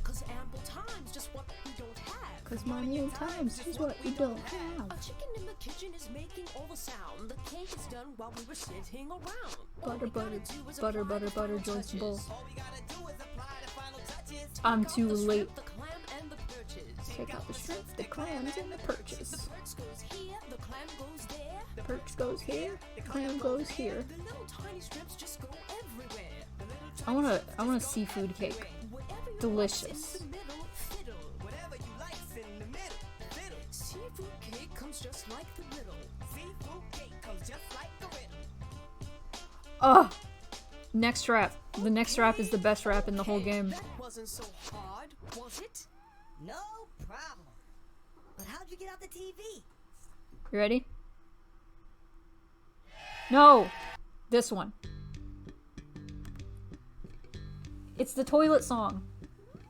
Cause ample time's just what we don't have. Cause money and time's just what we don't have. A chicken in the kitchen is making all the sound. The cake is done while we were sitting around. Butter, butter, butter, butter, butter, joins the bowl. All we gotta do is apply the final touches. I'm Take out too the late. shrimp, the clam, and the perches. Take out the shrimp, the clams, and the perches. The perch goes here, the clam goes there. The perch goes here, the clam goes here. The little tiny shrimps just go everywhere. The little I want a seafood cake. whatever you Delicious. likes in the middle, fiddle. Whatever you likes in the middle, fiddle. Seafood cake comes just like the riddle. Seafood cake comes just like the riddle. Ugh! Next rap. The next rap is the best rap in the whole game. That wasn't so hard, was it? No problem. But how'd you get out the TV? You ready? No! This one. It's the toilet song.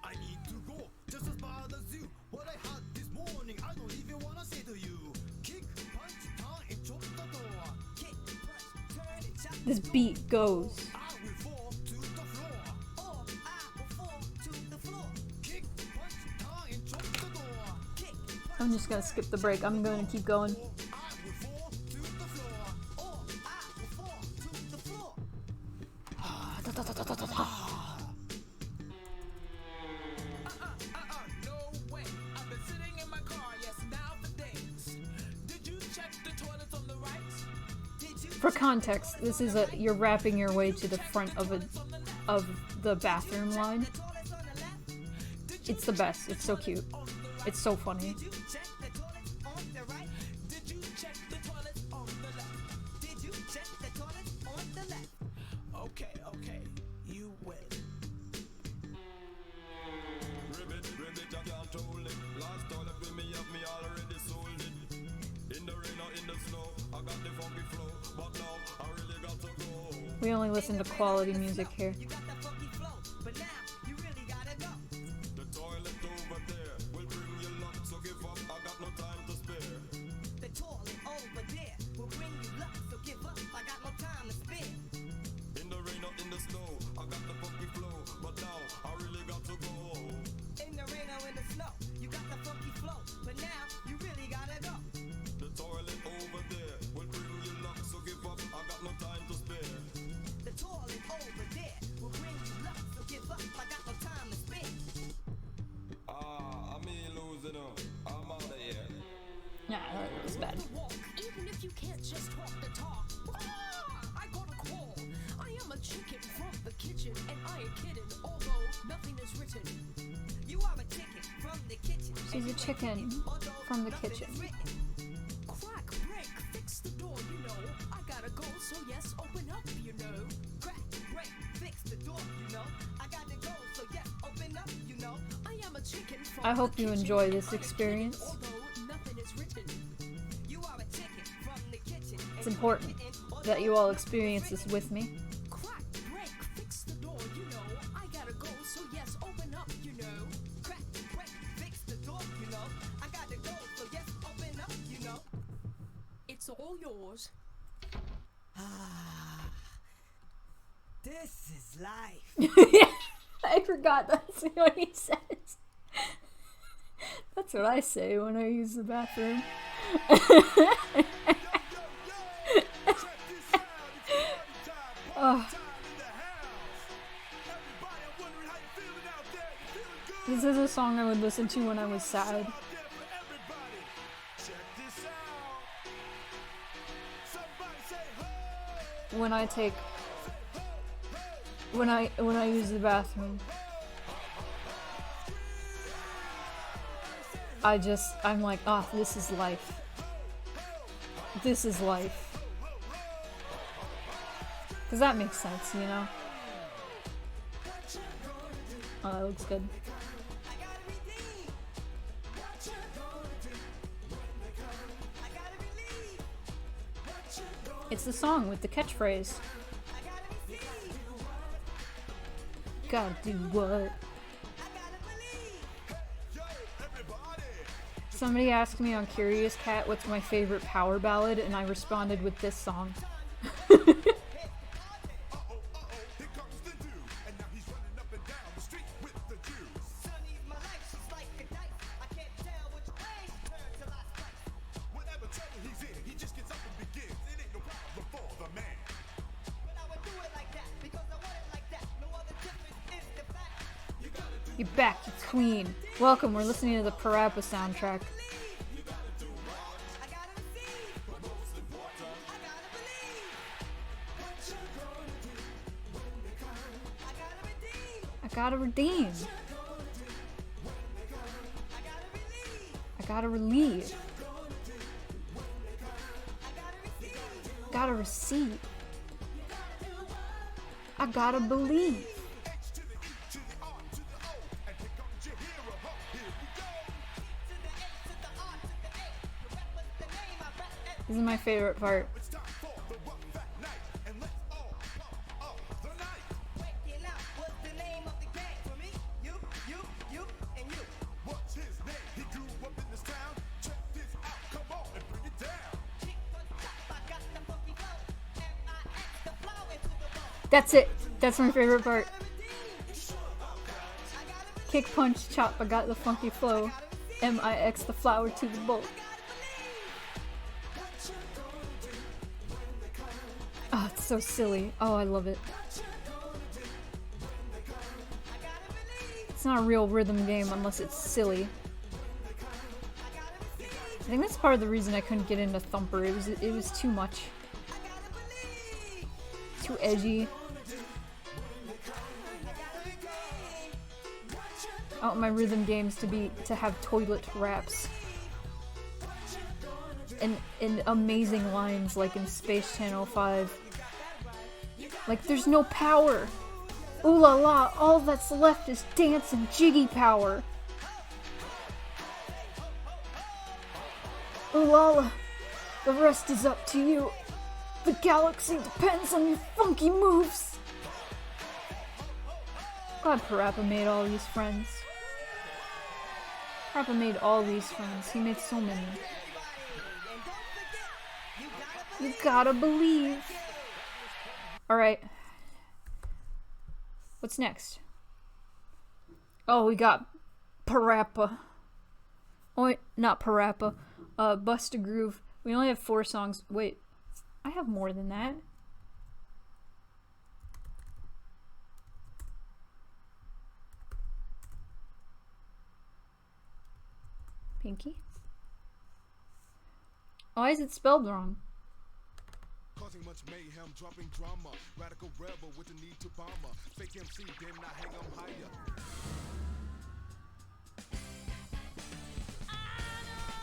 I need to go, just as bad as you. What I had this morning, I don't even wanna say to you. Kick, punch, turn, and chop the door. Kick, punch, turn, and chop. This beat goes. I will fall to the floor. Or I will fall to the floor. Kick, punch, turn, and chop the door. Kick, punch, I'm just gonna skip the break. I'm gonna keep going. I will fall to the floor. or I will fall to the floor. No way. I've been sitting in my car, yes, now for days. Did you check the toilets on the right? Did you For context, this is you're wrapping your way to the front of the bathroom line. toilets on the left? It's the best. It's so cute. It's so funny. Did you check the toilets on the right? Did you check the toilets on the left? Did you check the toilets on the left? Okay, okay, you win. Ribbit, I can't hold it. Last toilet with me up, me already sold it. In the rain or in the snow, I got the funky flow. But now, I really got to go. We only listen to quality music here. You got the funky flow, but now you really gotta go. The toilet over there will bring you luck, so give up, I got no time to spare. The toilet over there will bring you luck, so give up. I got no time to spare. In the rain or in the snow, I got the funky flow. But now, I really got to go. In the rain or in the snow, you got the funky flow, but now you really gotta go. The toilet over there will bring you luck, so give up, I got no time to spare. The toilet over there will bring you luck, so give up. I got no time to spare. I'm losing up, I'm out of here. Yeah, that was bad. Walk, even if you can't just walk the talk. I got a call. I am a chicken from the kitchen, and I ain't kidding, although nothing is written. You are a chicken from the kitchen. She's a chicken from the kitchen. Crack, break, fix the door, you know. I gotta go, so yes, open up, you know. Crack, break, fix the door, you know. I gotta go, so yes, open up, you know. I am a chicken from I hope the you kitchen, enjoy and this I ain't experience. kidding, although nothing is written. You are a chicken from the kitchen. It's important that you all experience this with me. Crack, break, fix the door, you know. I gotta go, so yes, open up, you know. Crack, break, fix the door, you know. I gotta go, so yes, open up, you know. It's all yours. This is life. I forgot that's what he says. That's what I say when I use the bathroom. This is a song I would listen to when I was sad. When I take when I use the bathroom. I'm like, oh, this is life. This is life. Cause that makes sense, you know? Oh, that looks good. It's the song with the catchphrase. Gotta do what? Somebody asked me on Curious Cat what's my favorite power ballad, and I responded with this song. You're back, you're clean. Welcome, we're listening to the Parappa soundtrack. I gotta redeem. I gotta relieve. Gotta receive. I gotta believe. This is my favorite part. That's it. That's my favorite part. Kick, punch, chop, I got the funky flow. MIX the flower to the bowl. Oh, it's so silly. Oh, I love it. It's not a real rhythm game unless it's silly. I think that's part of the reason I couldn't get into Thumper. It was too much. Too edgy. I want my rhythm games to have toilet raps. And amazing lines like in Space Channel 5. Like, there's no power. Ooh la la, all that's left is dance and jiggy power. Ooh la la, the rest is up to you. The galaxy depends on your funky moves. God, Parappa made all these friends. Parappa made all these friends. He made so many. You gotta believe. Alright. What's next? Oh, we got Parappa. Oh, wait, not Parappa. Bust a Groove. We only have 4 songs. Wait, I have more than that. Pinky? Why is it spelled wrong? Causing much mayhem, dropping drama. Radical rebel with the need to bomb her. Fake MC, then I hang 'em higher.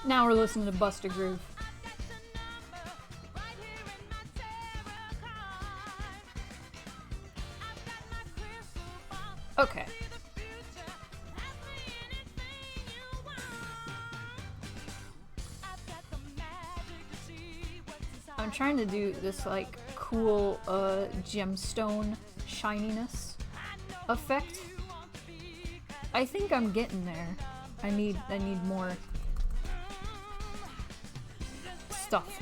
Now we're listening to Bust a Groove. Okay. I'm trying to do this like cool gemstone shininess effect. I think I'm getting there. I need more stuff.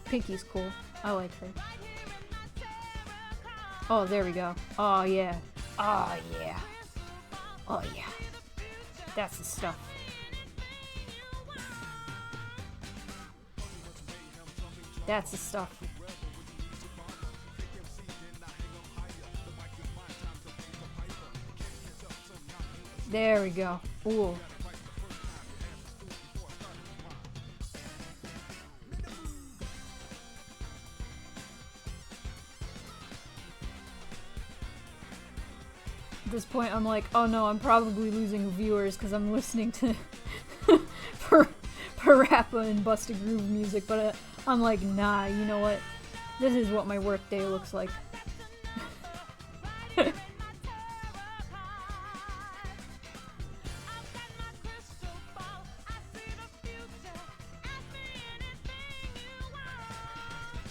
Pinky's cool. I like her. Oh, there we go. Oh, yeah. Oh, yeah. Oh, yeah. That's the stuff. That's the stuff. There we go. Ooh. At this point, I'm like, oh no, I'm probably losing viewers because I'm listening to Parappa and Busta Groove music, but I'm like, nah, you know what? This is what my workday looks like.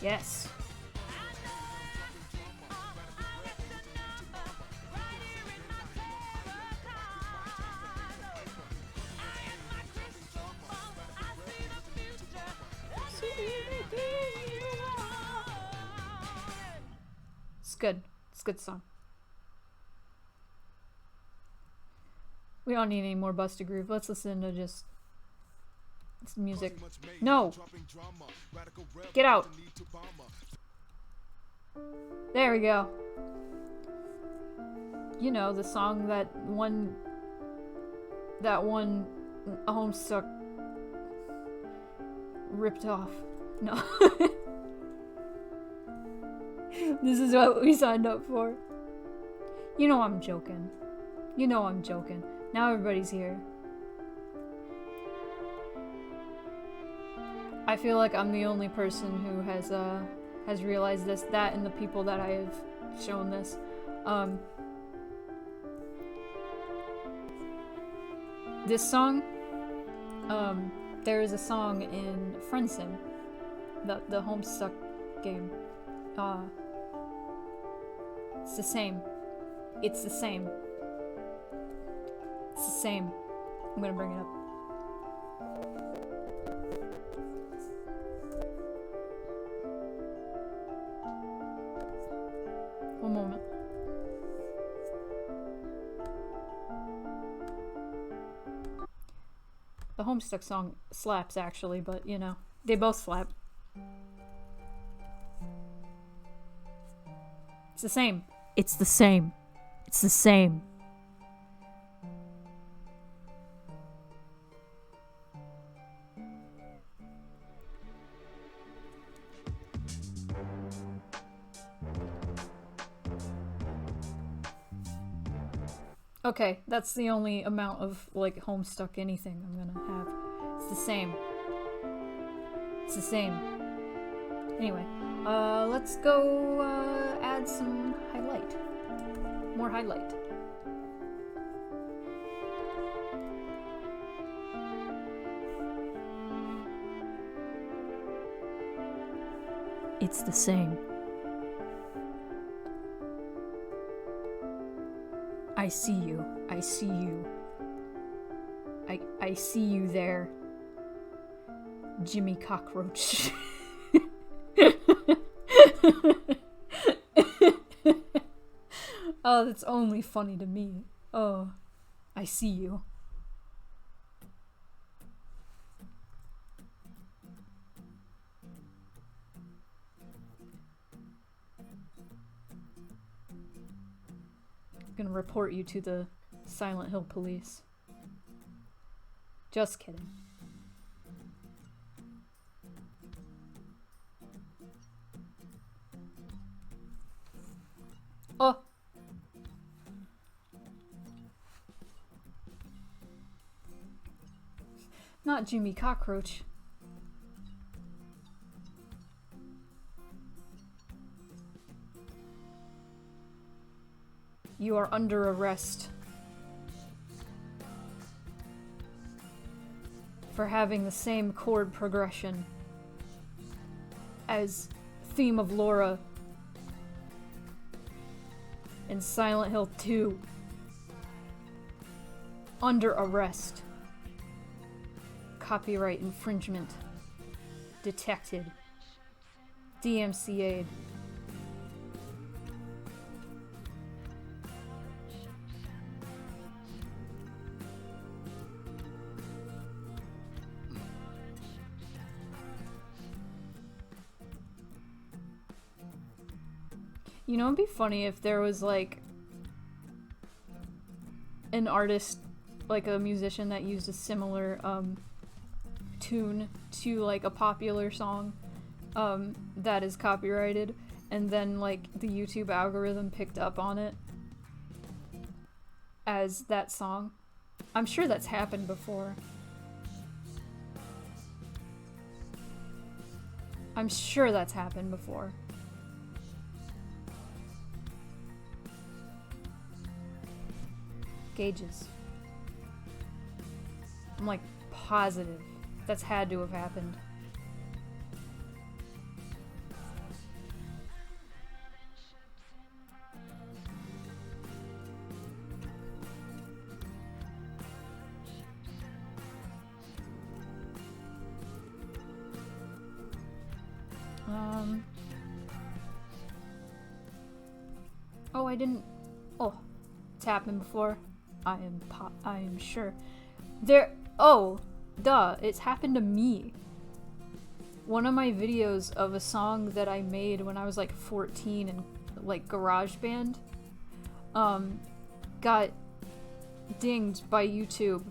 Yes. It's good. It's a good song. We don't need any more Busta Groove. Let's listen to just music. No! Get out! There we go. You know, the song that one Homestuck ripped off. No. This is what we signed up for. You know I'm joking. You know I'm joking. Now everybody's here. I feel like I'm the only person who has realized this, that and the people that I have shown this. This song, there is a song in FriendSim, the Homestuck game. It's the same. It's the same. It's the same. I'm gonna bring it up. One moment. The Homestuck song slaps, actually, but, you know, they both slap. It's the same. It's the same. It's the same. Okay, that's the only amount of, like, Homestuck anything I'm gonna have. It's the same. It's the same. Anyway, let's go, add some highlight. More highlight. It's the same. I see you. I see you. I see you there. Jimmy Cockroach. Oh, that's only funny to me. Oh, I see you. I'm gonna report you to the Silent Hill police. Just kidding. Oh! Not Jimmy Cockroach. You are under arrest for having the same chord progression as Theme of Laura in Silent Hill 2. Under arrest. Copyright infringement. Detected. DMCA'd. You know, it'd be funny if there was, like, an artist like a musician that used a similar tune to like a popular song that is copyrighted, and then like the YouTube algorithm picked up on it as that song. I'm sure that's happened before. I'm sure that's happened before. Gauges. I'm like positive that's had to have happened. Oh, I didn't. Oh, it's happened before. I am sure. There. Oh, duh. It's happened to me. One of my videos of a song that I made when I was like 14 in like GarageBand, got dinged by YouTube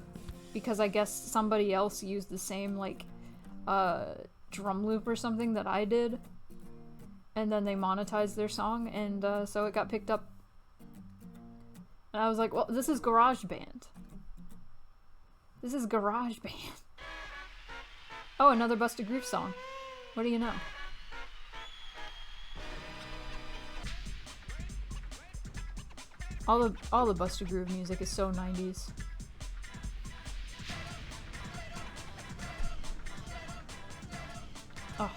because I guess somebody else used the same like drum loop or something that I did, and then they monetized their song, and so it got picked up. And I was like, well, this is GarageBand. This is GarageBand. Oh, another Busta Groove song. What do you know? All the Busta Groove music is so 90s. Oh.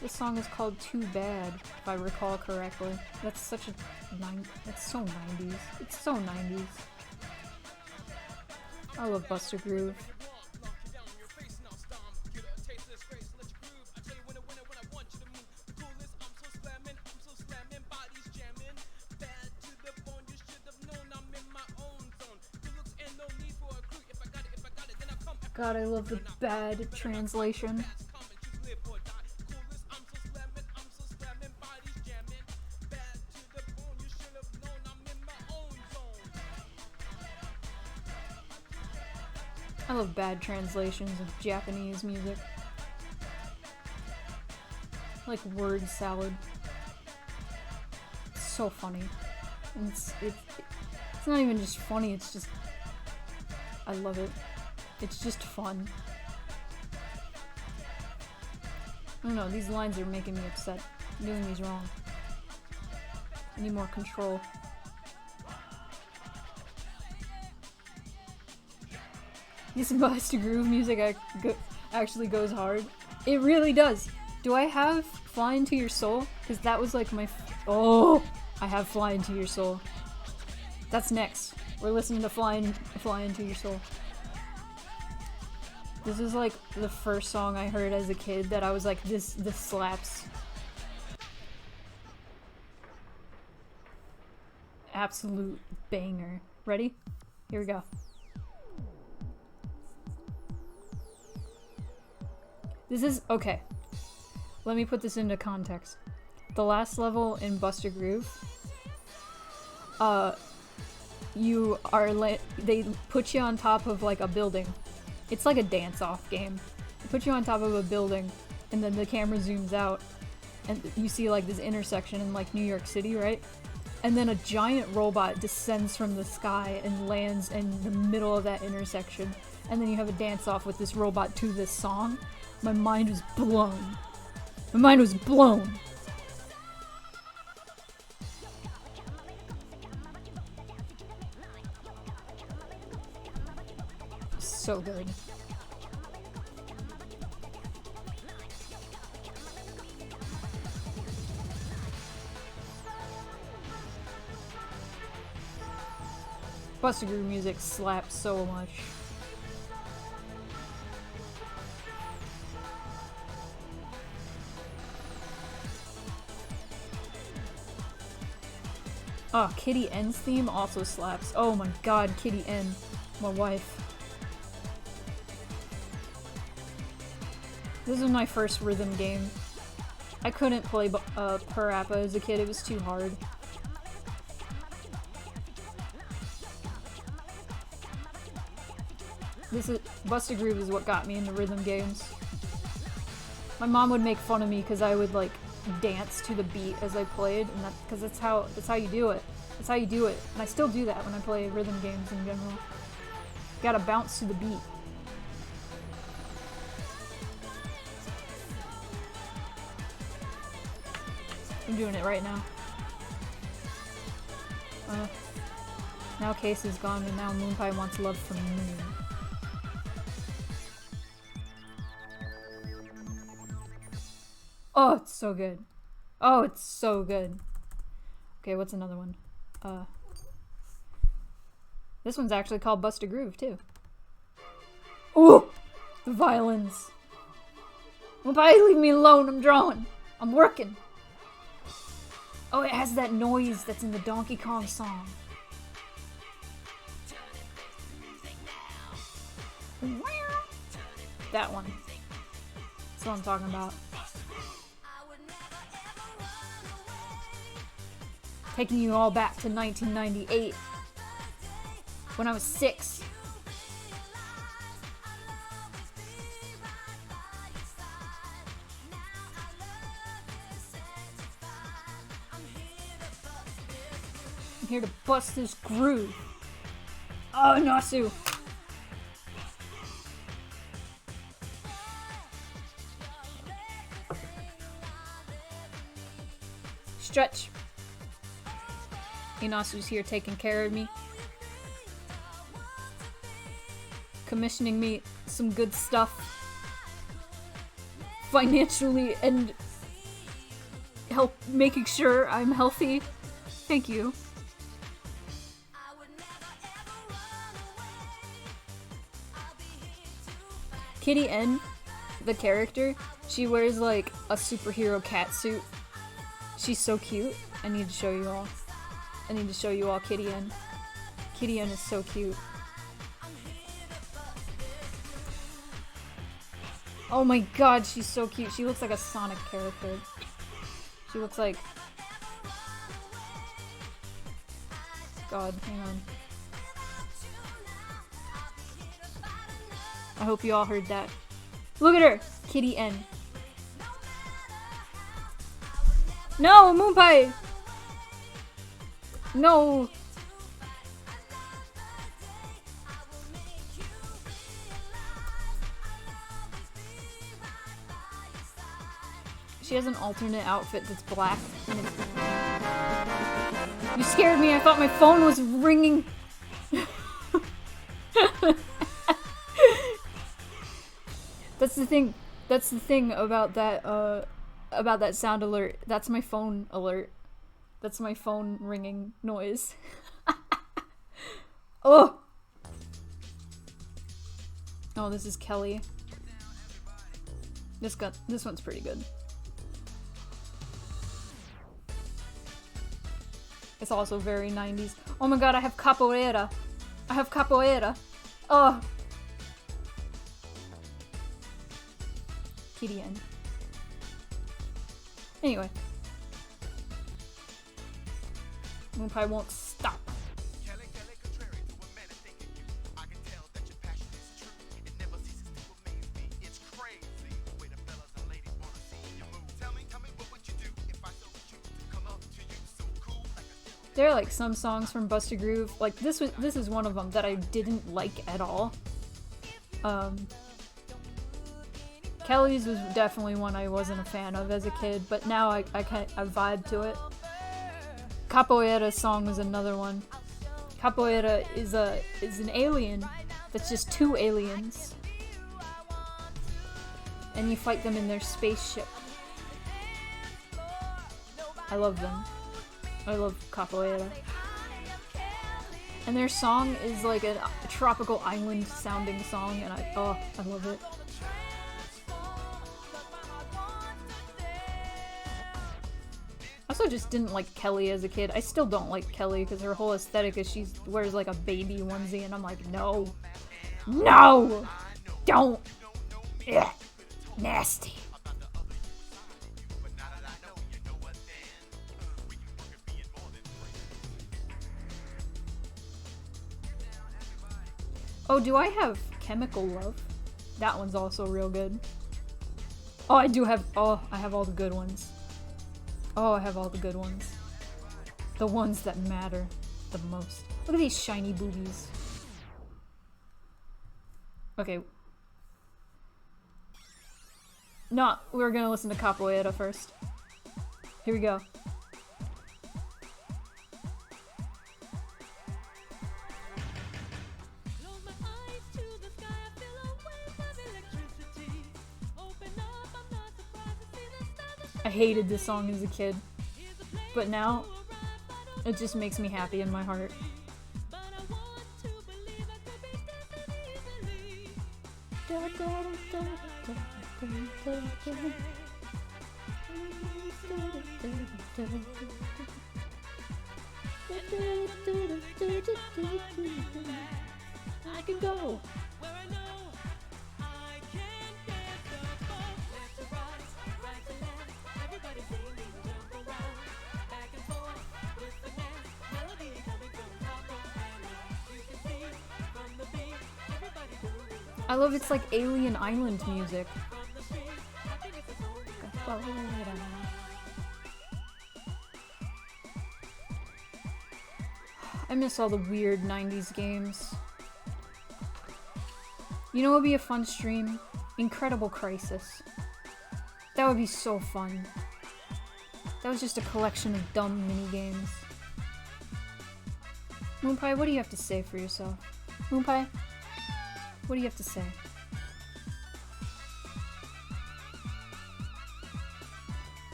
This song is called Too Bad, if I recall correctly. That's such a that's so 90s. It's so 90s. I love Busta Groove. God, I love the bad translation. I love bad translations of Japanese music. Like word salad. It's so funny. And it's not even just funny, it's just... I love it. It's just fun. I don't know, these lines are making me upset. I'm doing these wrong. I need more control. This Busta Groove music actually goes hard. It really does. Do I have Fly Into Your Soul? Because that was like my... Oh! I have Fly Into Your Soul. That's next. We're listening to Fly Into Your Soul. This is like the first song I heard as a kid that I was like, this slaps. Absolute banger. Ready? Here we go. This is, okay. Let me put this into context. The last level in Busta Groove, you are they put you on top of like a building. It's like a dance-off game. They put you on top of a building, and then the camera zooms out, and you see like this intersection in like New York City, right? And then a giant robot descends from the sky and lands in the middle of that intersection. And then you have a dance-off with this robot to this song. My mind was blown. My mind was blown. So good. Busta Groove music slaps so much. Oh, Kitty N's theme also slaps. Oh my god, Kitty N. My wife. This was my first rhythm game. I couldn't play Parappa as a kid, it was too hard. Busta Groove is what got me into rhythm games. My mom would make fun of me because I would like dance to the beat as I played, and because that's how you do it. That's how you do it, and I still do that when I play rhythm games in general. Gotta bounce to the beat. I'm doing it right now. Now Case is gone, and now Moonpie wants love from me. Oh, it's so good. Oh, it's so good. Okay, what's another one? This one's actually called Busta Groove, too. Ooh! The violins. Moonpie, leave me alone, I'm drawing. I'm working. Oh, it has that noise that's in the Donkey Kong song. That one. That's what I'm talking about. Taking you all back to 1998. When I was 6. I'm here to bust this groove. Oh, Nasu. Stretch. Inasu's here taking care of me. Commissioning me some good stuff. Financially and making sure I'm healthy. Thank you. Kitty N, the character, she wears like a superhero cat suit. She's so cute. I need to show you all. I need to show you all Kitty N. Kitty N is so cute. Oh my god, she's so cute. She looks like a Sonic character. She looks like... God, hang on. I hope you all heard that. Look at her! Kitty N. No, Moonpie! No! She has an alternate outfit that's black. You scared me, I thought my phone was ringing. That's the thing about that sound alert. That's my phone alert. That's my phone ringing noise. Oh! Oh, this is Kelly. This one's pretty good. It's also very 90s. Oh my god, I have capoeira. I have capoeira. Oh! Kitty N. Anyway. Moonpie won't stop. There are like some songs from Busta Groove, like this is one of them that I didn't like at all. Kelly's was definitely one I wasn't a fan of as a kid, but now I vibe to it. Capoeira song is another one. Capoeira is an alien that's just two aliens, and you fight them in their spaceship. I love them. I love capoeira. And their song is like a tropical island sounding song, and I love it. I also just didn't like Kelly as a kid. I still don't like Kelly because her whole aesthetic is she wears like a baby onesie, and I'm like, no! No! Don't! Ugh. Nasty. Oh, do I have Chemical Love? That one's also real good. Oh, I do have. Oh, I have all the good ones. Oh, I have all the good ones. The ones that matter the most. Look at these shiny boobies. Okay. No, we're gonna listen to Capoeira first. Here we go. I hated this song as a kid, but now it just makes me happy in my heart. I can go. I love it's like Alien Island music. I miss all the weird 90s games. You know what would be a fun stream? Incredible Crisis. That would be so fun. That was just a collection of dumb minigames. Moonpie, what do you have to say for yourself? Moonpie? What do you have to say?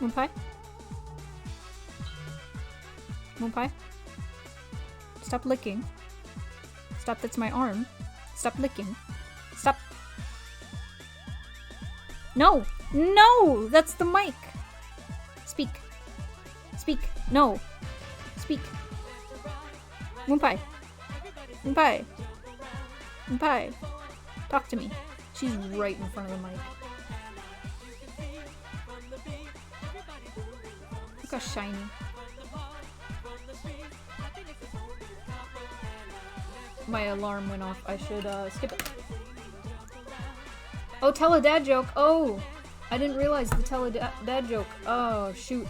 Moonpie? Moonpie? Stop licking. Stop, that's my arm. Stop licking. Stop. No! No! That's the mic! Speak. Speak. No. Speak. Moonpie. Moonpie. Moonpie. Talk to me. She's right in front of the mic. Look how shiny. My alarm went off. I should skip it. Oh, tell a dad joke. Oh, I didn't realize the tell a dad joke. Oh, shoot.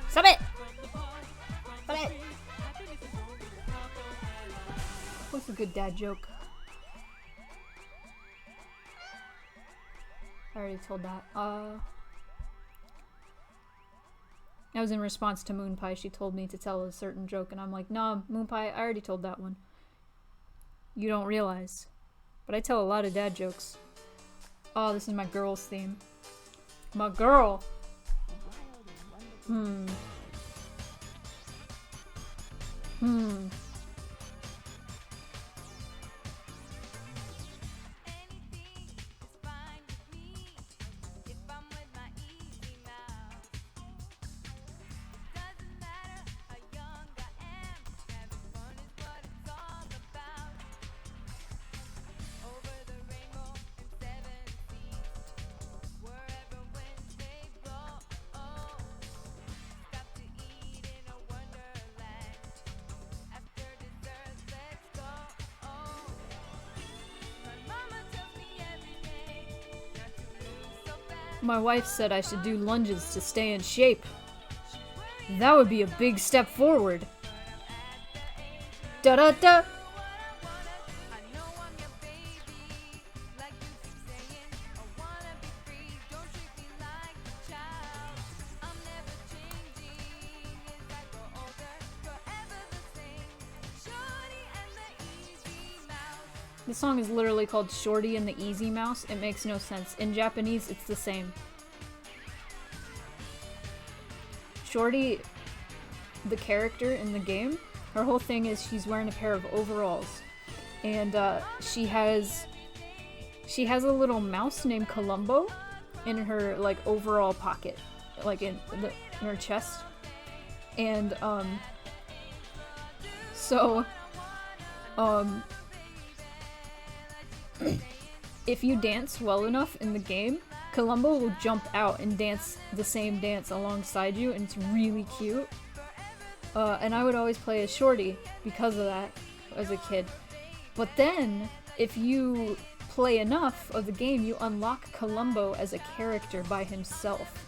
Stop it! Stop it! What's a good dad joke? I already told that. That was in response to Moonpie. She told me to tell a certain joke, and I'm like, nah, Moonpie, I already told that one. You don't realize. But I tell a lot of dad jokes. Oh, this is my girl's theme. My girl! Hmm. My wife said I should do lunges to stay in shape. That would be a big step forward. Da da da! The song is literally called Shorty and the Easy Mouse. It makes no sense. In Japanese, it's the same. Shorty, the character in the game, her whole thing is she's wearing a pair of overalls. And she has a little mouse named Columbo in her like overall pocket, like in her chest. And so Um, if you dance well enough in the game, Columbo will jump out and dance the same dance alongside you, and it's really cute. And I would always play as Shorty because of that as a kid. But then, if you play enough of the game, you unlock Columbo as a character by himself.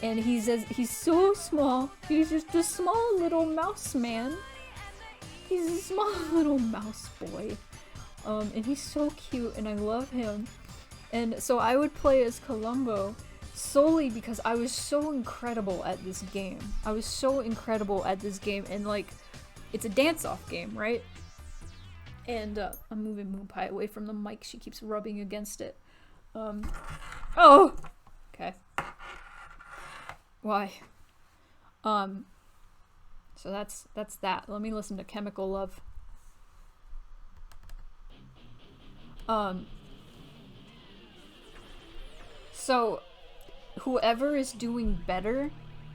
And he's so small. He's just a small little mouse man. He's a small little mouse boy. And he's so cute, and I love him. And so I would play as Columbo solely because I was so incredible at this game. And like, it's a dance-off game, right? And I'm moving Moonpie away from the mic. She keeps rubbing against it. Oh! Okay. Why? So that's that. Let me listen to Chemical Love. So whoever is doing better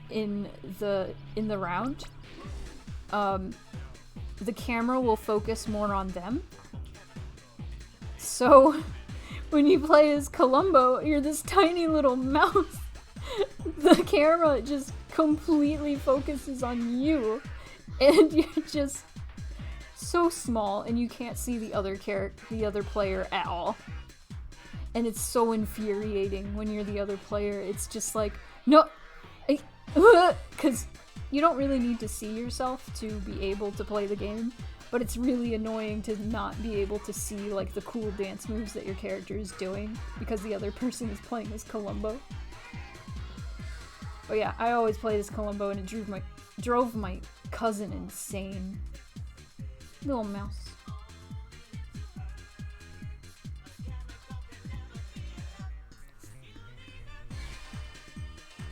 in the round, the camera will focus more on them. So when you play as Columbo, you're this tiny little mouse. The camera just completely focuses on you, and you're just so small, and you can't see the other player at all. And it's so infuriating when you're the other player. It's just like, no, because you don't really need to see yourself to be able to play the game, but it's really annoying to not be able to see like the cool dance moves that your character is doing because the other person is playing as Columbo. But yeah, I always played as Columbo, and it drove my cousin insane. Little mouse.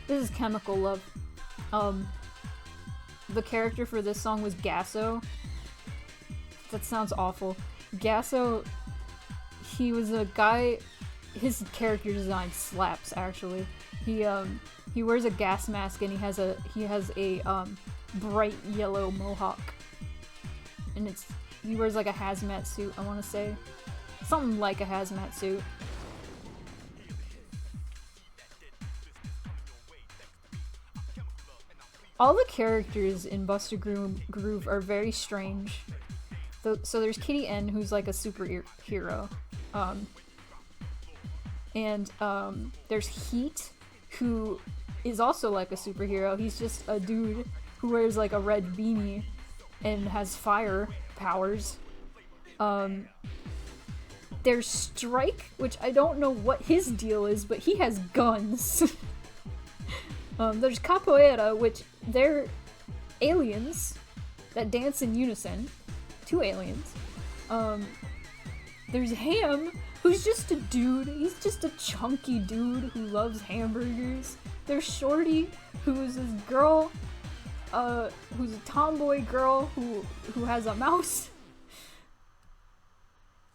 This is Chemical Love. The character for this song was Gasso. That sounds awful. Gasso, he was a guy, his character design slaps, actually. He wears a gas mask, and he has a bright yellow mohawk. And he wears like a hazmat suit, I want to say. Something like a hazmat suit. All the characters in Buster Groove are very strange. So there's Kitty N, who's like a superhero. And there's Heat, who is also like a superhero. He's just a dude who wears like a red beanie and has fire powers. There's Strike, which I don't know what his deal is, but he has guns. There's Capoeira, which they're aliens that dance in unison. 2 aliens. There's Ham, who's just a dude. He's just a chunky dude who loves hamburgers. There's Shorty, who's this girl, who's a tomboy girl who has a mouse.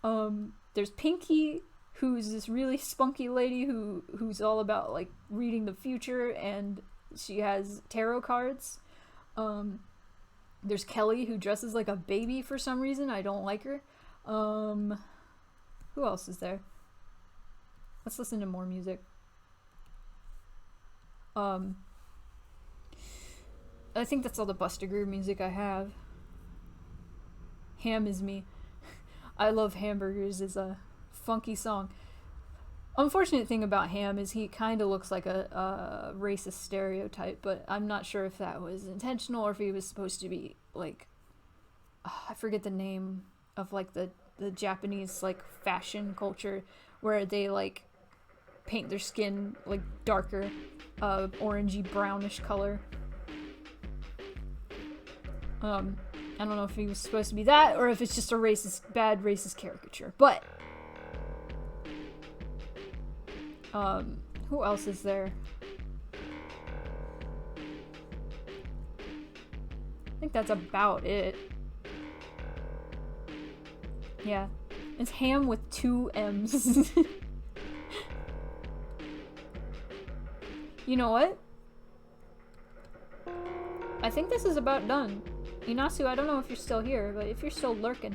There's Pinky, who's this really spunky lady who's all about like reading the future, and she has tarot cards. There's Kelly, who dresses like a baby for some reason. I don't like her. Who else is there? Let's listen to more music. I think that's all the Buster Groove music I have. Ham is Me. I Love Hamburgers is a funky song. Unfortunate thing about Ham is he kind of looks like a racist stereotype, but I'm not sure if that was intentional or if he was supposed to be like, I forget the name of like the Japanese like fashion culture where they like paint their skin like darker, orangey brownish color. I don't know if he was supposed to be that or if it's just a bad racist caricature, but who else is there? I think that's about it. Yeah. It's Ham with 2 M's. You know what? I think this is about done. Inasu, I don't know if you're still here, but if you're still lurking,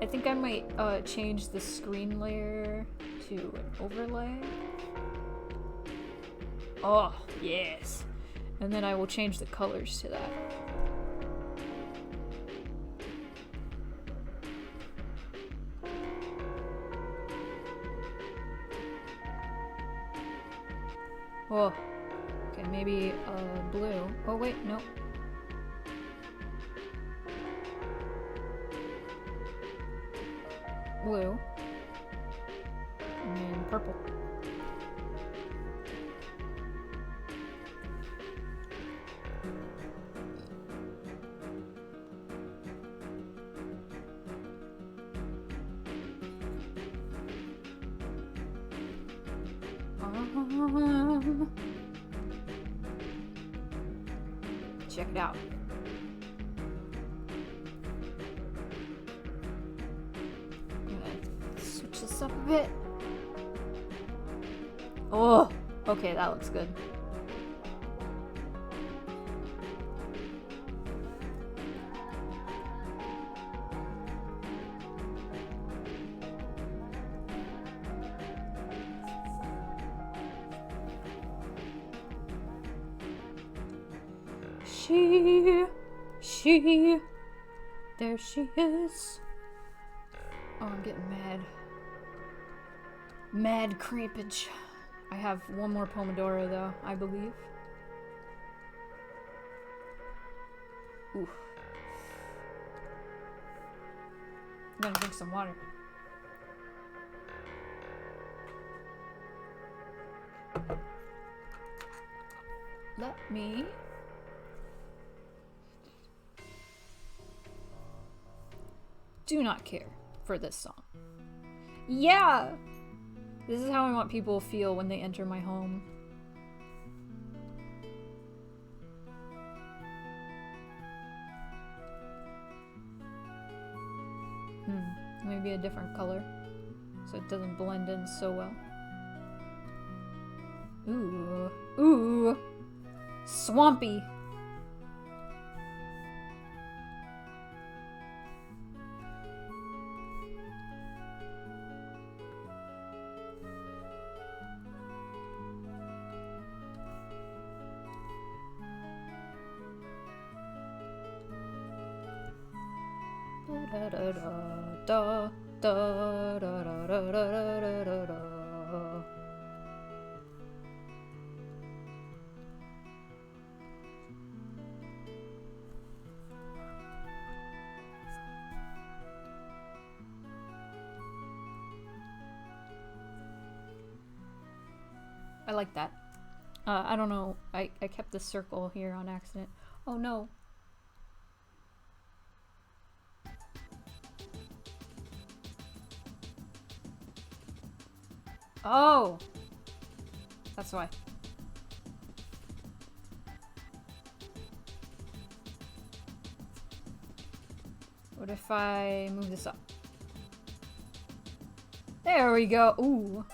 I think I might change the screen layer to an overlay. Oh, yes. And then I will change the colors to that. Oh, okay, maybe blue. Oh wait, no. Blue. And then purple. Check it out. I'm gonna switch this up a bit. Oh, okay, that looks good. There she is. Oh, I'm getting mad. Mad creepage. I have one more Pomodoro though, I believe. Oof. I'm gonna drink some water. Let me... do not care for this song. Yeah! This is how I want people to feel when they enter my home. Maybe a different color, so it doesn't blend in so well. Ooh. Ooh! Swampy! Da da da da da da da da da da. I like that. I don't know. I kept the circle here on accident. Oh no. Oh! That's why. What if I move this up? There we go. Ooh.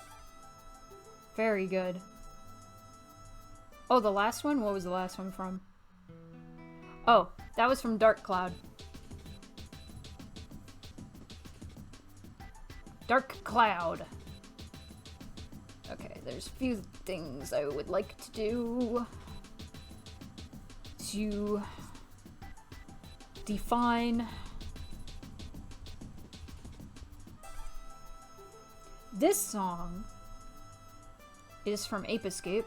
Very good. Oh, the last one? What was the last one from? Oh, that was from Dark Cloud. Dark Cloud. Okay, there's a few things I would like to do to define this song is from Ape Escape.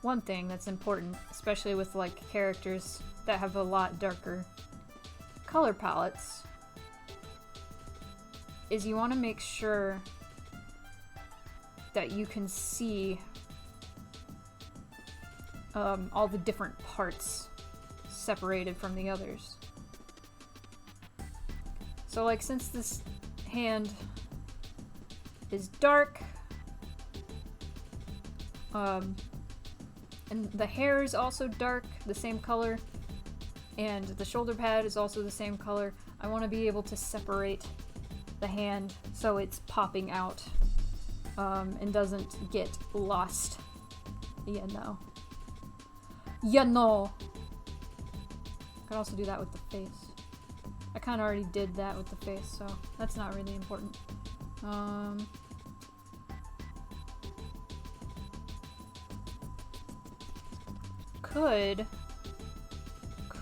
One thing that's important, especially with like characters that have a lot darker color palettes, is you want to make sure that you can see all the different parts separated from the others. So like, since this hand is dark, and the hair is also dark, the same color, And the shoulder pad is also the same color. I want to be able to separate the hand so it's popping out and doesn't get lost. Yeah, no. Yeah, no. I could also do that with the face. I kind of already did that with the face, so that's not really important.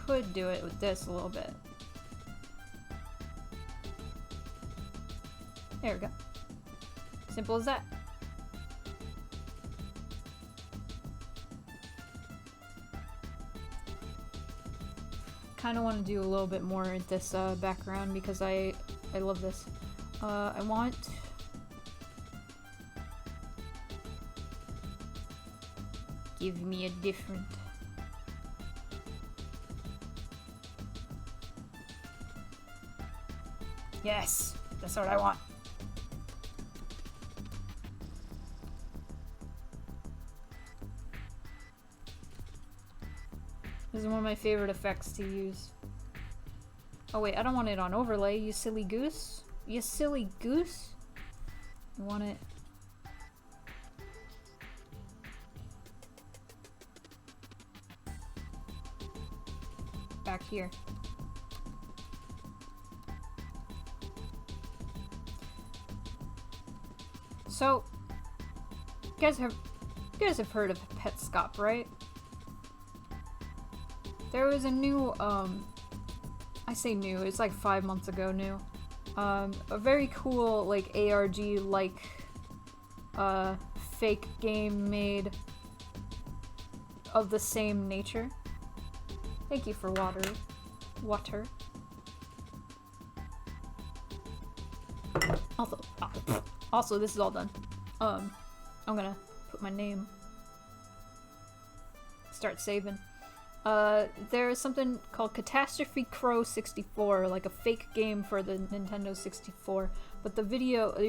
Could do it with this a little bit. There we go. Simple as that. Kind of want to do a little bit more in this background because I love this. I want give me a different. Yes, that's what I want. This is one of my favorite effects to use. Oh wait, I don't want it on overlay, you silly goose. You silly goose. I want it. Back here. So, you guys have heard of Petscop, right? There was a new, I say new, it's like 5 months ago new. A very cool, like, ARG-like, fake game made of the same nature. Thank you for water. Also, this is all done. I'm gonna put my name. Start saving. There is something called Catastrophe Crow 64, like a fake game for the Nintendo 64. But the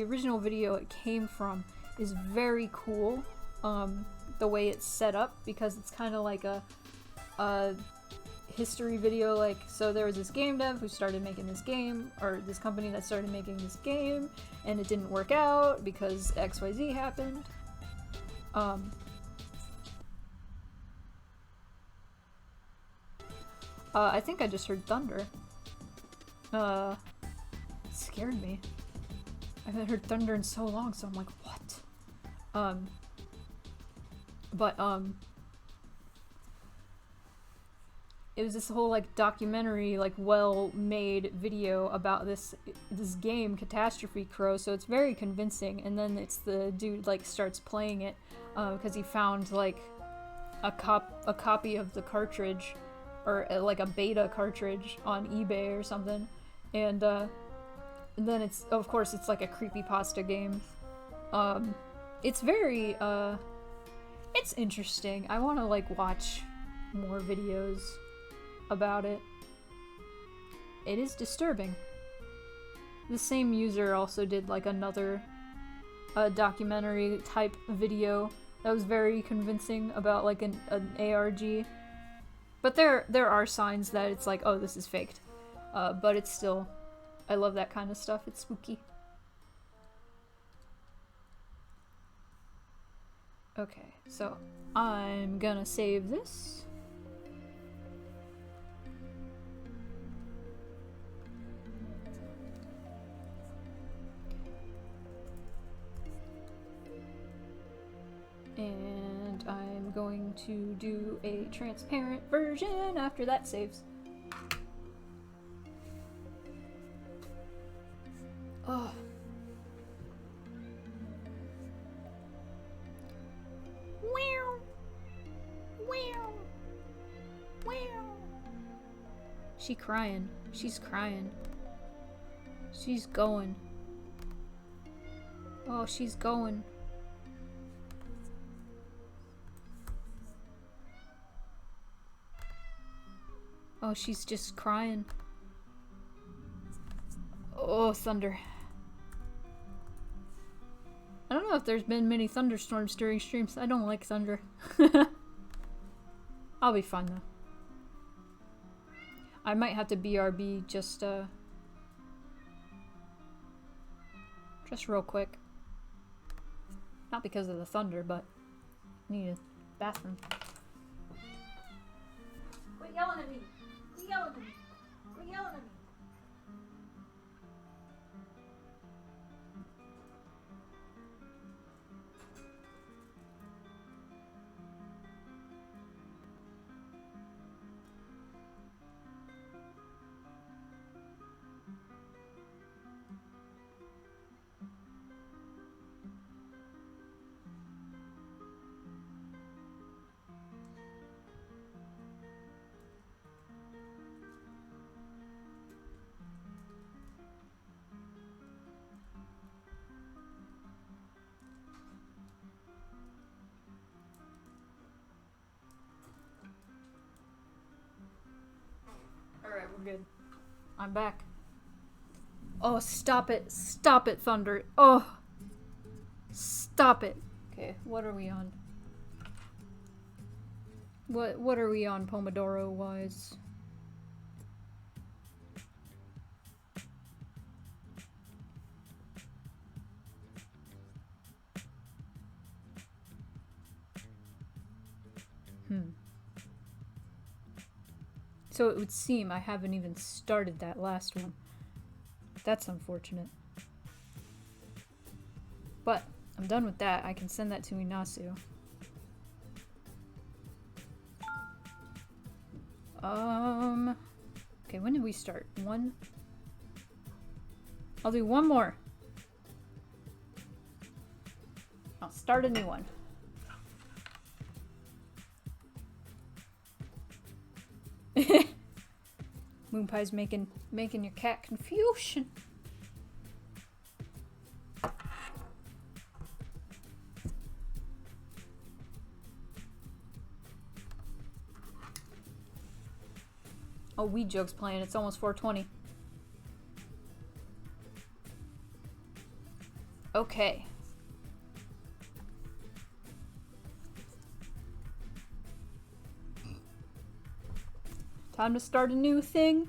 original video it came from is very cool. The way it's set up, because it's kind of like a history video. Like, so there was this game dev who started making this game, or this company that started making this game, and it didn't work out because XYZ happened. I think I just heard thunder. It scared me. I haven't heard thunder in so long, so I'm like, what? It was this whole, like, documentary, like, well-made video about this game, Catastrophe Crow, so it's very convincing, and then it's the dude, like, starts playing it, because he found, like, a copy of the cartridge, or like a beta cartridge on eBay or something, and then it's, of course, it's like a creepypasta game. It's very, it's interesting. I want to, like, watch more videos about it. It is disturbing. The same user also did, like, another documentary type video that was very convincing about, like, an ARG. But there are signs that it's like, oh, this is faked. But it's still, I love that kind of stuff. It's spooky. Okay, so I'm gonna save this. And I'm going to do a transparent version after that saves. Oh. Wow. Wow. Wow. She's crying. She's crying. She's going. Oh, she's going. Oh, she's just crying. Oh, thunder. I don't know if there's been many thunderstorms during streams. I don't like thunder. I'll be fine though. I might have to BRB just real quick. Not because of the thunder, but I need a bathroom. Quit yelling at me! Quit yelling at me! Quit yelling at me! Alright, we're good. I'm back. Oh, stop it. Stop it, Thunder. Oh. Stop it. Okay, what are we on? What are we on Pomodoro-wise? So it would seem I haven't even started that last one. That's unfortunate. But I'm done with that. I can send that to Inasu. Okay, when did we start? One? I'll do one more. I'll start a new one. Moonpie's making your cat confusion. Oh, Weed Joke's playing. It's almost 4:20. Okay. Time to start a new thing.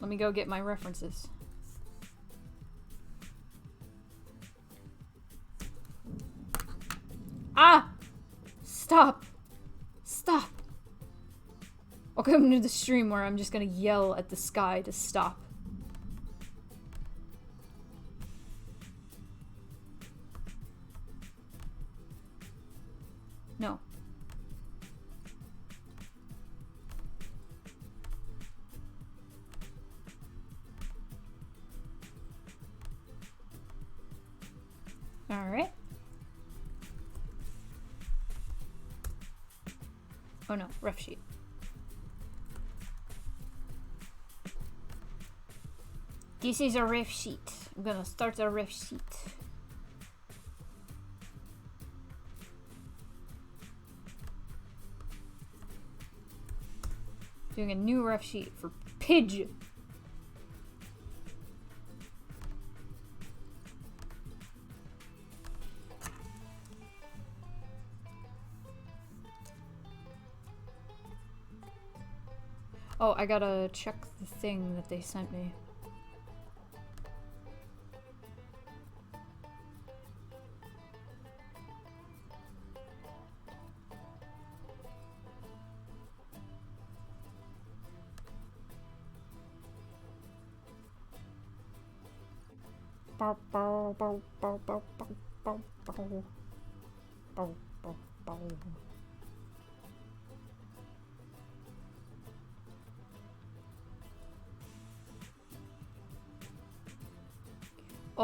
Let me go get my references. Ah! Stop! Stop! Welcome to the stream where I'm just gonna yell at the sky to stop. No. Alright. Oh no, ref sheet. This is a ref sheet. I'm gonna start a ref sheet. Doing a new ref sheet for Pidge. Oh, I gotta check the thing that they sent me.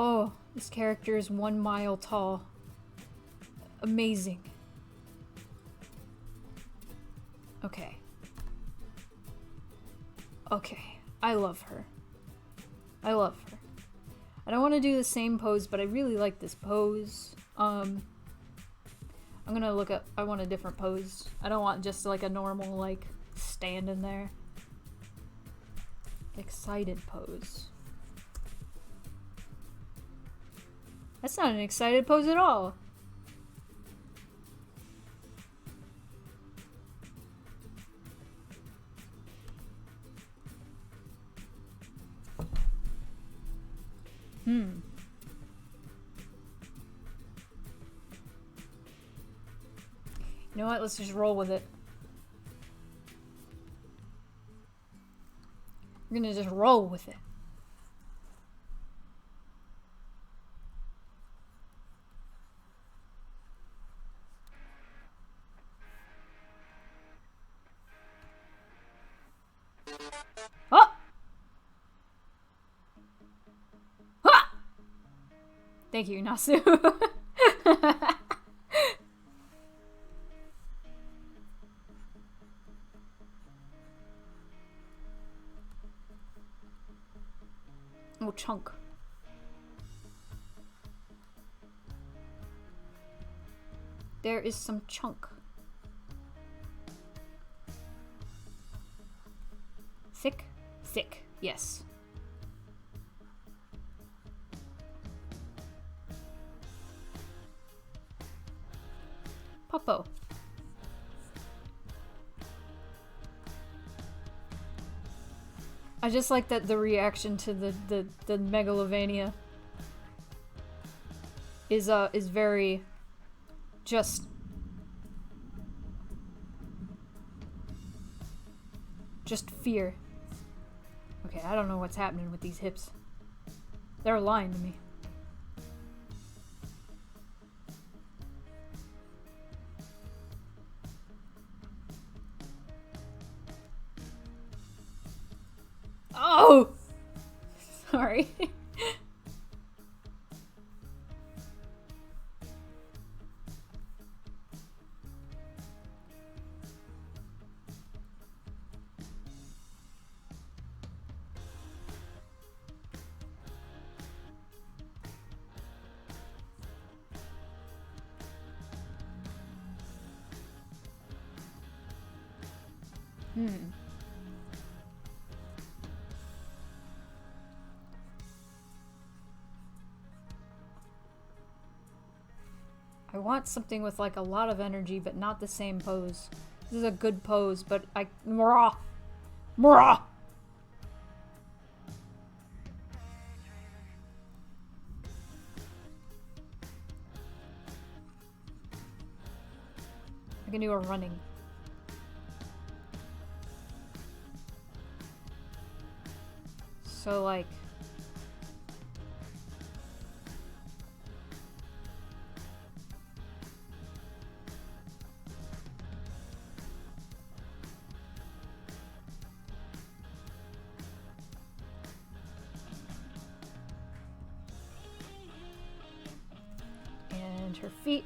Oh, this character is 1 mile tall. Amazing. Okay. Okay. I love her. I love her. I don't want to do the same pose, but I really like this pose. I'm gonna look up, I want a different pose. I don't want just like a normal, like, standing there. Excited pose. That's not an excited pose at all. You know what? Let's just roll with it. We're gonna just roll with it. Oh! Ah! Thank you, Nasu. Oh, chunk. There is some chunk. Thick? Thick, yes. Popo. I just like that the reaction to the megalovania is very just fear. Okay, I don't know what's happening with these hips. They're lying to me. Oh! Sorry. I want something with like a lot of energy, but not the same pose. This is a good pose, but Mrah! Mrah! I can do a running. So like... and her feet.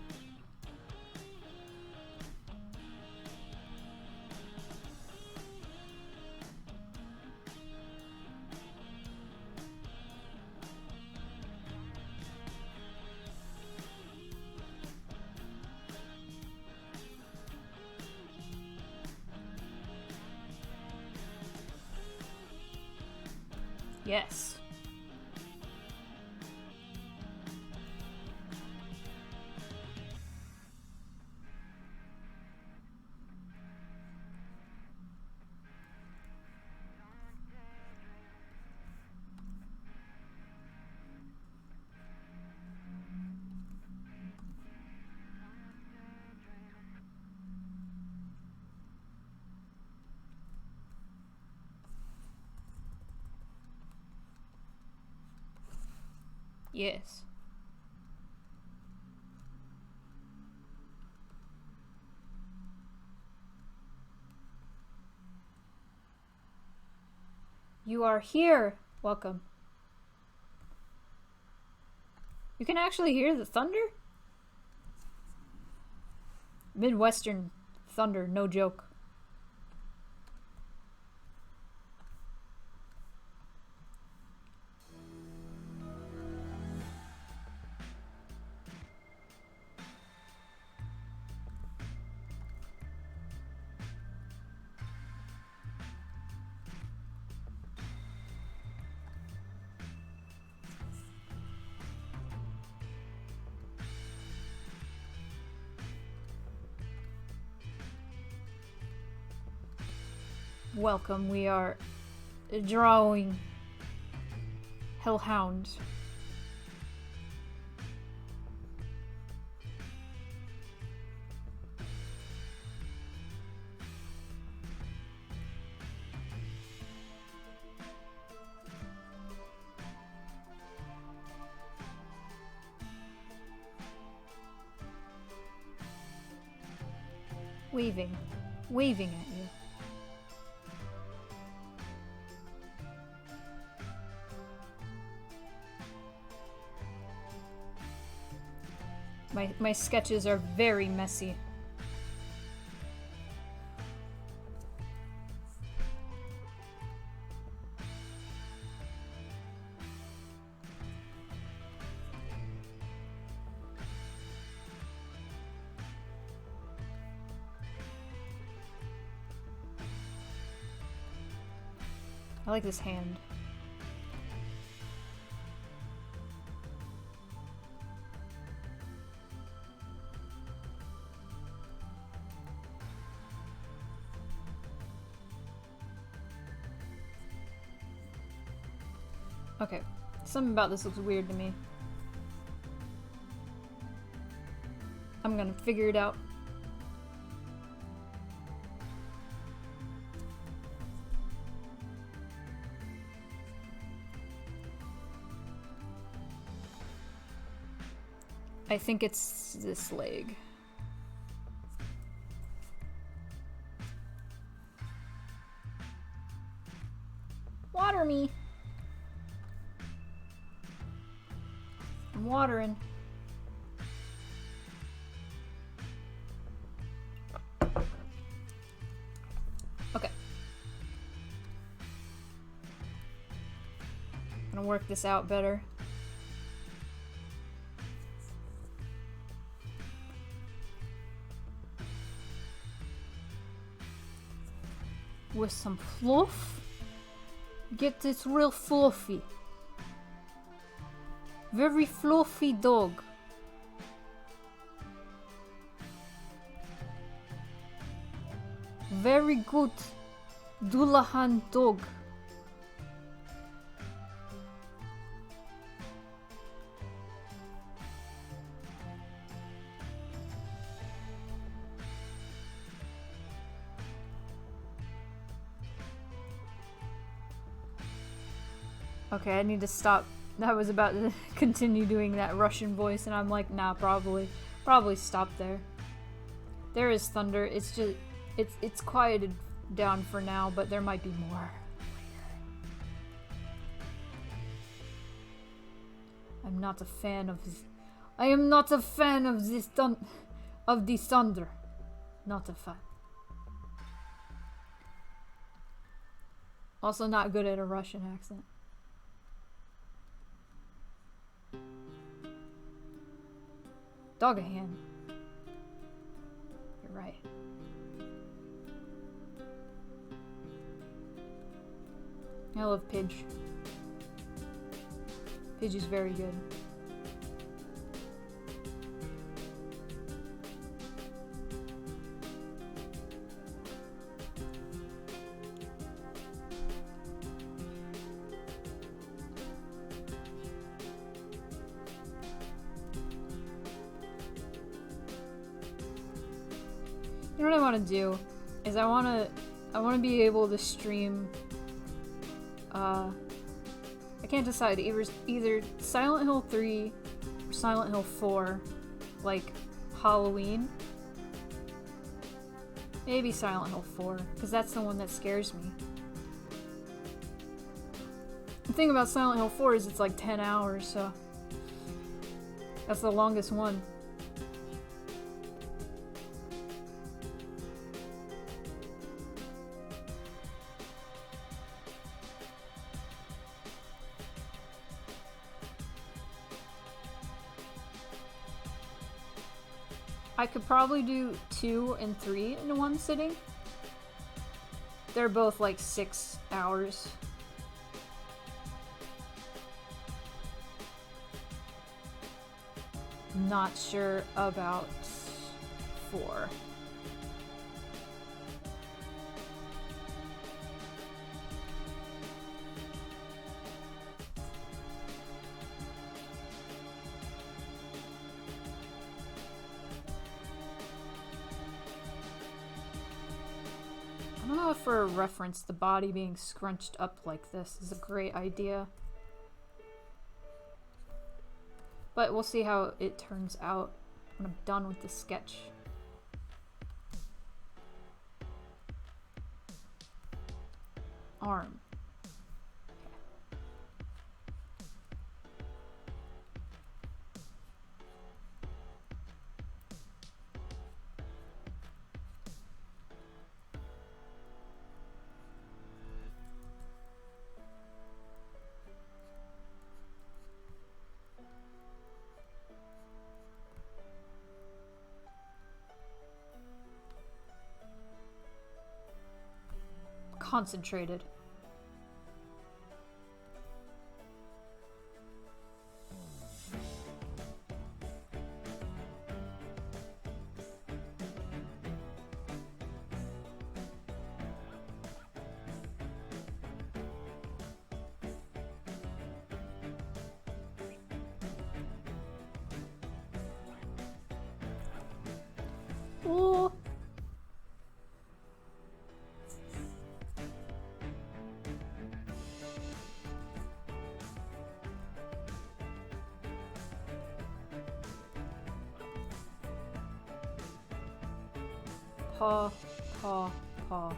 Yes. Yes. You are here. Welcome. You can actually hear the thunder? Midwestern thunder, no joke. Welcome, we are drawing hellhounds. Waving. Waving at you. My sketches are very messy. I like this hand. Okay, something about this looks weird to me. I'm gonna figure it out. I think it's this leg. Water me! I'm watering. Okay. I'm gonna work this out better. With some fluff. Get this real fluffy. Very fluffy dog. Very good Dullahan dog. Okay, I need to stop. I was about to continue doing that Russian voice, and I'm like, nah, probably stop there. There is thunder. It's just, it's quieted down for now, but there might be more. I'm not a fan of this. I am not a fan of this of the thunder. Not a fan. Also, not good at a Russian accent. Dogahan. You're right. I love Pidge. Pidge is very good. You know what I want to do is I want to be able to stream. I can't decide, either Silent Hill 3 or Silent Hill 4, like Halloween. Maybe Silent Hill 4, because that's the one that scares me. The thing about Silent Hill 4 is it's like 10 hours, so that's the longest one. I could probably do 2 and 3 in one sitting. They're both like 6 hours. Not sure about 4. I don't know if for a reference, the body being scrunched up like this is a great idea. But we'll see how it turns out when I'm done with the sketch. arm. Concentrated. Oh. Paw, paw, paw,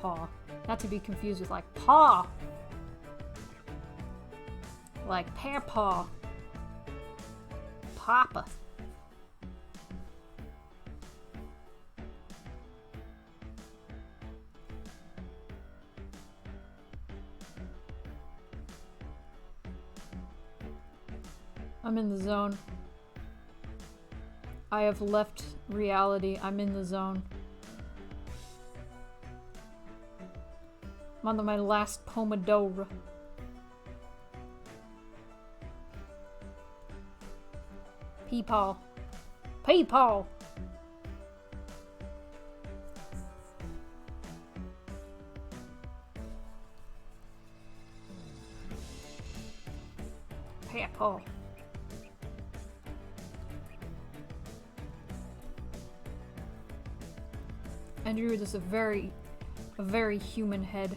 paw. Not to be confused with like paw. Like pear paw. Papa. I'm in the zone. I have left reality. I'm in the zone. I'm on my last Pomodoro. Peepaw. Peepaw! Peepaw. I drew this a very human head.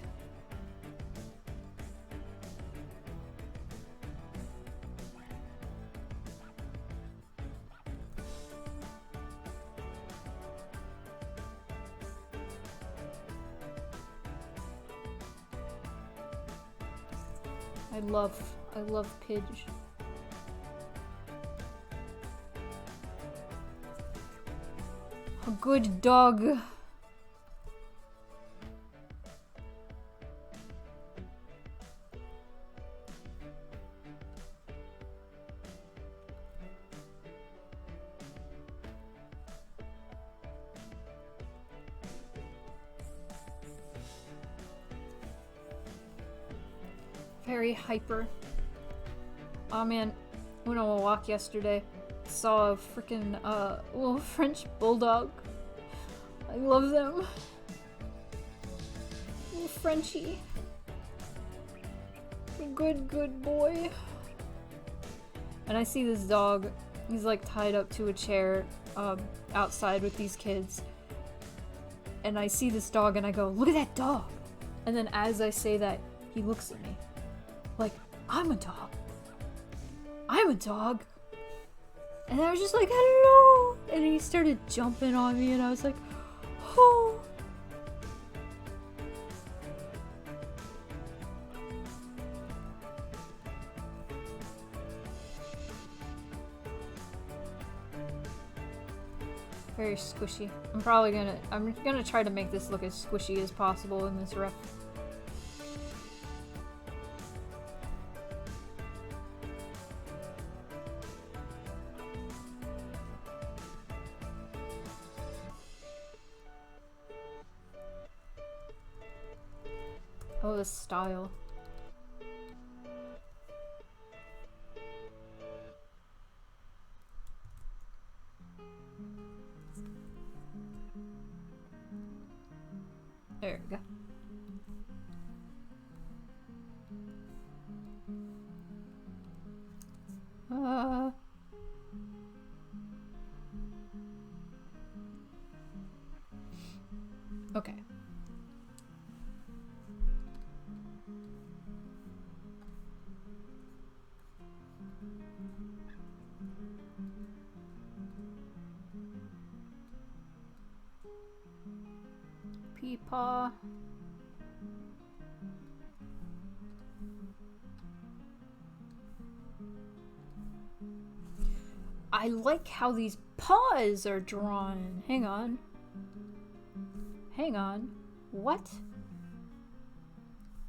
I love Pidge. A good dog. Very hyper. Oh man, went on a walk yesterday. Saw a freaking little French bulldog. I love them. Little Frenchie. A good boy. And I see this dog. He's like tied up to a chair outside with these kids. And I see this dog and I go, look at that dog. And then as I say that, he looks at me. Like, I'm a dog. I'm a dog. And I was just like, hello. And he started jumping on me and I was like, oh. Very squishy. I'm gonna try to make this look as squishy as possible in this ref. Oh, the style. There we go. Okay. Peepaw. I like how these paws are drawn. Hang on. Hang on. What?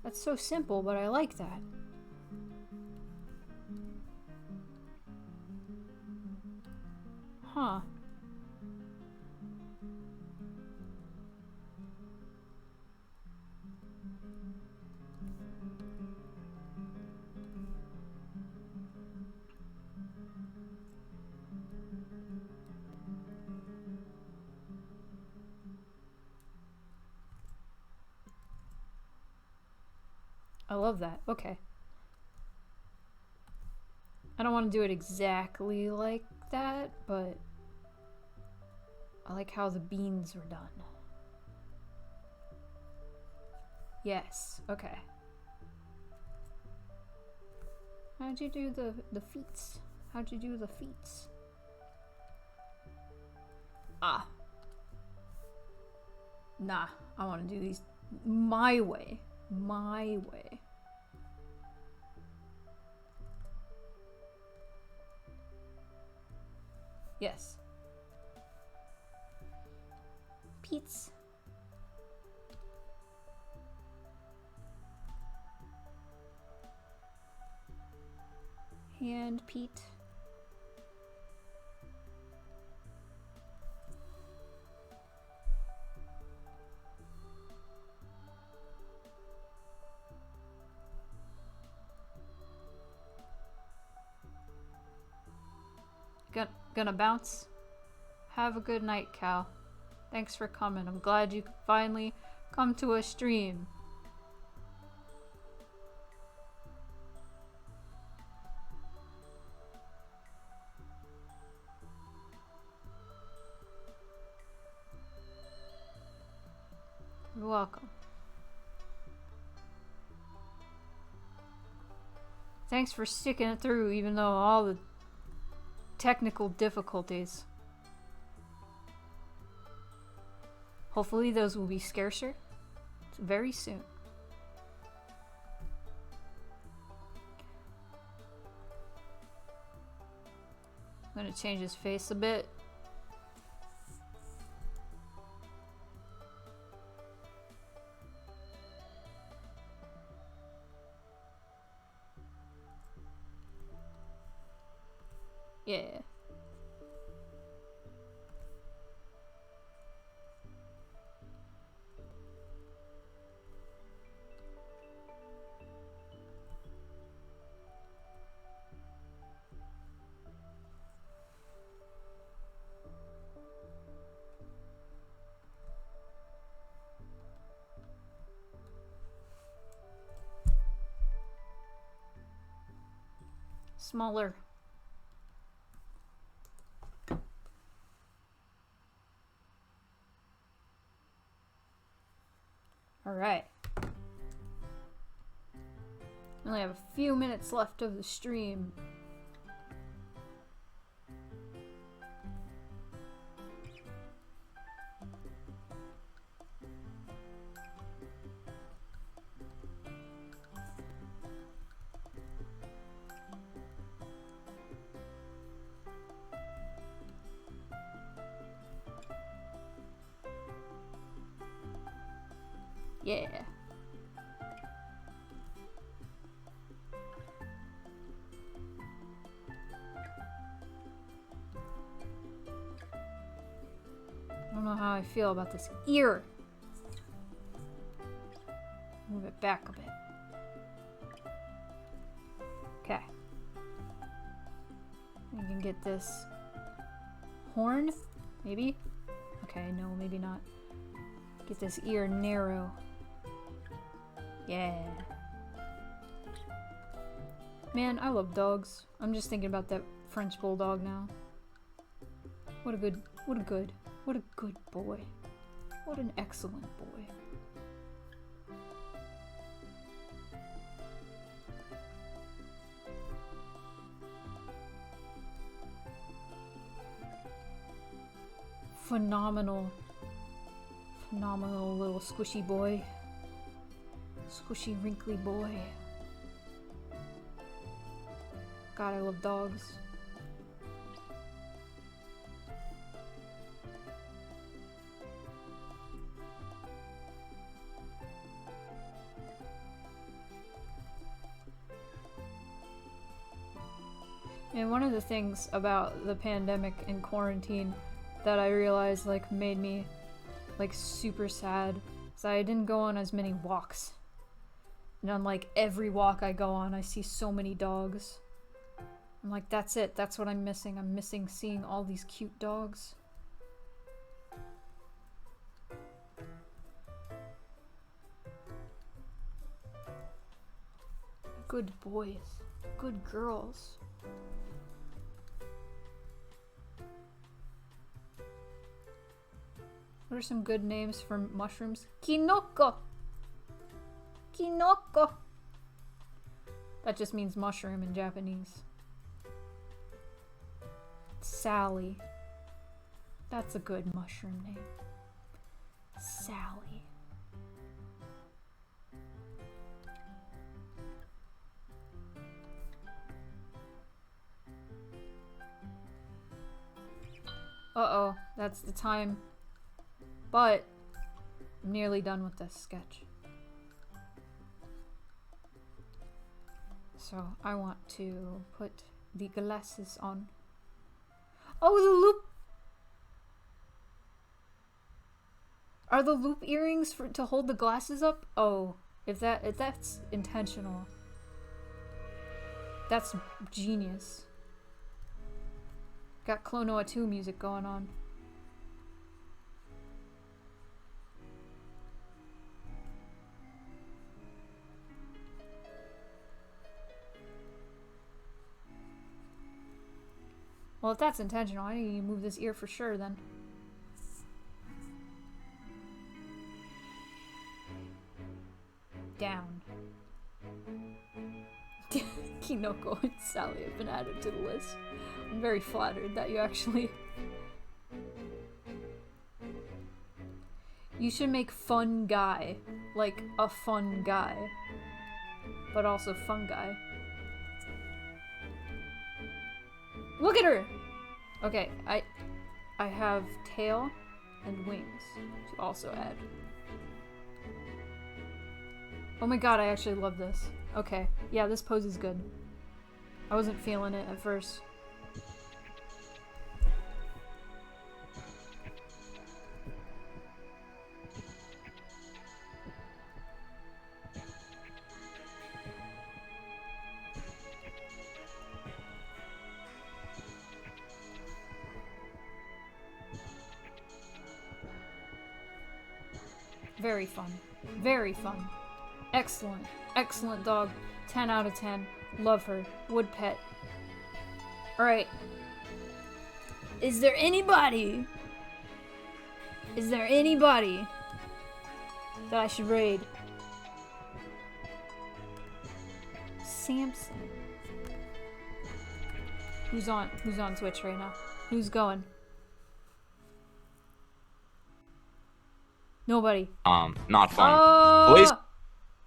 That's so simple, but I like that. Huh. I love that. Okay. I don't want to do it exactly like that, but I like how the beans were done. Yes. Okay. How'd you do the feats? How'd you do the feats? Ah. Nah, I want to do these my way. My way. Yes. Pete's. Hand Pete. Gonna bounce. Have a good night, Cal. Thanks for coming. I'm glad you could finally come to a stream. You're welcome. Thanks for sticking it through, even though all the technical difficulties. Hopefully those will be scarcer very soon. I'm gonna change his face a bit. Yeah. Smaller. Alright. Only have a few minutes left of the stream. Yeah. I don't know how I feel about this ear. Move it back a bit. Okay. We can get this horn, maybe? Okay, no, maybe not. Get this ear narrow. Yeah. Man, I love dogs. I'm just thinking about that French bulldog now. What a good boy. What an excellent boy. Phenomenal little squishy boy. Squishy, wrinkly boy. God, I love dogs. And one of the things about the pandemic and quarantine that I realized, like, made me, like, super sad is I didn't go on as many walks. And on, like, every walk I go on, I see so many dogs. I'm like, that's it. That's what I'm missing. I'm missing seeing all these cute dogs. Good boys. Good girls. What are some good names for mushrooms? Kinoko! Kinoko! That just means mushroom in Japanese. Sally. That's a good mushroom name. Sally. Uh-oh, that's the time. But I'm nearly done with this sketch. So I want to put the glasses on. Oh, the loop! Are the loop earrings to hold the glasses up? Oh, if that's intentional. That's genius. Got Klonoa 2 music going on. Well, if that's intentional, I need to move this ear for sure then. Down. Kinoko and Sally have been added to the list. I'm very flattered that you actually... You should make fun guy. Like a fun guy. But also fungi. Look at her! Okay, I have tail and wings to also add. Oh my god, I actually love this. Okay, yeah, this pose is good. I wasn't feeling it at first. Very fun. Very fun. Excellent. Excellent dog. 10 out of 10. Love her. Would pet. Alright. Is there anybody that I should raid? Samson. Who's on Twitch right now? Who's going? Nobody. Not fun. Please.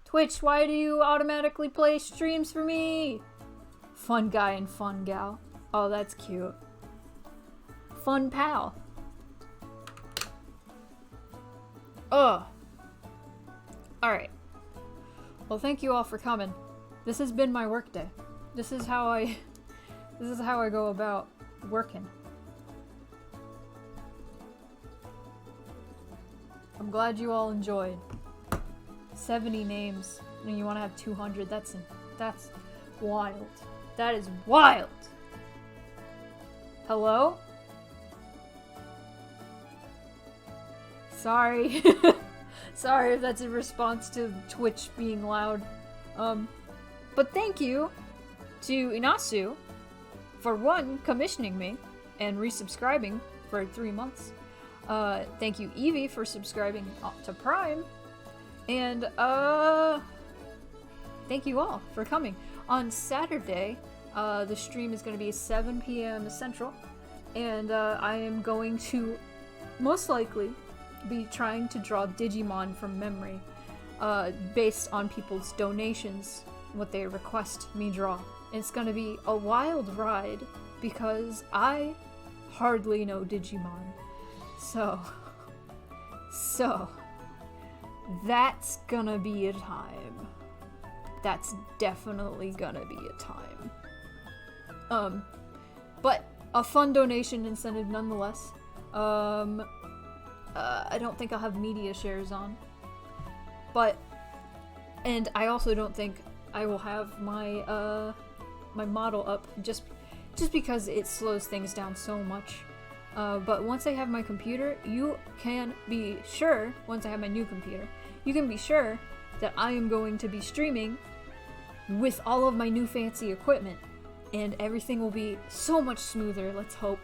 Twitch, why do you automatically play streams for me? Fun guy and fun gal. Oh, that's cute. Fun pal. Ugh. Alright. Well, thank you all for coming. This has been my workday. This is how I go about working. I'm glad you all enjoyed. 70 names, and you want to have 200. That's wild. That is wild. Hello? Sorry. Sorry if that's a response to Twitch being loud. But thank you to Inasu for commissioning me and resubscribing for 3 months. Thank you, Evie, for subscribing to Prime. And, thank you all for coming. On Saturday, the stream is going to be 7 p.m. Central. And, I am going to, most likely, be trying to draw Digimon from memory. Based on people's donations, what they request me draw. It's going to be a wild ride, because I hardly know Digimon. So, that's gonna be a time. That's definitely gonna be a time. But a fun donation incentive nonetheless. I don't think I'll have media shares on. And I also don't think I will have my my model up just because it slows things down so much. But once I have my computer, you can be sure, once I have my new computer, you can be sure that I am going to be streaming with all of my new fancy equipment, and everything will be so much smoother, let's hope.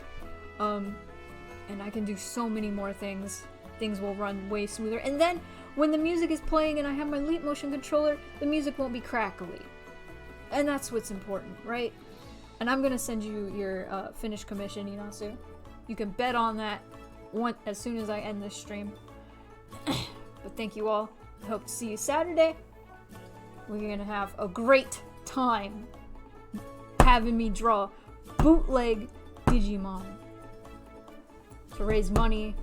And I can do so many more things. Things will run way smoother. And then, when the music is playing and I have my Leap Motion controller, the music won't be crackly. And that's what's important, right? And I'm gonna send you your finished commission, Inasu. You can bet on that as soon as I end this stream. But thank you all. I hope to see you Saturday. We're gonna have a great time having me draw bootleg Digimon to raise money